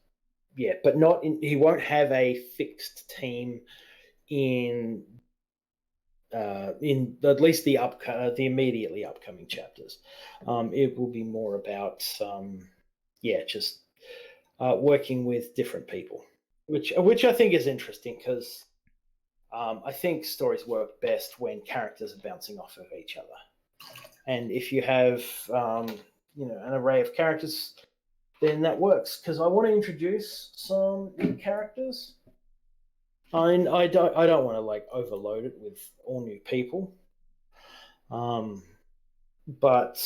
yeah, but not in, he won't have a fixed team in in at least the immediately upcoming chapters. It will be more about yeah, just working with different people, which I think is interesting because I think stories work best when characters are bouncing off of each other, and if you have an array of characters, then that works. Because I want to introduce some new characters. I don't want to like overload it with all new people. But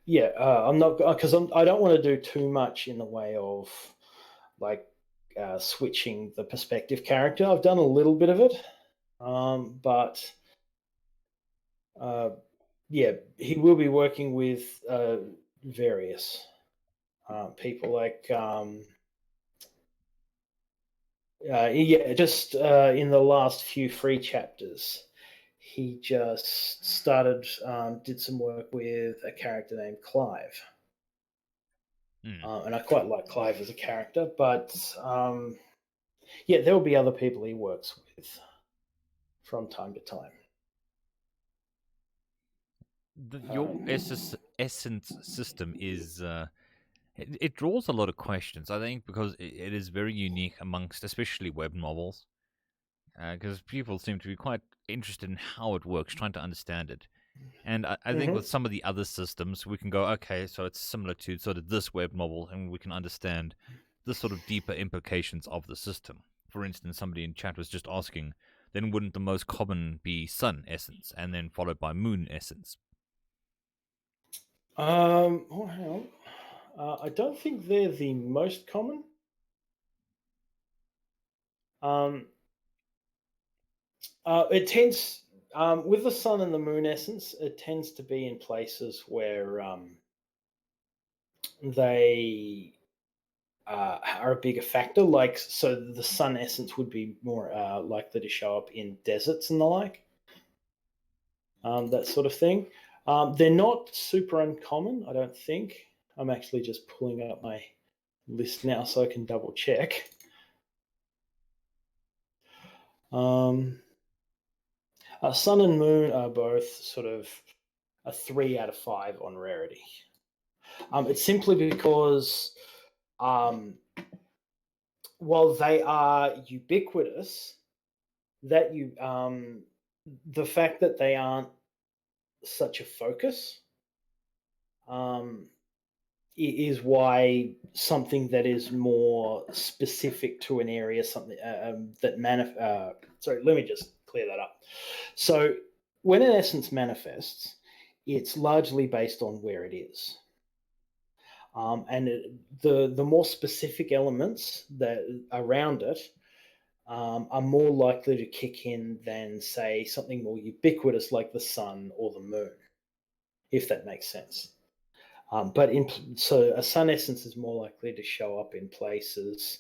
yeah, I'm not because I don't want to do too much in the way of like switching the perspective character. I've done a little bit of it, but uh, yeah, he will be working with various people like yeah, just in the last few free chapters, he just started, did some work with a character named Clive. Hmm. And I quite like Clive as a character, but yeah, there will be other people he works with from time to time. Your essence system is it draws a lot of questions, I think, because it is very unique amongst especially web novels, because people seem to be quite interested in how it works, trying to understand it. And I think Hmm. with some of the other systems, we can go, okay, so it's similar to sort of this web novel, and we can understand the sort of deeper implications of the system. For instance, somebody in chat was just asking, then wouldn't the most common be sun essence, and then followed by moon essence? Oh, hang on. I don't think they're the most common. Um, it tends, with the sun and the moon essence, it tends to be in places where they are a bigger factor. Like, so the sun essence would be more likely to show up in deserts and the like, that sort of thing. They're not super uncommon, I don't think. I'm actually just pulling up my list now so I can double check. Um, Sun and Moon are both sort of a 3 out of 5 on rarity. It's simply because um, while they are ubiquitous, that you the fact that they aren't such a focus um, is why something that is more specific to an area, something that sorry, let me just clear that up. So, when an essence manifests, it's largely based on where it is. The more specific elements that around it are more likely to kick in than, say, something more ubiquitous like the sun or the moon, if that makes sense. So a sun essence is more likely to show up in places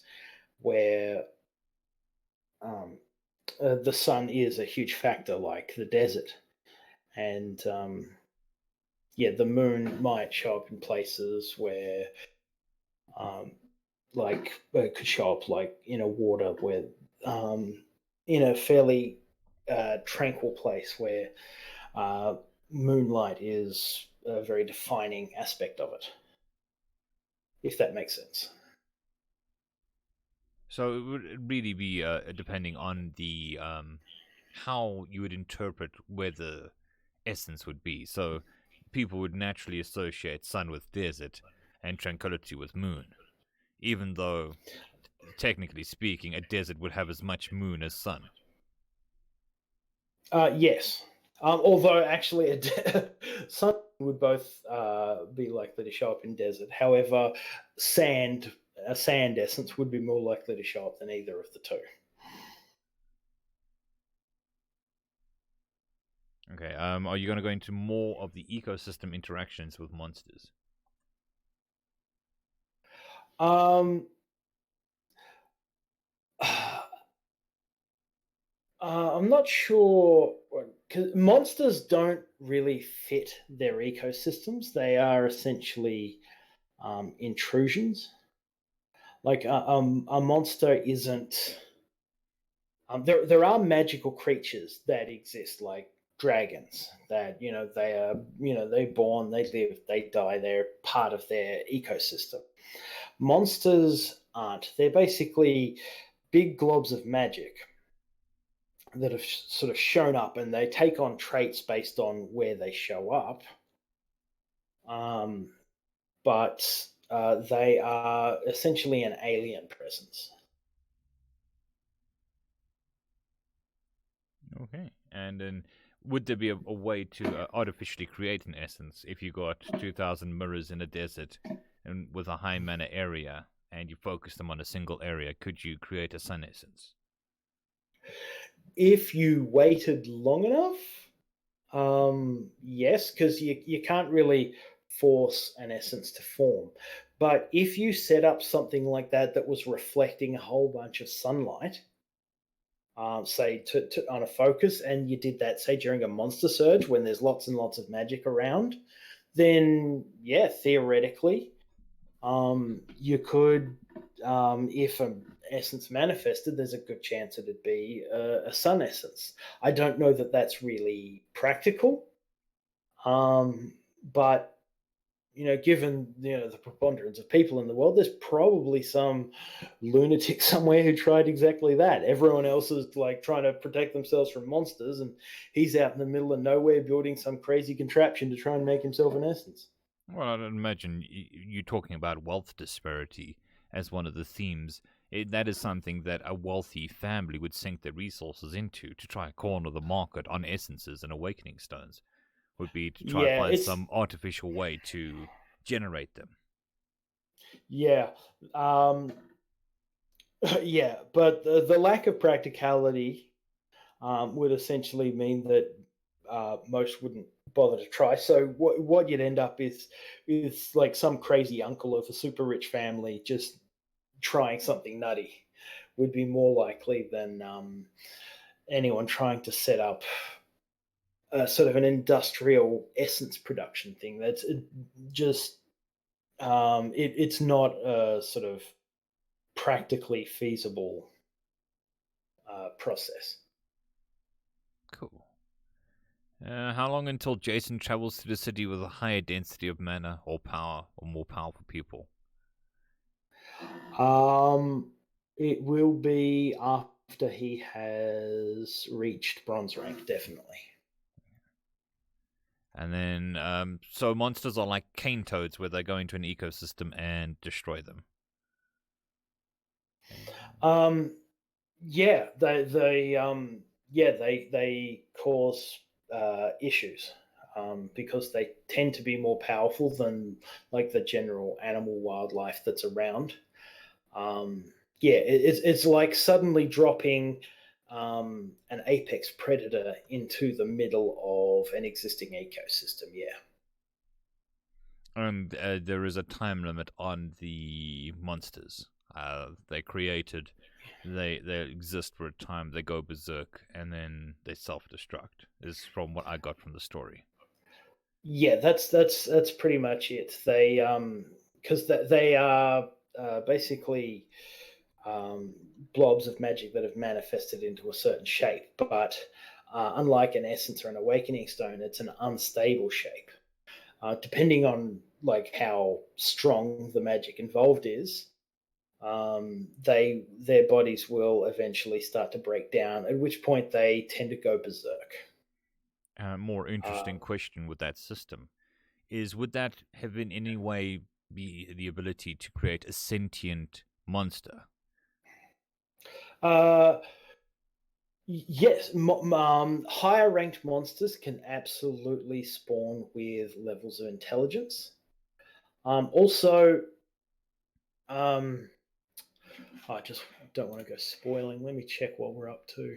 where um, the sun is a huge factor, like the desert, and yeah, the moon might show up in places where, um, like, it could show up like in a water where, um, in a fairly tranquil place where uh, moonlight is a very defining aspect of it, if that makes sense. So it would really be depending on the how you would interpret where the essence would be. So people would naturally associate sun with desert and tranquility with moon, even though technically speaking, a desert would have as much moon as sun. Yes. Although actually, sun would both be likely to show up in desert. However, sand, a sand essence would be more likely to show up than either of the two. Okay. Are you going to go into more of the ecosystem interactions with monsters? Um, I'm not sure, because monsters don't really fit their ecosystems. They are essentially intrusions. Like a monster isn't. There are magical creatures that exist, like dragons. That they are they're born, they live, they die. They're part of their ecosystem. Monsters aren't. They're basically big globs of magic that have sort of shown up, and they take on traits based on where they show up. Um, but they are essentially an alien presence. Okay. And then would there be a way to artificially create an essence if you got 2,000 mirrors in a desert and with a high mana area and you focus them on a single area? Could you create a sun essence? If you waited long enough, yes, because you can't really force an essence to form. But if you set up something like that was reflecting a whole bunch of sunlight, say on a focus, and you did that, say, during a monster surge when there's lots and lots of magic around, then yeah, theoretically, you could, if an essence manifested, there's a good chance it'd be a sun essence. I don't know that that's really practical, but given the preponderance of people in the world, there's probably some lunatic somewhere who tried exactly that. Everyone else is like trying to protect themselves from monsters, and he's out in the middle of nowhere building some crazy contraption to try and make himself an essence. Well, I'd imagine you talking about wealth disparity as one of the themes. That is something that a wealthy family would sink their resources into to try and corner the market on essences and awakening stones. Would be to try and Yeah, find it's some artificial way to generate them. yeah, um, yeah, but the lack of practicality would essentially mean that most wouldn't bother to try. So what you'd end up is like some crazy uncle of a super rich family just trying something nutty would be more likely than anyone trying to set up sort of an industrial essence production thing. That's just it's not a sort of practically feasible process. Cool. How long until Jason travels to the city with a higher density of mana or power or more powerful people? Um, it will be after he has reached bronze rank, definitely. And then, so monsters are like cane toads, where they go into an ecosystem and destroy them. Um, yeah, they cause issues because they tend to be more powerful than like the general animal wildlife that's around. Um, yeah, it's like suddenly dropping an apex predator into the middle of an existing ecosystem. Yeah. And there is a time limit on the monsters. They created, they exist for a time. They go berserk, and then they self-destruct. Is from what I got from the story. Yeah, that's pretty much it. They because they are basically um, blobs of magic that have manifested into a certain shape, but unlike an essence or an awakening stone, it's an unstable shape. Depending on like how strong the magic involved is, their bodies will eventually start to break down. At which point they tend to go berserk. More Uh, interesting question with that system is: would that have in any way be the ability to create a sentient monster? uh, Yes, higher ranked monsters can absolutely spawn with levels of intelligence. Also, um, I just don't want to go spoiling. Let me check what we're up to.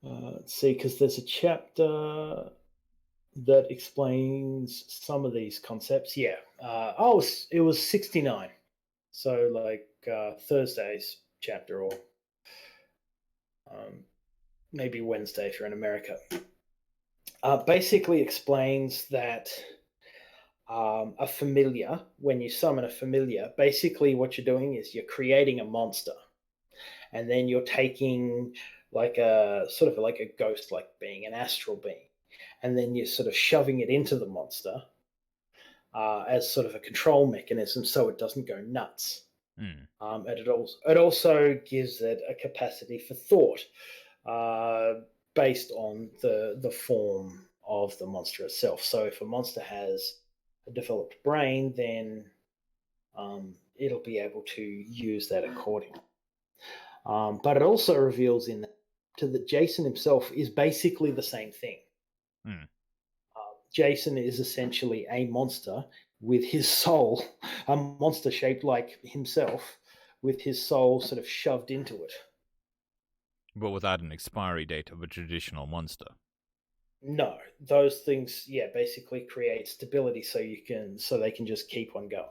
Let's see, because there's a chapter that explains some of these concepts. Yeah. It was 69. So, like Thursday's chapter, or um, maybe Wednesday if you're in America. Basically explains that a familiar, when you summon a familiar, basically what you're doing is you're creating a monster, and then you're taking like a sort of like a ghost like being, an astral being, and then you're sort of shoving it into the monster as sort of a control mechanism so it doesn't go nuts. Hmm. And it also gives it a capacity for thought based on the form of the monster itself. So if a monster has a developed brain, then it'll be able to use that accordingly. But it also reveals in that to that Jason himself is basically the same thing. Hmm. Jason is essentially a monster with his soul, a monster shaped like himself, with his soul sort of shoved into it. But without an expiry date of a traditional monster. No, those things, yeah, basically create stability so they can just keep on going.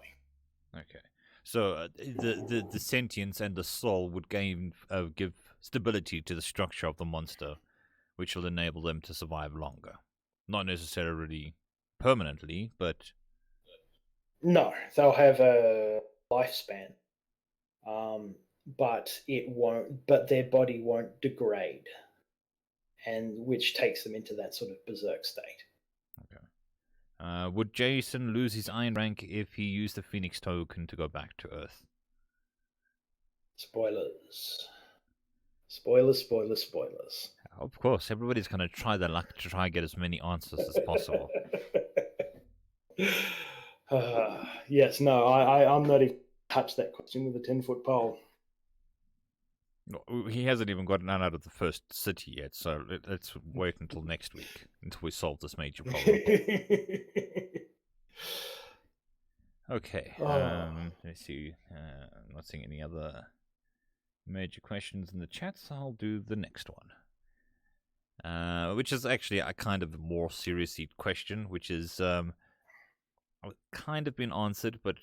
Okay. So the sentience and the soul would give stability to the structure of the monster, which will enable them to survive longer. Not necessarily permanently, but No, they'll have a lifespan, but it won't. But their body won't degrade, and which takes them into that sort of berserk state. okay. Would Jason lose his Iron rank if he used the Phoenix token to go back to Earth? Spoilers. Spoilers, spoilers, spoilers. Of course, everybody's going to try their luck to try and get as many answers as possible. Yes, no, I'm not even touch that question with a 10-foot pole. He hasn't even gotten out of the first city yet, so let's wait until next week until we solve this major problem. Okay. Let's see. I'm not seeing any other major questions in the chat, so I'll do the next one. Which is actually a kind of more serious question, which is kind of been answered, but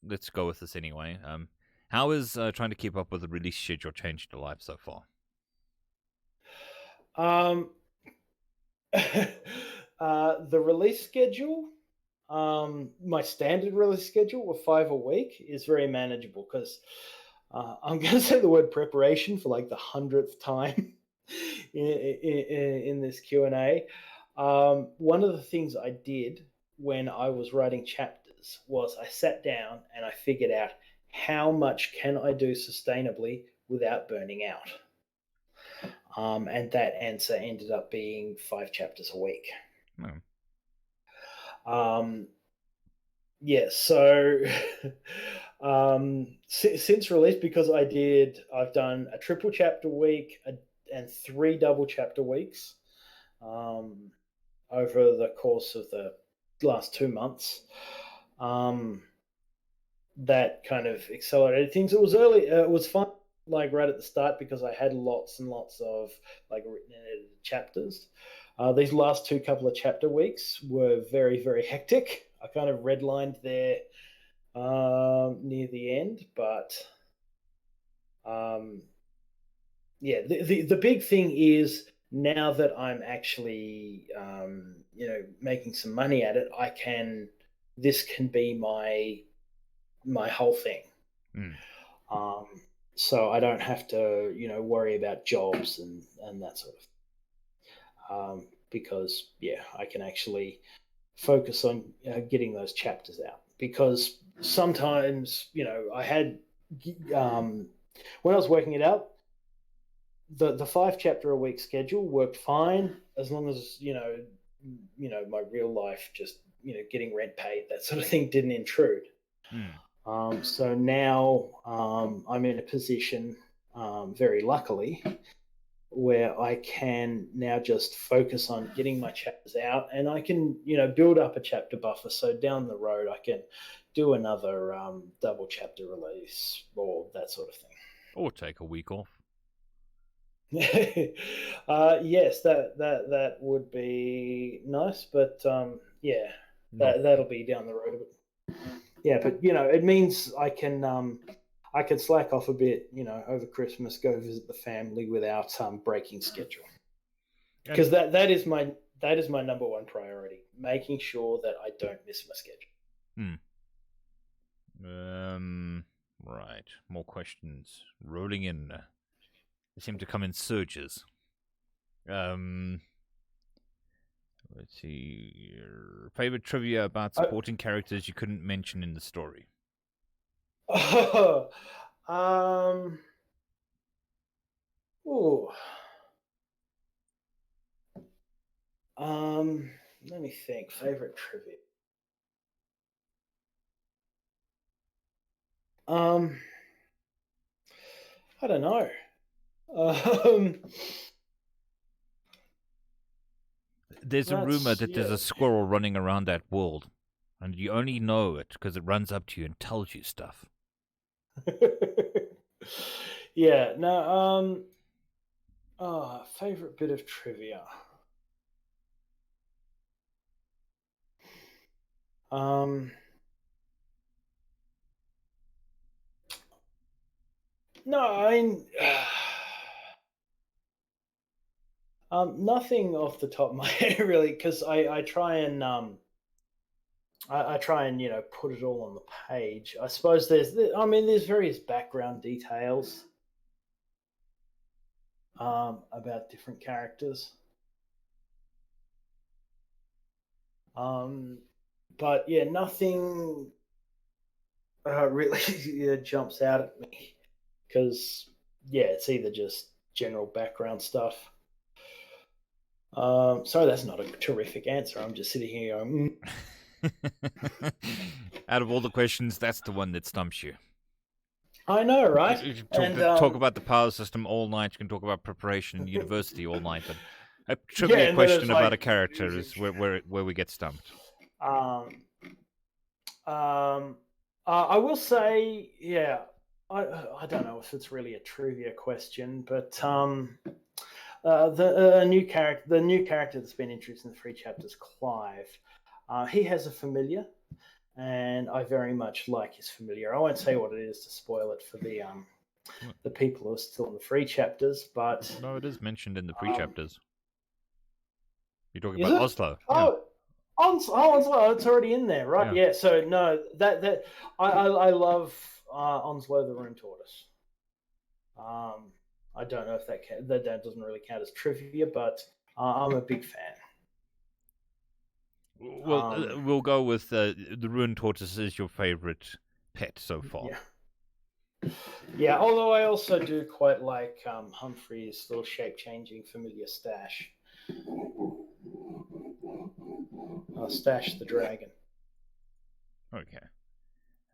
let's go with this anyway. How is trying to keep up with the release schedule changed your life so far? The release schedule, my standard release schedule of 5 a week is very manageable because I'm going to say the word preparation for like the 100th time in this Q&A. One of the things I did when I was writing chapters was I sat down and I figured out how much can I do sustainably without burning out. And that answer ended up being 5 chapters a week. Yeah, so since release, because I've done a triple chapter week and 3 double chapter weeks over the course of the last 2 months. That kind of accelerated things. It was fun, like right at the start, because I had lots and lots of like written and edited chapters. These last 2 couple of chapter weeks were very, very hectic. I kind of redlined there near the end, but yeah, the big thing is now that I'm actually making some money at it, this can be my whole thing. So I don't have to worry about jobs and that sort of because I can actually focus on getting those chapters out, because sometimes I had when I was working it out, the 5 chapter a week schedule worked fine as long as my real life, just getting rent paid, that sort of thing, didn't intrude. So now I'm in a position, very luckily, where I can now just focus on getting my chapters out, and I can build up a chapter buffer, so down the road I can do another double chapter release or that sort of thing. Or take a week off. Yes, that would be nice, but that'll be down the road a bit. Yeah, but it means I can slack off a bit, over Christmas, go visit the family without breaking schedule. Because that is my number one priority, making sure that I don't miss my schedule. Right. More questions rolling in. They seem to come in surges. Let's see. Your favorite trivia about supporting characters you couldn't mention in the story. Let me think. Favorite trivia. I don't know. There's a rumor that there's a squirrel running around that world, and you only know it because it runs up to you and tells you stuff. Yeah. No. Favorite bit of trivia. No, I mean, nothing off the top of my head really, because I try and put it all on the page. I suppose there's various background details about different characters. But yeah, nothing really jumps out at me because yeah, it's either just general background stuff. Sorry, that's not a terrific answer. I'm just sitting here going, Out of all the questions, that's the one that stumps you. I know, right? You can And talk about the power system all night. You can talk about preparation in university all night, but a yeah, trivia and then question it's about a like, character is where we get stumped. um, I will say, yeah, I don't know if it's really a trivia question, but the new character that's been introduced in the 3 chapters, Clive. He has a familiar, and I very much like his familiar. I won't say what it is to spoil it for the people who are still in the 3 chapters, but No, it is mentioned in the um, pre-chapters. You're talking is about it? Oslo, yeah, Oh, Onslow, it's already in there, right? yeah. Yeah. So no, that I love Onslow the Rune Tortoise. I don't know if that doesn't really count as trivia, but I'm a big fan. Well, Um, we'll go with the Rune Tortoise is your favorite pet so far. yeah, yeah. Although I also do quite like Humphrey's little shape-changing familiar Stash. Stash the dragon. Okay.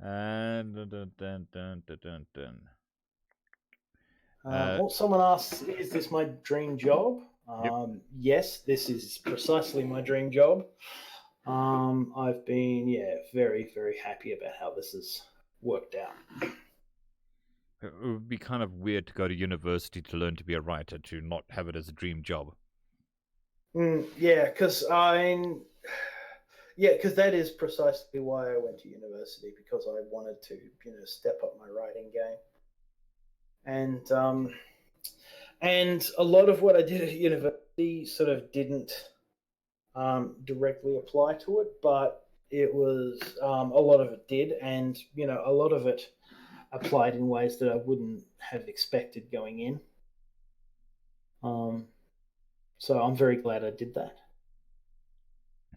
And dun, dun, dun, dun, dun, dun. Someone asks, "Is this my dream job?" Yep. Yes, this is precisely my dream job. I've been very very happy about how this has worked out. It would be kind of weird to go to university to learn to be a writer to not have it as a dream job. Yeah, because that is precisely why I went to university, because I wanted to step up my writing game, and a lot of what I did at university sort of didn't directly apply to it, but it was a lot of it did, and a lot of it applied in ways that I wouldn't have expected going in. Um, so I'm very glad I did that.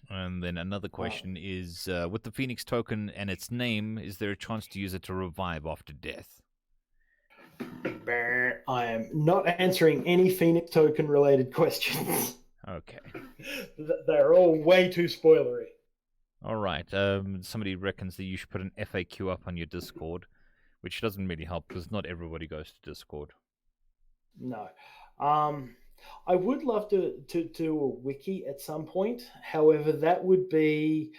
And then another Uh, question is with the Phoenix token and its name, is there a chance to use it to revive after death? I am not answering any Phoenix token related questions. Okay. They're all way too spoilery. All right. Somebody reckons that you should put an FAQ up on your Discord, which doesn't really help because not everybody goes to Discord. No. I would love to do a wiki at some point. However, that would be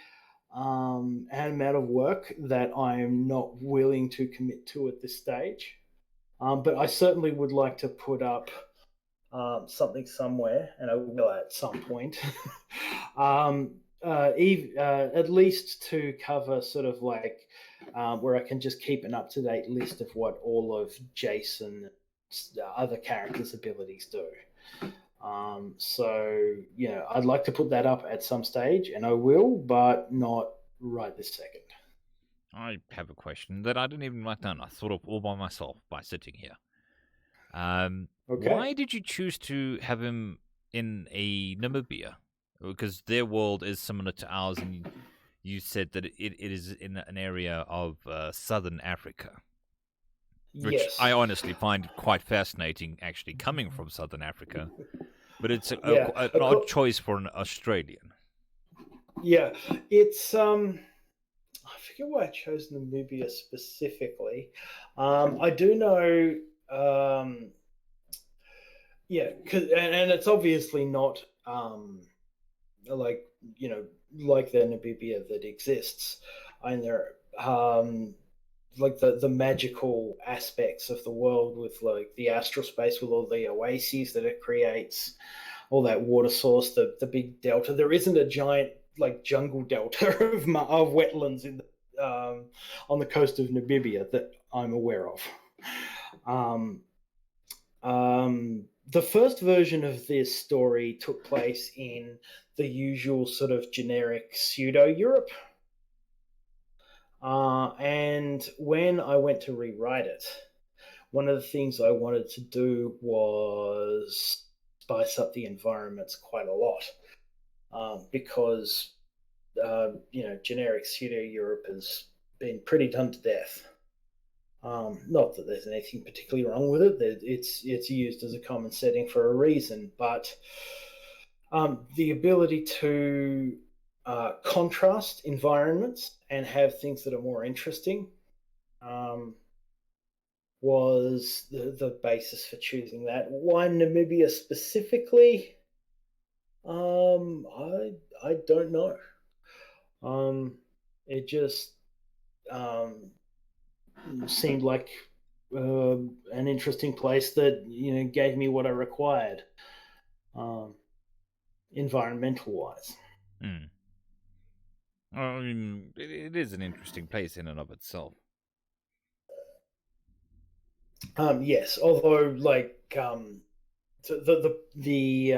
an amount of work that I'm not willing to commit to at this stage. But I certainly would like to put up something somewhere, and I will at some point. At least to cover sort of like where I can just keep an up to date list of what all of Jason, other characters' abilities do. So I'd like to put that up at some stage, and I will, but not right this second. I have a question that I didn't even write down. I thought of all by myself by sitting here. Okay. Why did you choose to have him in a Namibia? Because their world is similar to ours, and you said that it is in an area of southern Africa, which I Yes. honestly find quite fascinating, actually coming from southern Africa. But it's Yeah. an odd choice for an Australian. Yeah. It's I forget why I chose Namibia specifically. I do know, and it's obviously not like like the Namibia that exists. And there, like the magical aspects of the world with like the astral space with all the oases that it creates, all that water source, the big delta. There isn't a giant like jungle delta of wetlands on the coast of Namibia that I'm aware of. Um, the first version of this story took place in the usual sort of generic pseudo Europe. And when I went to rewrite it, one of the things I wanted to do was spice up the environments quite a lot, because generic pseudo Europe has been pretty done to death. Not that there's anything particularly wrong with it. It's used as a common setting for a reason, but the ability to contrast environments and have things that are more interesting was the basis for choosing that. Why Namibia specifically? I don't know. It just seemed like an interesting place that gave me what I required, environmental wise. I mean, it is an interesting place in and of itself. Yes, although the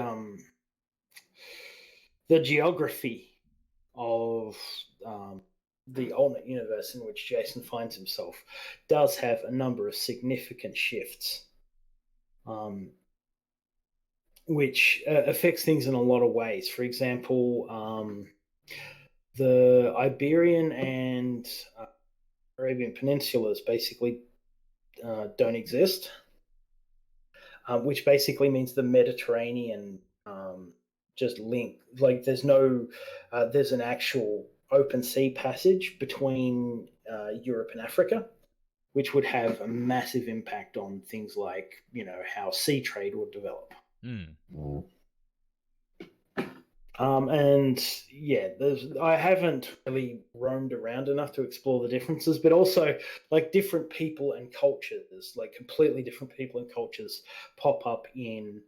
geography of the alternate universe in which Jason finds himself does have a number of significant shifts, which affects things in a lot of ways. For example, the Iberian and Arabian peninsulas basically don't exist, which basically means the Mediterranean just link. Like there's an actual open sea passage between Europe and Africa, which would have a massive impact on things like how sea trade would develop. And yeah, I haven't really roamed around enough to explore the differences, but also like different people and cultures, like completely different people and cultures, pop up in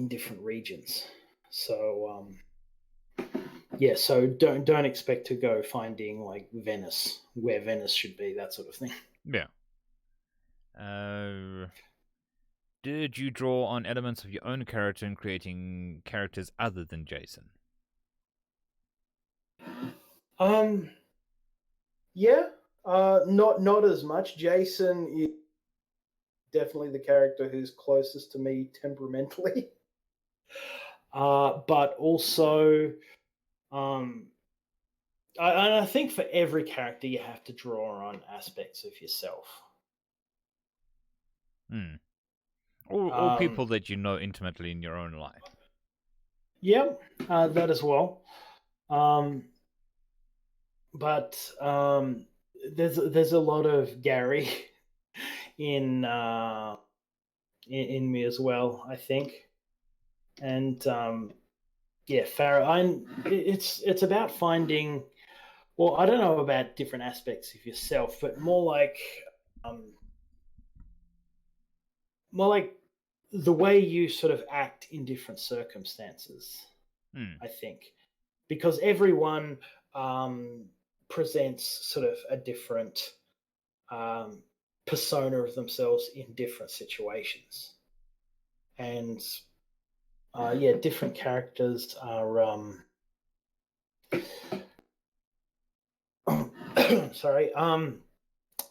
different regions. So yeah, so don't expect to go finding like Venice where Venice should be, that sort of thing. Yeah. Did you draw on elements of your own character in creating characters other than Jason? Yeah, not as much. Jason is definitely the character who's closest to me temperamentally. But also, I think for every character you have to draw on aspects of yourself. Or people that you know intimately in your own life. Yeah, that as well. But there's a lot of Gary in me as well, I think. And yeah, Farah. It's about finding. Well, I don't know about different aspects of yourself, but more like the way you sort of act in different circumstances. I think because everyone presents sort of a different persona of themselves in different situations, and yeah, different characters are sorry,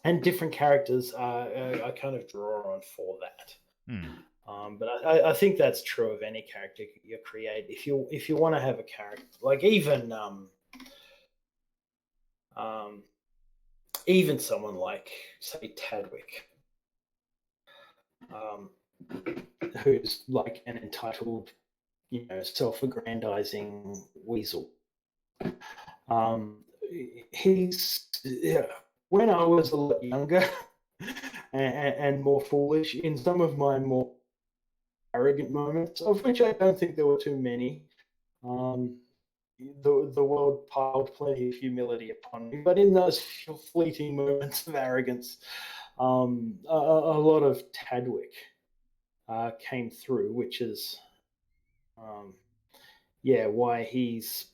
and different characters I kind of draw on for that. But I think that's true of any character you create. If you want to have a character, like even someone like say Tadwick, who's like an entitled, self-aggrandizing weasel. He's when I was a lot younger and more foolish, in some of my more arrogant moments, of which I don't think there were too many. The world piled plenty of humility upon me, but in those fleeting moments of arrogance, a lot of Tadwick came through, which is, yeah, why he's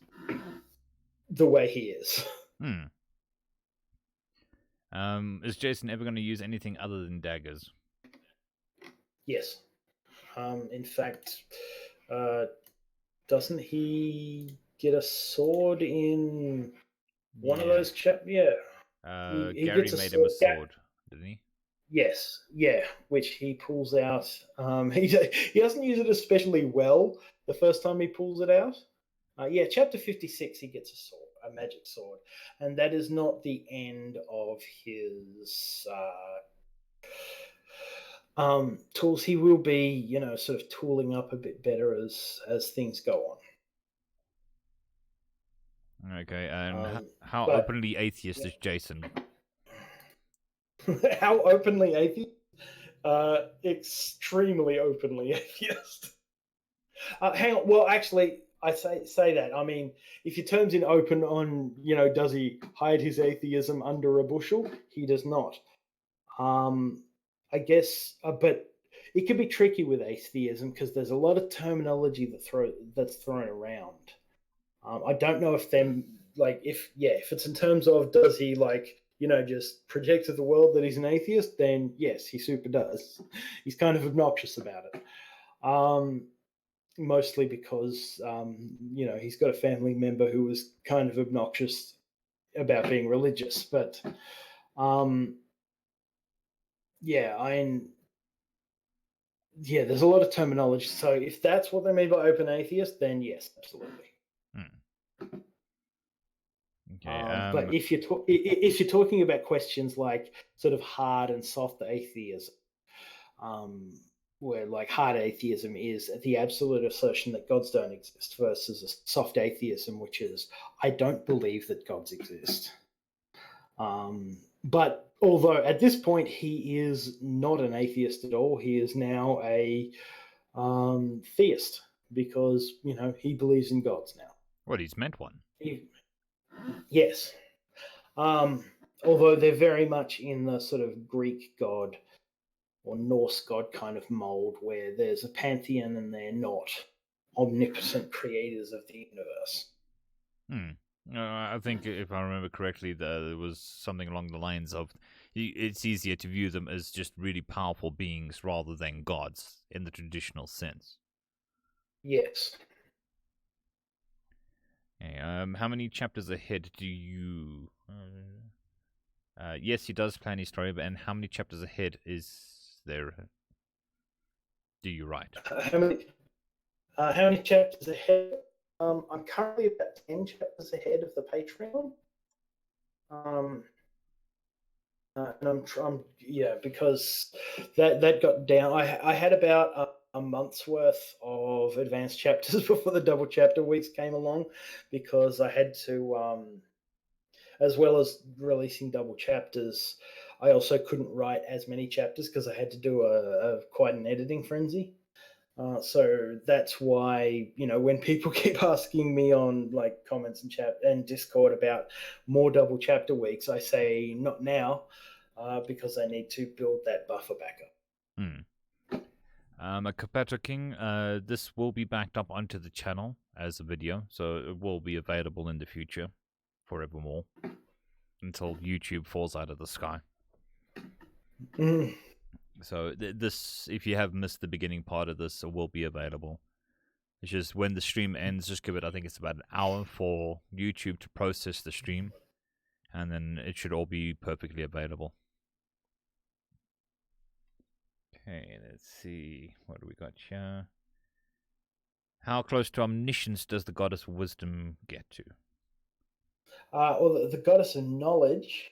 the way he is. Is Jason ever going to use anything other than daggers? Yes. In fact, doesn't he get a sword in one of those Yeah. He Gary gets a made him a sword, didn't he? Yes, yeah, which he pulls out. He doesn't use it especially well the first time he pulls it out, Yeah, chapter 56, he gets a sword, a magic sword, and that is not the end of his tools. He will be, sort of tooling up a bit better as things go Okay, and on. how But openly atheist is Jason? how openly atheist? Extremely openly atheist. Hang on. Well, actually, I say that. I mean, if your terms in open on, does he hide his atheism under a bushel? He does not. Um, I guess, but it can be tricky with atheism because there's a lot of terminology that's thrown around. I don't know if them like if it's in terms of does he like just project to the world that he's an atheist, then yes, he super does. He's kind of obnoxious about it. Mostly because he's got a family member who was kind of obnoxious about being religious, but um, yeah, there's a lot of terminology. So if that's what they mean by open atheist, then yes, absolutely. Hmm. Okay. But if you're talking about questions like sort of hard and soft atheism, um, where like hard atheism is the absolute assertion that gods don't exist versus a soft atheism, which is I don't believe that gods exist. But although at this point he is not an atheist at all, he is now a theist because he believes in gods now. What, he's meant one? He, yes, um, although they're very much in the sort of Greek god or Norse god kind of mold, where there's a pantheon and they're not omnipotent creators of the universe. Hmm. I think if I remember correctly, there was something along the lines of it's easier to view them as just really powerful beings rather than gods in the traditional sense. Yes. Okay, how many chapters ahead do you? Yes, he does plan his story, but and how many chapters ahead is there? Do you write? How many chapters ahead? I'm currently about 10 chapters ahead of the Patreon. Um, and yeah, because that got down. I had about a month's worth of advanced chapters before the double chapter weeks came along, because I had to, as well as releasing double chapters, I also couldn't write as many chapters because I had to do a quite an editing frenzy. So that's why when people keep asking me on like comments and chat and Discord about more double chapter weeks, I say not now, because I need to build that buffer back up. A Capeto King, this will be backed up onto the channel as a video, so it will be available in the future forevermore until YouTube falls out of the sky. Mm. So this, if you have missed the beginning part of this, it will be available. It's just when the stream ends, just give it, I think it's about an hour for YouTube to process the stream, and then it should all be perfectly available. Okay, let's see. What do we got here? How close to omniscience does the goddess wisdom get to? Well, the goddess of knowledge,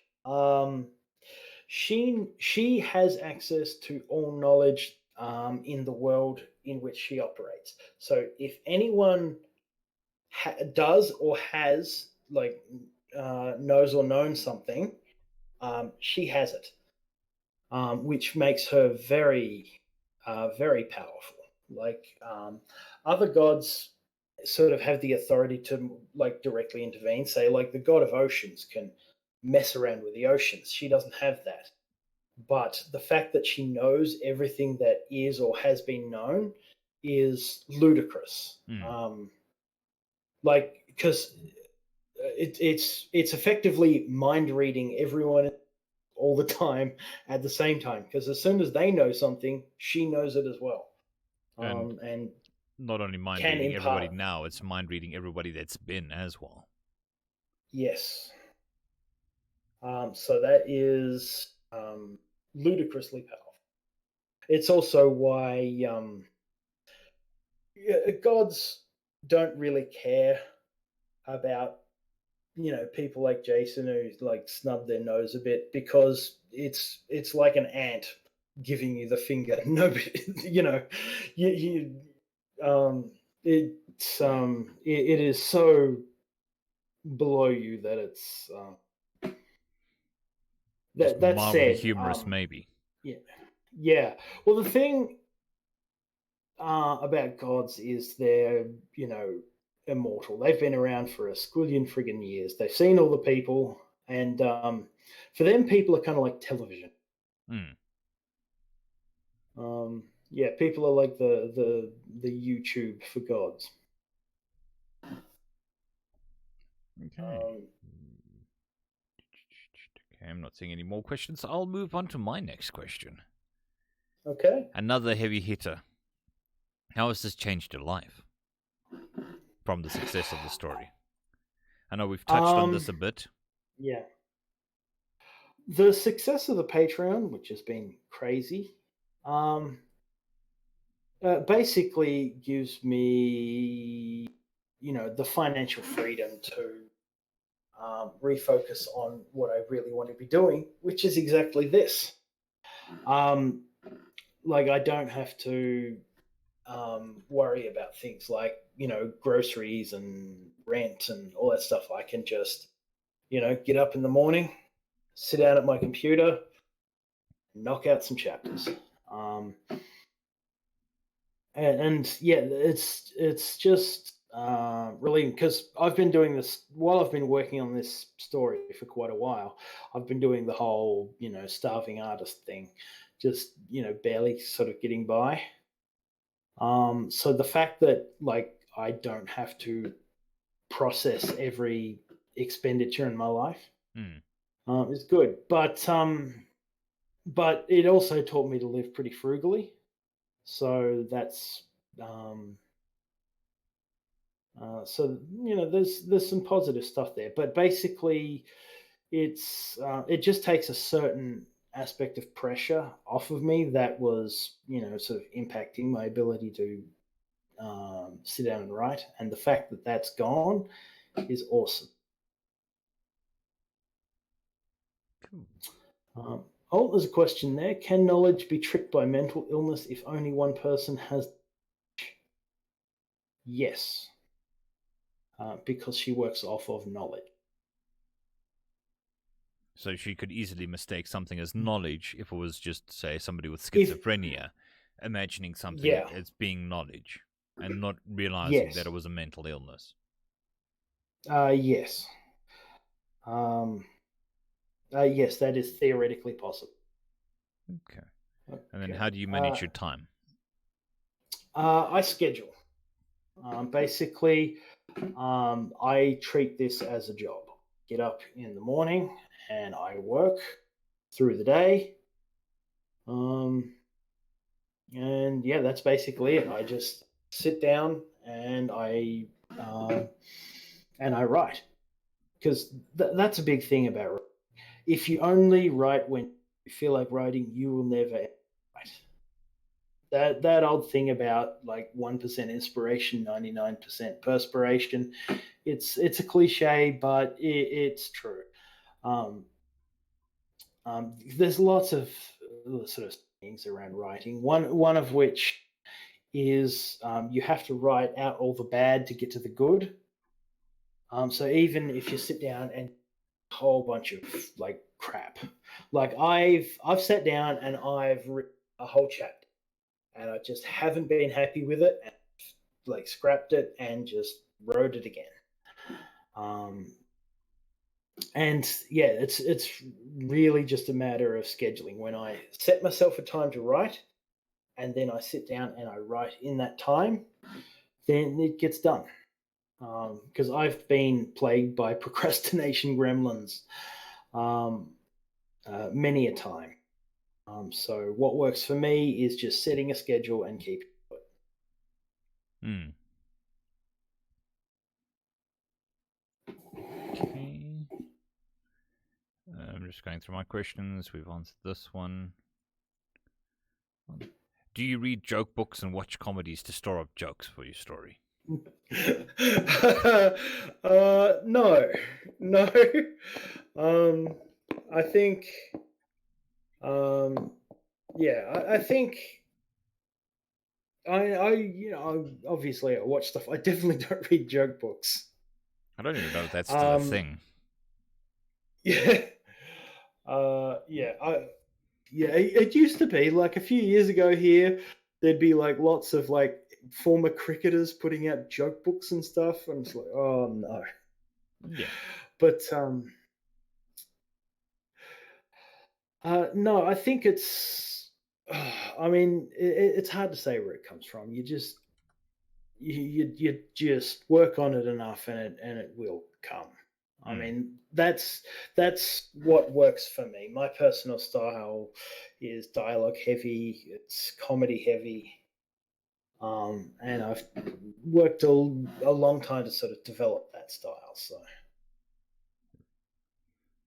she has access to all knowledge in the world in which she operates. So if anyone does or has like knows or known something, she has it, which makes her very, very powerful. Like other gods sort of have the authority to like directly intervene. Say, like the god of oceans can mess around with the oceans. She doesn't have that. But the fact that she knows everything that is or has been known is ludicrous. Mm. Like because it's effectively mind reading everyone all the time at the same time, because as soon as they know something, she knows it as well, And and not only mind can reading everybody impart. now, it's mind reading everybody that's been as well. Yes. So that is ludicrously powerful. It's also why gods don't really care about people like Jason who like snub their nose a bit because it's like an ant giving you the finger. Nobody, you it is so below you that it's Just that mildly said, humorous, maybe. yeah, yeah. Well, the thing about gods is they're immortal. They've been around for a squillion friggin' years. They've seen all the people, and for them, people are kind of like television. Mm. Yeah, people are like the YouTube for gods. Okay. Okay, I'm not seeing any more questions. I'll move on to my next question. Okay. Another heavy hitter. How has this changed your life from the success of the story? I know we've touched on this a bit. Yeah. The success of the Patreon, which has been crazy, um, basically gives me, the financial freedom to refocus on what I really want to be doing, which is exactly this. Um, like I don't have to worry about things like groceries and rent and all that stuff. I can just get up in the morning, sit down at my computer, knock out some chapters. Um, and yeah, it's just really because I've been doing this while I've been working on this story for quite a while. I've been doing the whole starving artist thing, just barely sort of getting by. So the fact that like I don't have to process every expenditure in my life Mm. is good, but it also taught me to live pretty frugally. So that's um, so there's some positive stuff there, but basically it just takes a certain aspect of pressure off of me that was sort of impacting my ability to sit down and write, and the fact that that's gone is awesome. Cool. There's a question there. Can knowledge be tricked by mental illness if only one person has? Yes, because she works off of knowledge. So she could easily mistake something as knowledge if it was just, say, somebody with If schizophrenia, imagining something yeah, as being knowledge and not realizing that yes, it was a mental illness. yes, um, yes, that is theoretically possible. Okay. And then Okay, how do you manage your time? I schedule. Basically, I treat this as a job. Get up in the morning and I work through the day. And yeah, that's basically it. I just sit down um, and I write because that's a big thing about writing. If you only write when you feel like writing, you will never write. That old thing about like 1% inspiration, 99% perspiration. It's a cliche, but it's true. Um, there's lots of sort of things around writing. One of which is you have to write out all the bad to get to the good. So even if you sit down and a whole bunch of like crap, like I've sat down and I've written a whole chapter, and I just haven't been happy with it, and like scrapped it and just wrote it again. Um, and yeah, it's really just a matter of scheduling. When I set myself a time to write, and then I sit down and I write in that time, then it gets done. Because I've been plagued by procrastination gremlins many a time. So what works for me is just setting a schedule and keeping it. Hmm. Okay. I'm just going through my questions. We've answered this one. Do you read joke books and watch comedies to store up jokes for your story? No, no. Um, I think, um, yeah, I think obviously I watch stuff. I definitely don't read joke books. I don't even know if that's still a Um, thing. yeah, yeah, yeah. It used to be like a few years ago here. There'd be like lots of like former cricketers putting out joke books and stuff, and it's like, oh no. Yeah. But no, I think it's. I mean, it's hard to say where it comes from. You just work on it enough, and it will come. I Mm. mean, that's what works for me. My personal style is dialogue heavy. It's comedy heavy. And I've worked a long time to sort of develop that style. So,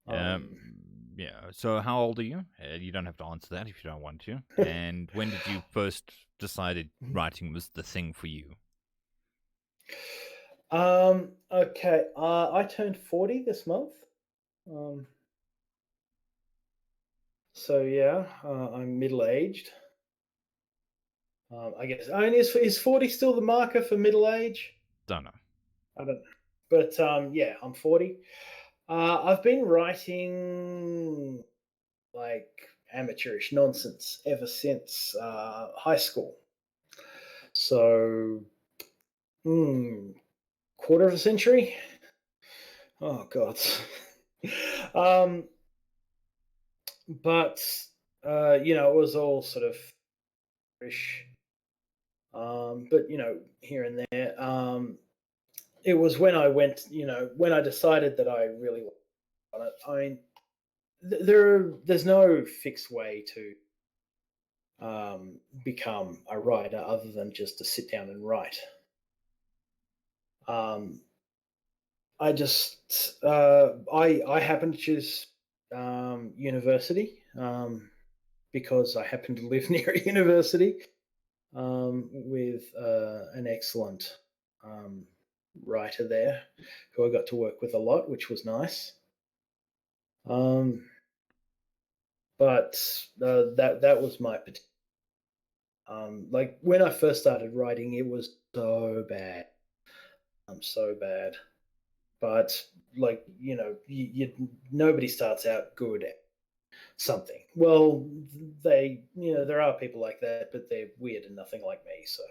Um, um, yeah. So, how old are you? You don't have to answer that if you don't want to. And when did you first decided writing was the thing for you? okay. I turned 40 this month. Um, so yeah, I'm middle aged. I guess. I mean, is 40 still the marker for middle age? Don't know. I don't know. But yeah, I'm 40. I've been writing like amateurish nonsense ever since high school. So, mm, quarter of a century. Oh God. um, but it was all sort of ish. But here and there. It was when I went. When I decided that I really wanted it. I mean, there's no fixed way to become a writer other than just to sit down and write. Um, I just I happen to choose university because I happen to live near a university with an excellent um, writer there who I got to work with a lot, which was nice. Um, but that was my like when I first started writing, it was so bad. I'm so bad. But like nobody starts out good at something. Well, there are people like that, but they're weird and nothing like me. So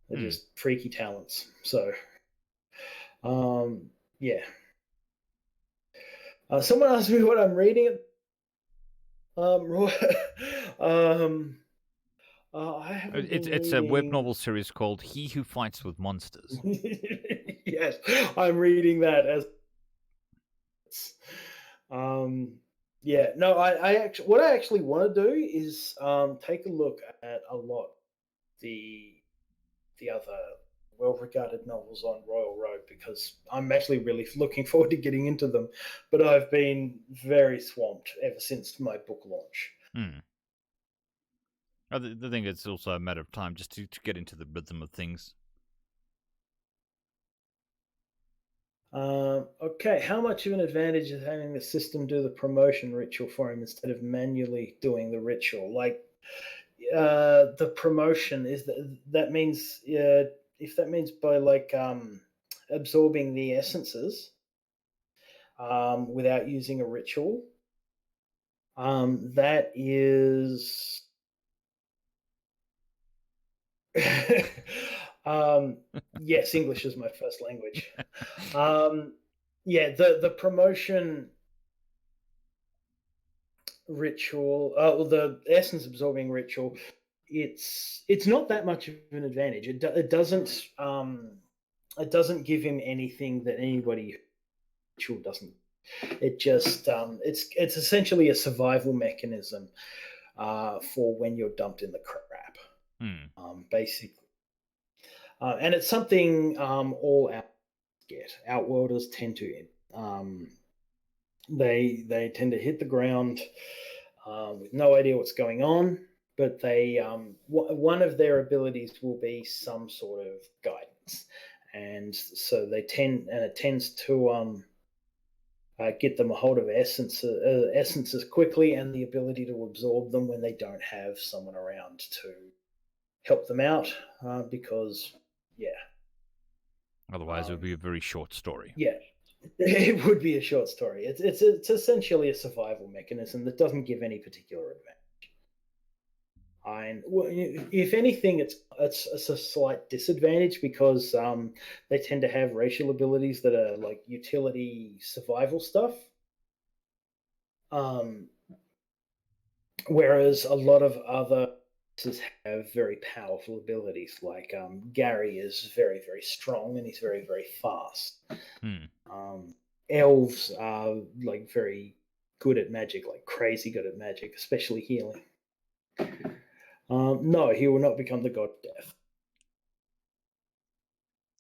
they're Hmm. just freaky talents. So yeah. Someone asked me what I'm reading. um, I haven't been It's a web reading. novel series called He Who Fights with Monsters. Yes, I'm reading that as. Um, yeah, no, I actually, what I actually want to do is take a look at a lot the the other well-regarded novels on Royal Road because I'm actually really looking forward to getting into them. But I've been very swamped ever since my book launch. Hmm. The thing is, it's also a matter of time just to get into the rhythm of things. Okay, how much of an advantage is having the system do the promotion ritual for him instead of manually doing the ritual? Like, the promotion is that means if that means by like absorbing the essences without using a ritual, that is um, yes, English is my first language. Um, yeah, the promotion ritual, well, the essence absorbing ritual, it's not that much of an advantage. It doesn't give him anything that anybody ritual doesn't. It just it's essentially a survival mechanism for when you're dumped in the crap, Hmm. basically. And it's something all out get. Outworlders tend to they tend to hit the ground with no idea what's going on, but they one of their abilities will be some sort of guidance. and so it tends to get them a hold of essences quickly, and the ability to absorb them when they don't have someone around to help them out. Because, yeah, Otherwise, it would be a very short story. yeah, it would be a short story. It's essentially a survival mechanism that doesn't give any particular advantage. And if anything, it's a slight disadvantage because they tend to have racial abilities that are like utility survival stuff. Um, Whereas a lot of other races have very powerful abilities. Like Gary is very, very strong and he's very, very fast. Hmm. Um, Elves are like very good at magic, like crazy good at magic, especially healing. No, he will not become the god of death.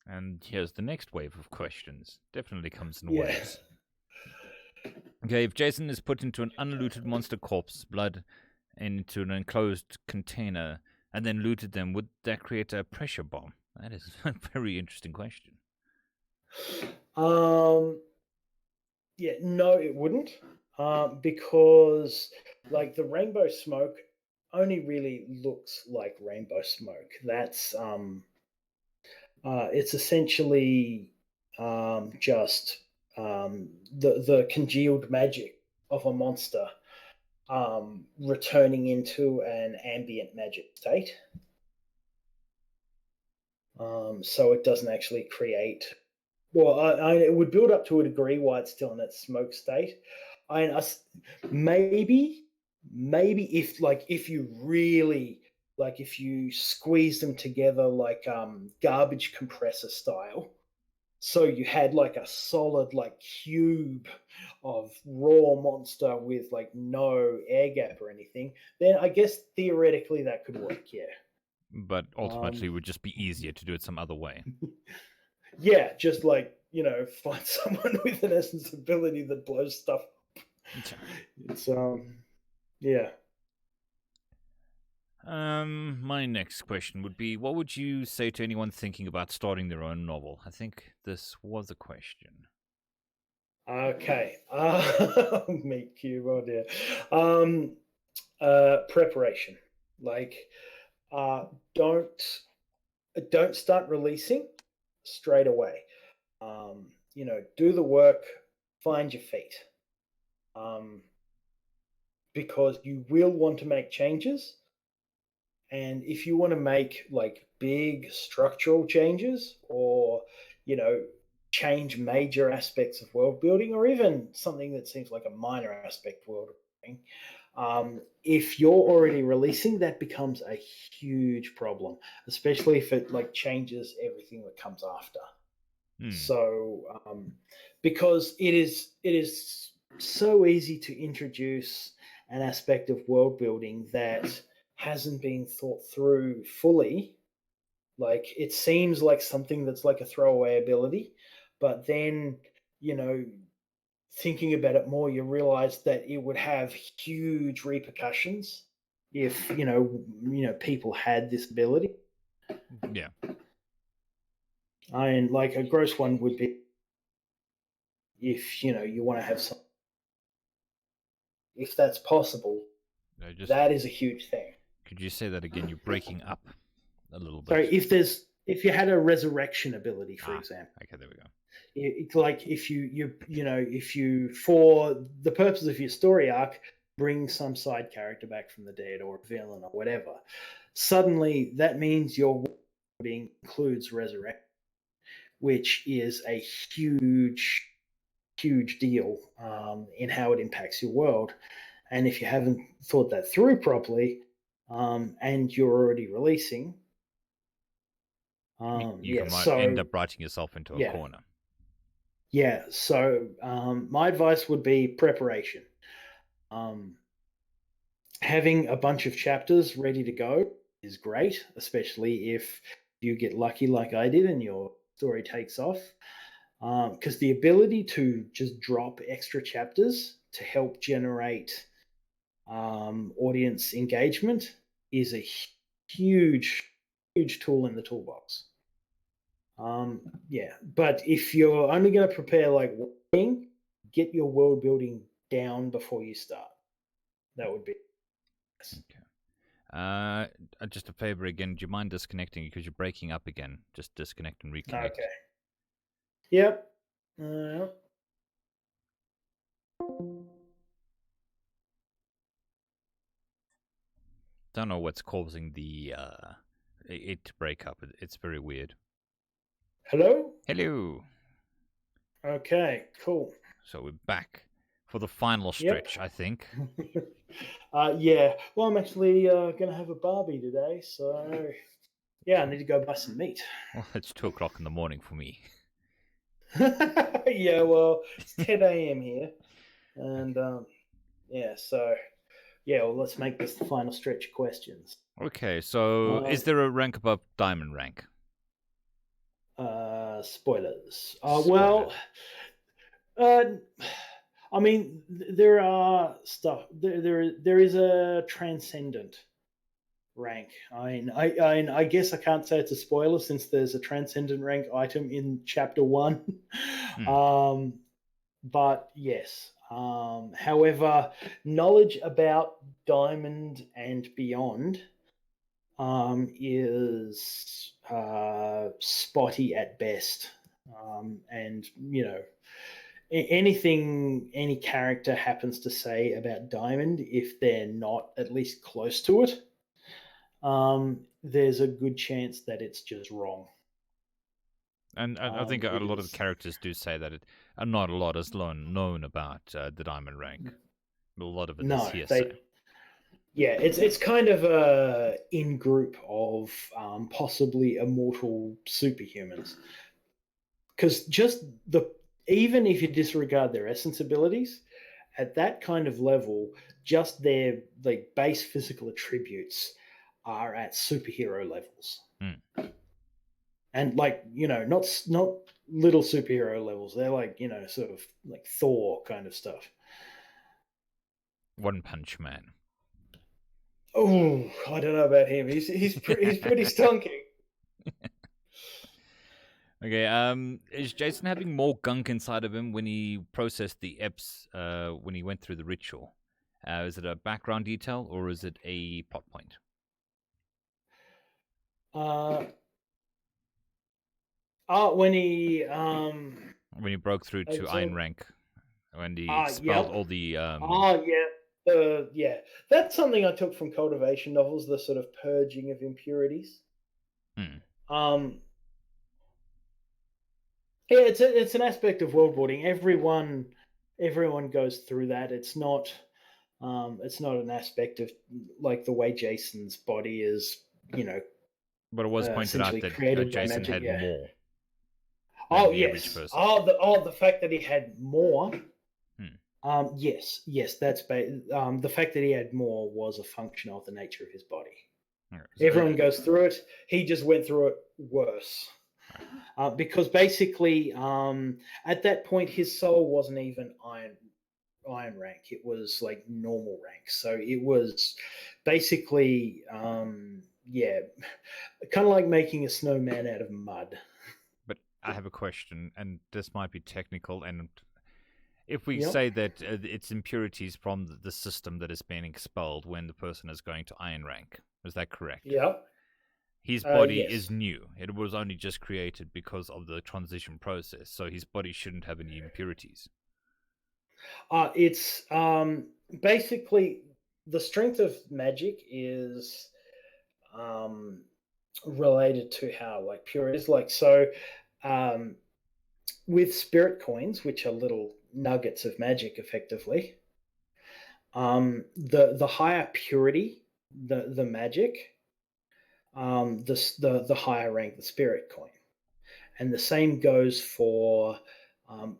And here's the next wave of questions. Definitely comes in Yeah. waves. Okay, if Jason is put into an unlooted monster corpse, blood into an enclosed container, and then looted them, would that create a pressure bomb? That is a very interesting question. Yeah, no, it wouldn't, because like the rainbow smoke only really looks like rainbow smoke. It's essentially just the congealed magic of a monster returning into an ambient magic state. So it doesn't actually create. Well, it would build up to a degree while it's still in its smoke state. I maybe if you really like if you squeeze them together like garbage compressor style, so you had like a solid like cube of raw monster with like no air gap or anything, then I guess theoretically that could work. Yeah. But ultimately, it would just be easier to do it some other way. Yeah, just like find someone with an essence ability that blows stuff up. It's yeah. My next question would be, what would you say to anyone thinking about starting their own novel? I think this was a question. Okay. Meet cube. Oh dear. Preparation. Like, uh, don't don't start releasing straight away. Do the work, find your feet. Um, because you will want to make changes. And if you want to make like big structural changes or, you know, change major aspects of world building or even something that seems like a minor aspect of world building, if you're already releasing, that becomes a huge problem, especially if it like changes everything that comes after. So, because it is so easy to introduce an aspect of world building that hasn't been thought through fully. Like it seems like something that's like a throwaway ability, but then you know, thinking about it more, you realize that it would have huge repercussions if people had this ability. Yeah. And like a gross one would be if you want to have some, if that's possible, that is a huge thing. Could you say that again? You're breaking up a little bit. Sorry, if you had a resurrection ability, for example. Okay, there we go. It's like if you for the purpose of your story arc bring some side character back from the dead or a villain or whatever, suddenly that means your being includes resurrection, which is a huge deal in how it impacts your world. And if you haven't thought that through properly, and you're already releasing, You might end up writing yourself into a corner. Yeah, so my advice would be preparation. Having a bunch of chapters ready to go is great, especially if you get lucky like I did and your story takes off. Because the ability to just drop extra chapters to help generate audience engagement is a huge tool in the toolbox. Yeah, but if you're only going to prepare like one thing, get your world building down before you start. That would be nice. Okay. Just a favor again. Do you mind disconnecting because you're breaking up again? Just disconnect and reconnect. Okay. Yep. Don't know what's causing the it to break up. It's very weird. Hello? Hello. Okay, cool. So we're back for the final Yep. stretch, I think. Yeah. Well, I'm actually going to have a Barbie today, so yeah, I need to go buy some meat. Well, it's 2 o'clock in the morning for me. Yeah, well, it's 10 a.m. here. Okay. And yeah, so yeah, well, let's make this the final stretch of questions. Okay, so is there a rank above diamond rank? Spoilers. Spoilers. Uh, I mean, there are stuff. There is a transcendent rank. I guess I can't say it's a spoiler since there's a transcendent rank item in chapter one. Hmm. um, but yes. However, knowledge about diamond and beyond is spotty at best. And anything any character happens to say about diamond, if they're not at least close to it, there's a good chance that it's just wrong. And I think a It lot of is characters do say that not a lot is known about the diamond rank. A lot of it is no, hearsay. they yeah, it's kind of a in group of possibly immortal superhumans, because just the even if you disregard their essence abilities, at that kind of level, just their like base physical attributes are at superhero levels. Hmm. And like not little superhero levels. They're like sort of like Thor kind of stuff. One Punch Man. Oh, I don't know about him. He's pretty stonking. Okay, is Jason having more gunk inside of him when he processed the EPs when he went through the ritual? Is it a background detail or is it a plot point? uh when he When he broke through to Iron so Rank, when he expelled yep. all the Yeah. Yeah, that's something I took from cultivation novels, the sort of purging of impurities. hmm. um Yeah, it's an aspect of worldboarding. Everyone goes through that. It's not an aspect of like the way Jason's body is, you know, But it was pointed out essentially that created by Jason magic. had Yeah. more than Oh the average yes. person. The fact that he had more. Hmm. Yes. The fact that he had more was a function of the nature of his body. Alright, Everyone goes through it. He just went through it worse. Because basically, at that point, his soul wasn't even iron rank. It was like normal rank. So it was basically, yeah, kind of like making a snowman out of mud. But I have a question, and this might be technical. And if we Yep. say that it's impurities from the system that is being expelled when the person is going to Iron Rank, is that correct? Yep. His body is Yes. new. It was only just created because of the transition process, so his body shouldn't have any impurities. It's basically the strength of magic is um, related to how like pure it is. Like so, um, with spirit coins, which are little nuggets of magic, effectively, the higher purity the magic, the higher rank the spirit coin, and the same goes for um,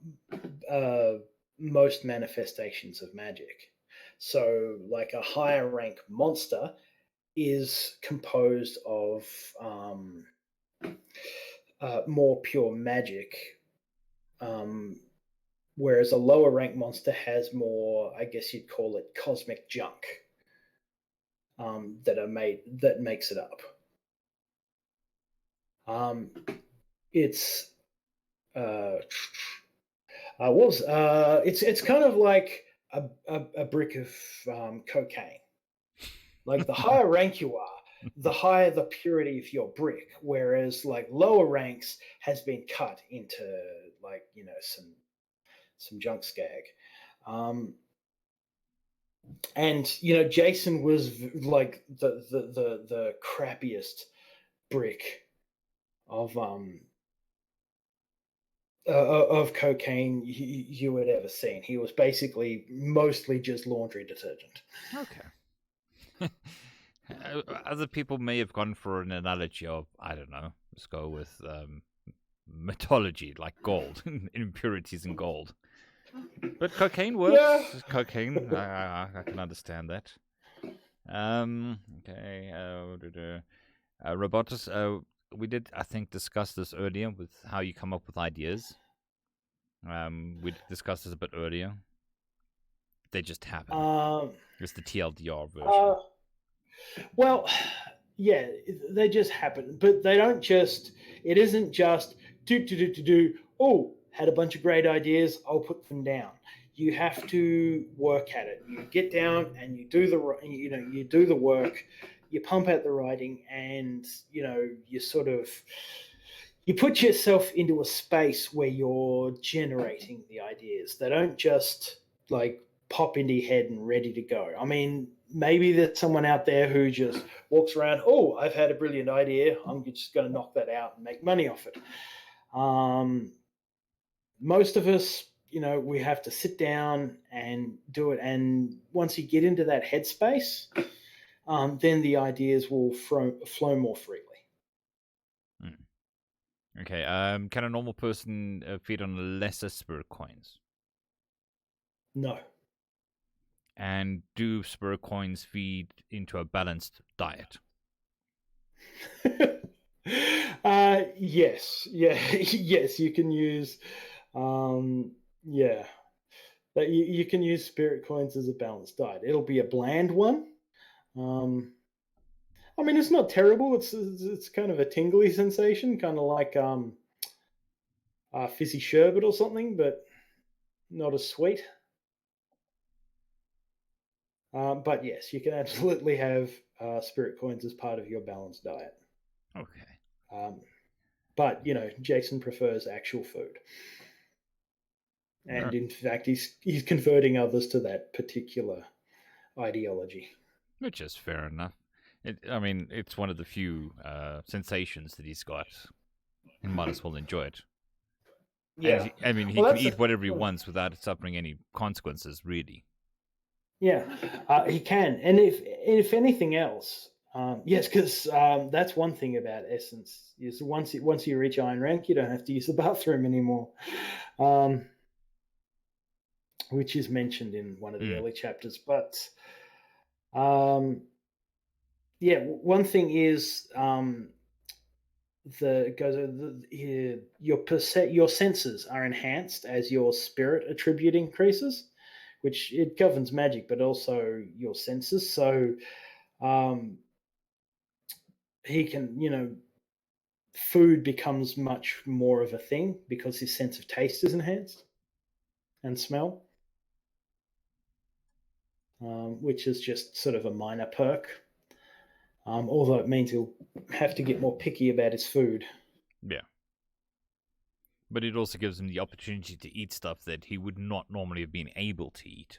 uh, most manifestations of magic. So, like a higher rank monster is composed of more pure magic, um, whereas a lower rank monster has more, I guess you'd call it cosmic junk, that makes it up. Um, it's it's kind of like a brick of cocaine. Like the higher rank you are, the higher the purity of your brick. Whereas like lower ranks has been cut into like some junk skag. Um, and Jason was like the crappiest brick of of cocaine you had ever seen. He was basically mostly just laundry detergent. Okay. Other people may have gone for an analogy of, I don't know, let's go with mythology, like gold, impurities in gold. But cocaine Yeah. works. Cocaine, I can understand that. Okay. Robotus, we did, I think, discuss this earlier with how you come up with ideas. We discussed this a bit earlier. They just happen. Um, It's the TLDR uh, version. well, yeah, they just happen, but they don't just. It isn't just do. Oh, had a bunch of great ideas. I'll put them down. You have to work at it. You get down and you do you do the work. You pump out the writing, and you sort of you put yourself into a space where you're generating the ideas. They don't just like pop into your head and ready to go. I mean, maybe there's someone out there who just walks around, oh, I've had a brilliant idea. I'm just going to knock that out and make money off it. Most of us, we have to sit down and do it. And once you get into that headspace, then the ideas will flow more freely. Okay. Can a normal person feed on lesser spirit coins? No. And do spirit coins feed into a balanced diet? Yes, yeah, yes. You can use, yeah, that you can use spirit coins as a balanced diet. It'll be a bland one. Um, I mean, it's not terrible. It's kind of a tingly sensation, kind of like fizzy sherbet or something, but not as sweet. But yes, you can absolutely have spirit coins as part of your balanced diet. Okay. Um, but Jason prefers actual food, and in fact, he's converting others to that particular ideology. Which is fair enough. I mean, it's one of the few sensations that he's got. He might as well enjoy it. And Yeah. I mean, he Well, can that's eat whatever he a wants without suffering any consequences, really. yeah. He can, and if anything else, yes, because that's one thing about essence is once you reach iron rank, you don't have to use the bathroom anymore, um, which is mentioned in one of the Mm. early chapters. But yeah, one thing is your senses are enhanced as your spirit attribute increases, which it governs magic, but also your senses. So um, he can, food becomes much more of a thing because his sense of taste is enhanced and smell, which is just sort of a minor perk. Although it means he'll have to get more picky about his food. Yeah. But it also gives him the opportunity to eat stuff that he would not normally have been able to eat.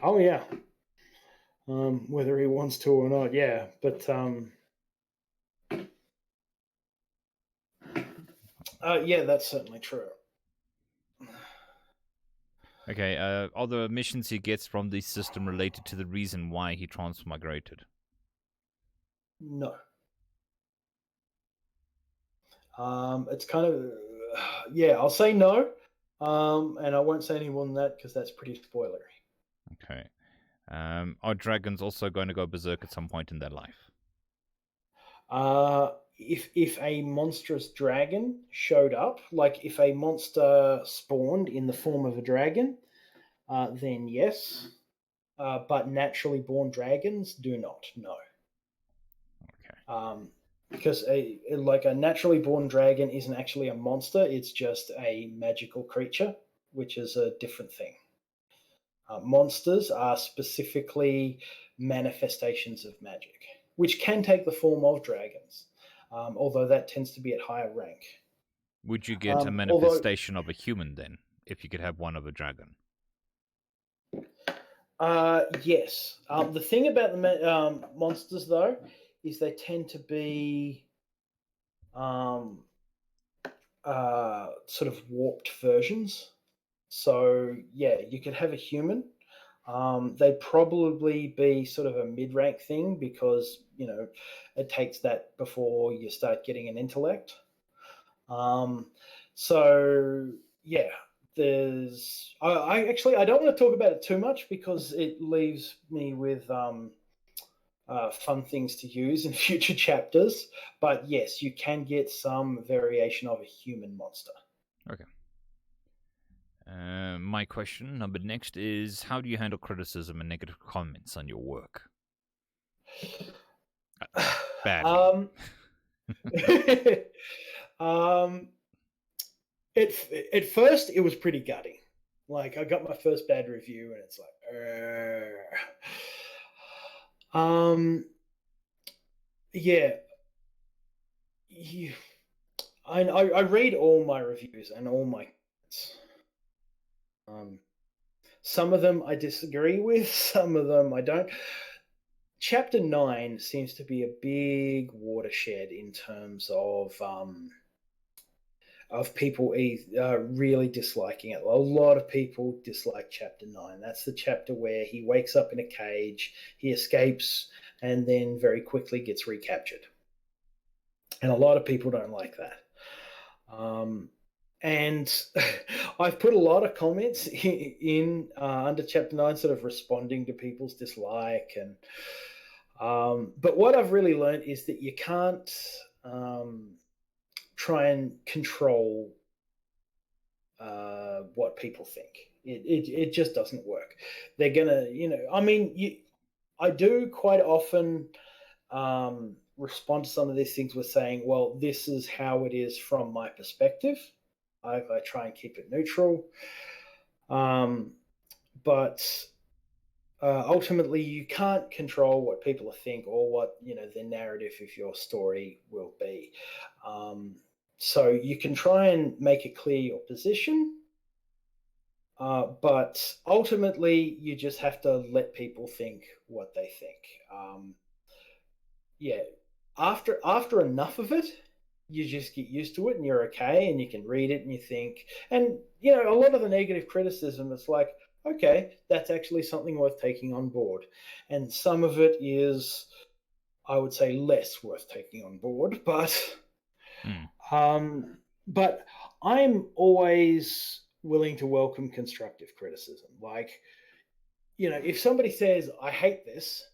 Oh yeah, whether he wants to or not, yeah. But yeah, that's certainly true. Okay, are the missions he gets from this system related to the reason why he transmigrated? No. It's kind of yeah. I'll say no, and I won't say any more than that because that's pretty spoilery. Okay. Are dragons also going to go berserk at some point in their life? If a monstrous dragon showed up, like if a monster spawned in the form of a dragon, then yes. But naturally born dragons do not. No. Okay. because like a naturally born dragon isn't actually a monster; it's just a magical creature, which is a different thing. Monsters are specifically manifestations of magic, which can take the form of dragons, although that tends to be at higher rank. Would you get a Although, manifestation of a human then, if you could have one of a dragon? yes. The thing about the monsters, though, is they tend to be um, sort of warped versions. So, yeah, you could have a human. They'd probably be sort of a mid rank thing because, it takes that before you start getting an intellect. Um, so, yeah, I actually, I don't want to talk about it too much because it leaves me with fun things to use in future chapters. But yes, you can get some variation of a human monster. Okay. My question number next is: how do you handle criticism and negative comments on your work? Badly. um, um, at first it was pretty gutting. Like I got my first bad review, and it's like, yeah, you, I read all my reviews and all my um, some of them I disagree with, some of them I don't. Chapter 9 seems to be a big watershed in terms of people really disliking it. A lot of people dislike Chapter 9. That's the chapter where he wakes up in a cage, he escapes, and then very quickly gets recaptured. And a lot of people don't like that. And I've put a lot of comments in under Chapter 9, sort of responding to people's dislike. But what I've really learned is that you can't try and control what people think. It just doesn't work. They're gonna, I mean, I do quite often respond to some of these things with saying, well, this is how it is from my perspective. I try and keep it neutral. But ultimately, you can't control what people think or what, the narrative of your story will be. So you can try and make it clear your position, but ultimately, you just have to let people think what they think. Yeah, after enough of it, you just get used to it, and you're okay, and you can read it, and you think, and a lot of the negative criticism, it's like, okay, that's actually something worth taking on board, and some of it is, I would say, less worth taking on board, Hmm. but I'm always willing to welcome constructive criticism. Like, if somebody says, I hate this,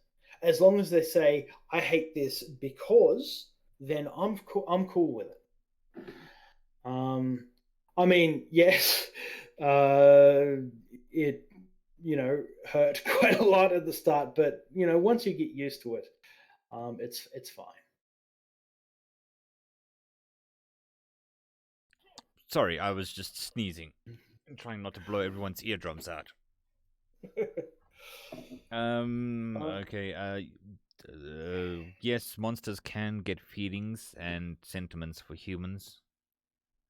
as long as they say, I hate this because, then I'm cool with it. I mean, yes, it, hurt quite a lot at the start, but, once you get used to it, it's fine. Sorry, I was just sneezing, trying not to blow everyone's eardrums out. Um, Okay. Yes, monsters can get feelings and sentiments for humans.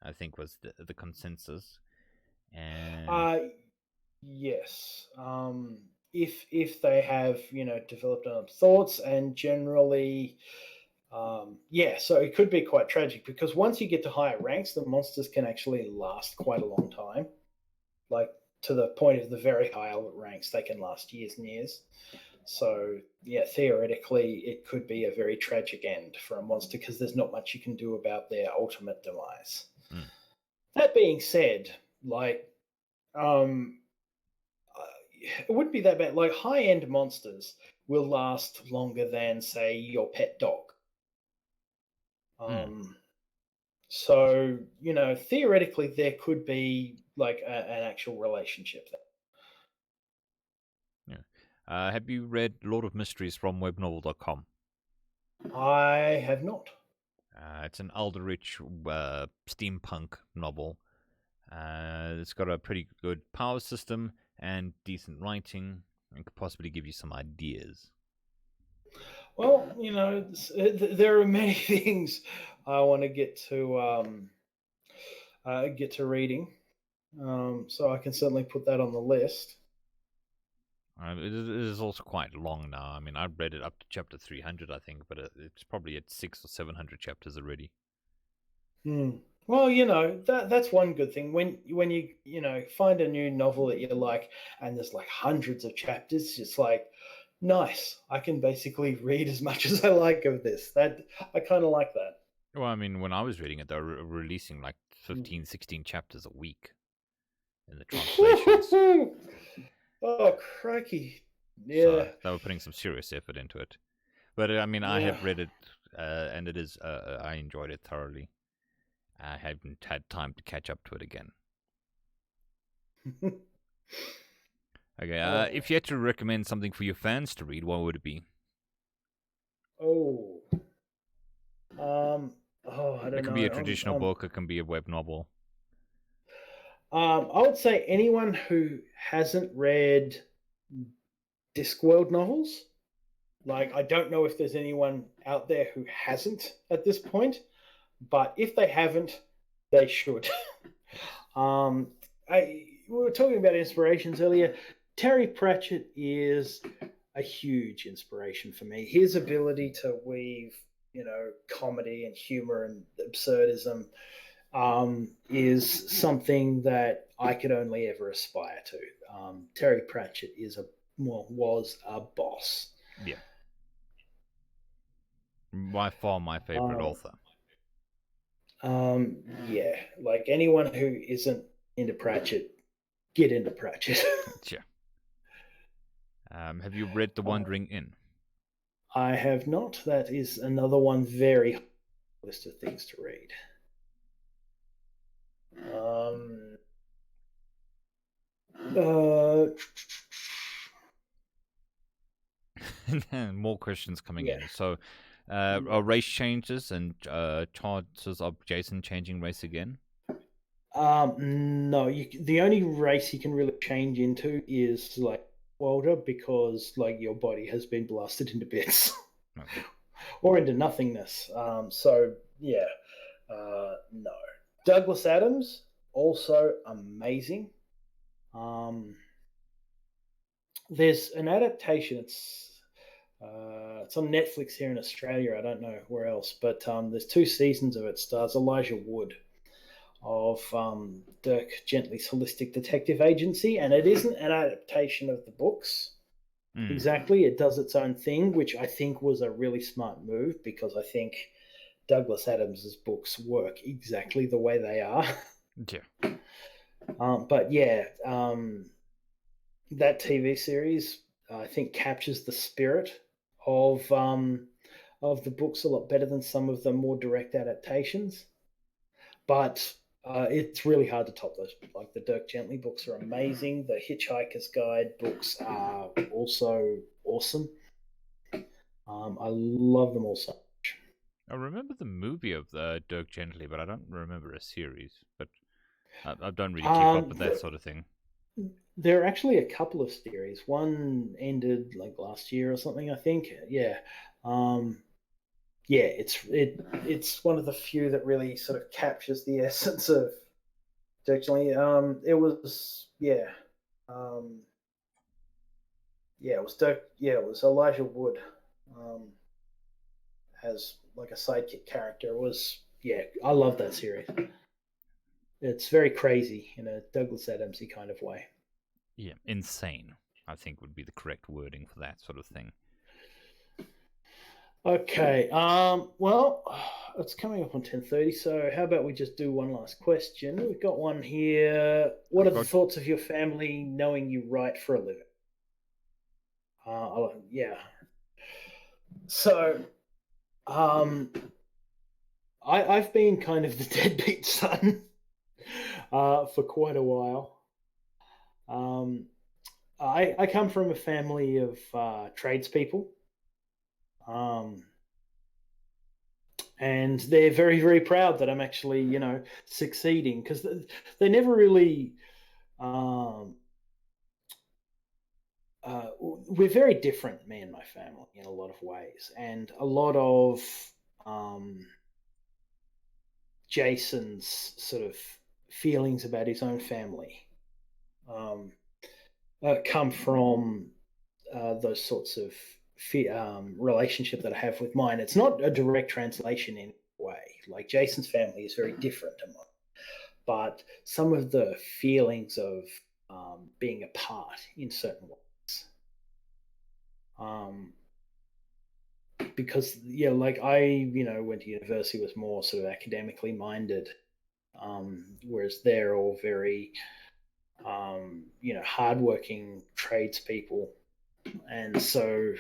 I think was the consensus. And uh, yes. If they have, developed thoughts, and generally, yeah, so it could be quite tragic because once you get to higher ranks, the monsters can actually last quite a long time. Like, to the point of the very high ranks, they can last years and years. So yeah, theoretically, it could be a very tragic end for a monster because there's not much you can do about their ultimate demise. mm, That being said, like, um, it wouldn't be that bad. Like, high end monsters will last longer than, say, your pet dog. mm, Um, so, theoretically, there could be like an actual relationship there. yeah. Have you read Lord of Mysteries from webnovel.com? I have not. It's an Aldrich steampunk novel. It's got a pretty good power system and decent writing, and could possibly give you some ideas. Well, there are many things I want to get to reading, so I can certainly put that on the list. It is also quite long now. I mean, I've read it up to chapter 300, I think, but it's probably at 600 or 700 chapters already. Hmm. Well, that's one good thing when you find a new novel that you like, and there's like hundreds of chapters. It's like nice. I can basically read as much as I like of this. That I kind of like that. Well, I mean, when I was reading it, they were releasing like Hmm. 15, 16 chapters a week in the translations. Oh, crikey! So Yeah, they were putting some serious effort into it. But I mean, I yeah. have read it, and it is. I enjoyed it thoroughly. I haven't had time to catch up to it again. Okay, Oh, if you had to recommend something for your fans to read, what would it be? oh, I It don't can be a know. traditional book. It can be a web novel. I would say anyone who hasn't read Discworld novels. Like, I don't know if there's anyone out there who hasn't at this point, but if they haven't, they should. Yes. um, we were talking about inspirations earlier. Terry Pratchett is a huge inspiration for me. His ability to weave, comedy and humor and absurdism is something that I could only ever aspire to. Terry Pratchett was a boss. Yeah. By far my favorite Um, author. yeah, like anyone who isn't into Pratchett, get into Pratchett. Sure. Have you read The uh, Wandering Inn? I have not. That is another one very list of things to read. Um, uh, More questions coming yeah. in. So, are race changes and chances of Jason changing race again? No, the only race you can really change into is like Walter because like your body has been blasted into bits Okay. or into nothingness. So yeah, no. Douglas Adams also amazing. Um, there's an adaptation. It's on Netflix here in Australia. I don't know where else, but there's 2 seasons of it. Stars Elijah Wood of Dirk Gently's Holistic Detective Agency, and it isn't an adaptation of the books Mm. exactly. It does its own thing, which I think was a really smart move because I think Douglas Adams's books work exactly the way they are. Yeah. But yeah, that TV series I think captures the spirit of the books a lot better than some of the more direct adaptations. But it's really hard to top those. Like the Dirk Gently books are amazing. The Hitchhiker's Guide books are also awesome. I love them all so much. I remember the movie of Dirk Gently, but I don't remember a series. But I don't really keep up Um, with that sort of thing. there are actually a couple of series. One ended like last year or something, I think. Yeah. Um, yeah, it's one of the few that really sort of captures the essence of Dirk Gently. It was um, yeah, it was Dirk. Yeah, it was Elijah Wood um, as like a sidekick character. It was I love that series. It's very crazy in a Douglas Adamsy kind of way. Yeah, insane, I think would be the correct wording for that sort of thing. Okay. Well, it's coming up on 10:30. So how about we just do one last question? We've got one here. What are the Go. thoughts of your family knowing you write for a living? Yeah. So, um, I've been kind of the deadbeat son for quite a while. Um, I come from a family of tradespeople, um, and they're very, very proud that I'm actually, succeeding, because they never really. Um, we're very different, me and my family, in a lot of ways, and a lot of um, Jason's sort of feelings about his own family um, come from those sorts of relationship that I have with mine. It's not a direct translation in a way. Like Jason's family is very different to mine, but some of the feelings of being apart in certain ways. Um, because like I, went to university, was more sort of academically minded, whereas they're all very, hardworking tradespeople, and so.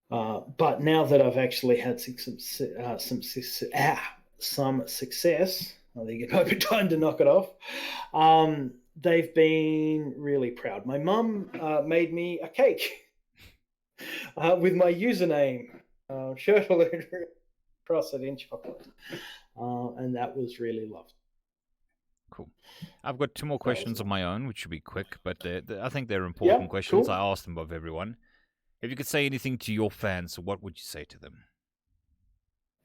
But now that I've actually had some success, I think it might be time to knock it off. They've been really proud. My mum made me a cake with my username, Shirtaloon, frosted in chocolate, and that was really lovely. Cool. I've got 2 more That was questions of nice. my own, which should be quick, but I think they're important Yep, questions. I cool. asked them of everyone. If you could say anything to your fans, what would you say to them?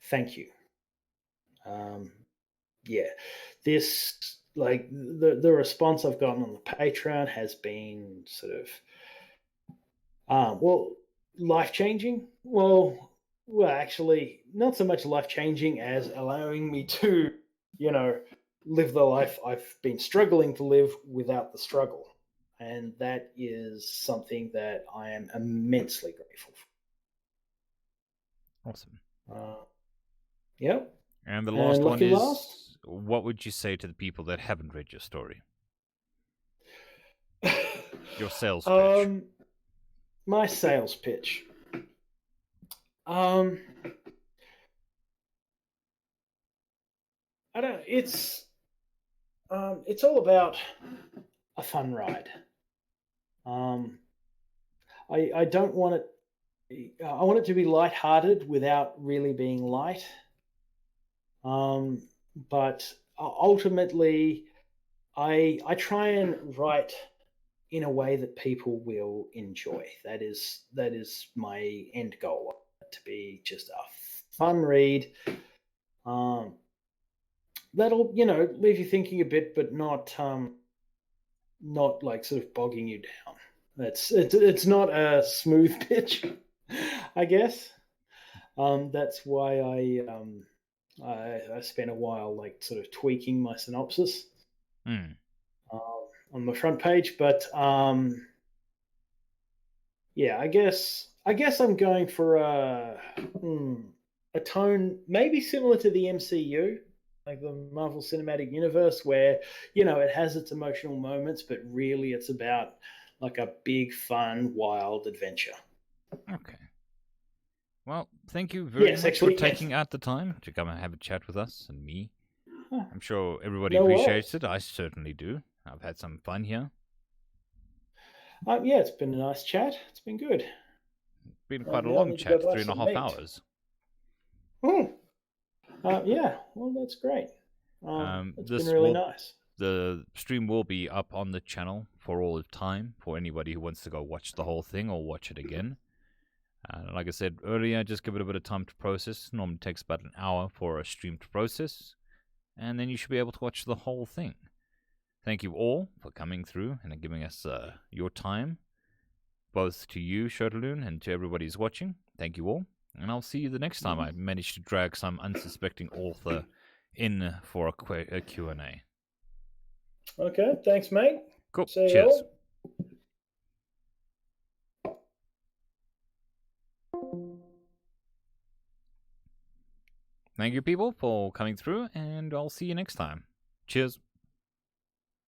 Thank you. Um, yeah, this, like, the response I've gotten on the Patreon has been sort of well, life changing. Well, actually, not so much life changing as allowing me to, you know, live the life I've been struggling to live without the struggle, and that is something that I am immensely grateful Awesome. for. Yep. And the And last one lucky last. is, what would you say to the people that haven't read your story? Your sales pitch. um, my sales pitch. Um, I don't. It's all about a fun ride. Um, I don't want it. I want it to be light-hearted without really being light. Um, but ultimately, I try and write in a way that people will enjoy. That is my end goal, to be just a fun read. Um, that'll leave you thinking a bit, but not like sort of bogging you down. It's not a smooth pitch, I guess. That's why I spent a while like sort of tweaking my synopsis Hmm. on the front page, but yeah, I guess I'm going for a tone maybe similar to the MCU, like the Marvel Cinematic Universe, where it has its emotional moments, but really it's about like a big, fun, wild adventure. Okay. Well, thank you very Yes, much for actually, yes. taking out the time to come and have a chat with us and me. I'm sure everybody No appreciates worries. it. I certainly do. I've had some fun here. Yeah, it's been a nice chat. It's been good. Been quite a Yeah, I long need to go chat, buy three and a some half meat. hours. Hmm. Yeah, well, that's great. It's been This really will nice. The stream will be up on the channel for all of time for anybody who wants to go watch the whole thing or watch it again. Like I said earlier, just give it a bit of time to process. Normally takes about an hour for a stream to process, and then you should be able to watch the whole thing. Thank you all for coming through and giving us your time, both to you, Shirtaloon, and to everybody who's watching. Thank you all, and I'll see you the next time I manage to drag some unsuspecting author in for a Q&A. Okay, thanks, mate. Cool. See you Cheers. all. Thank you, people, for coming through, and I'll see you next time. Cheers.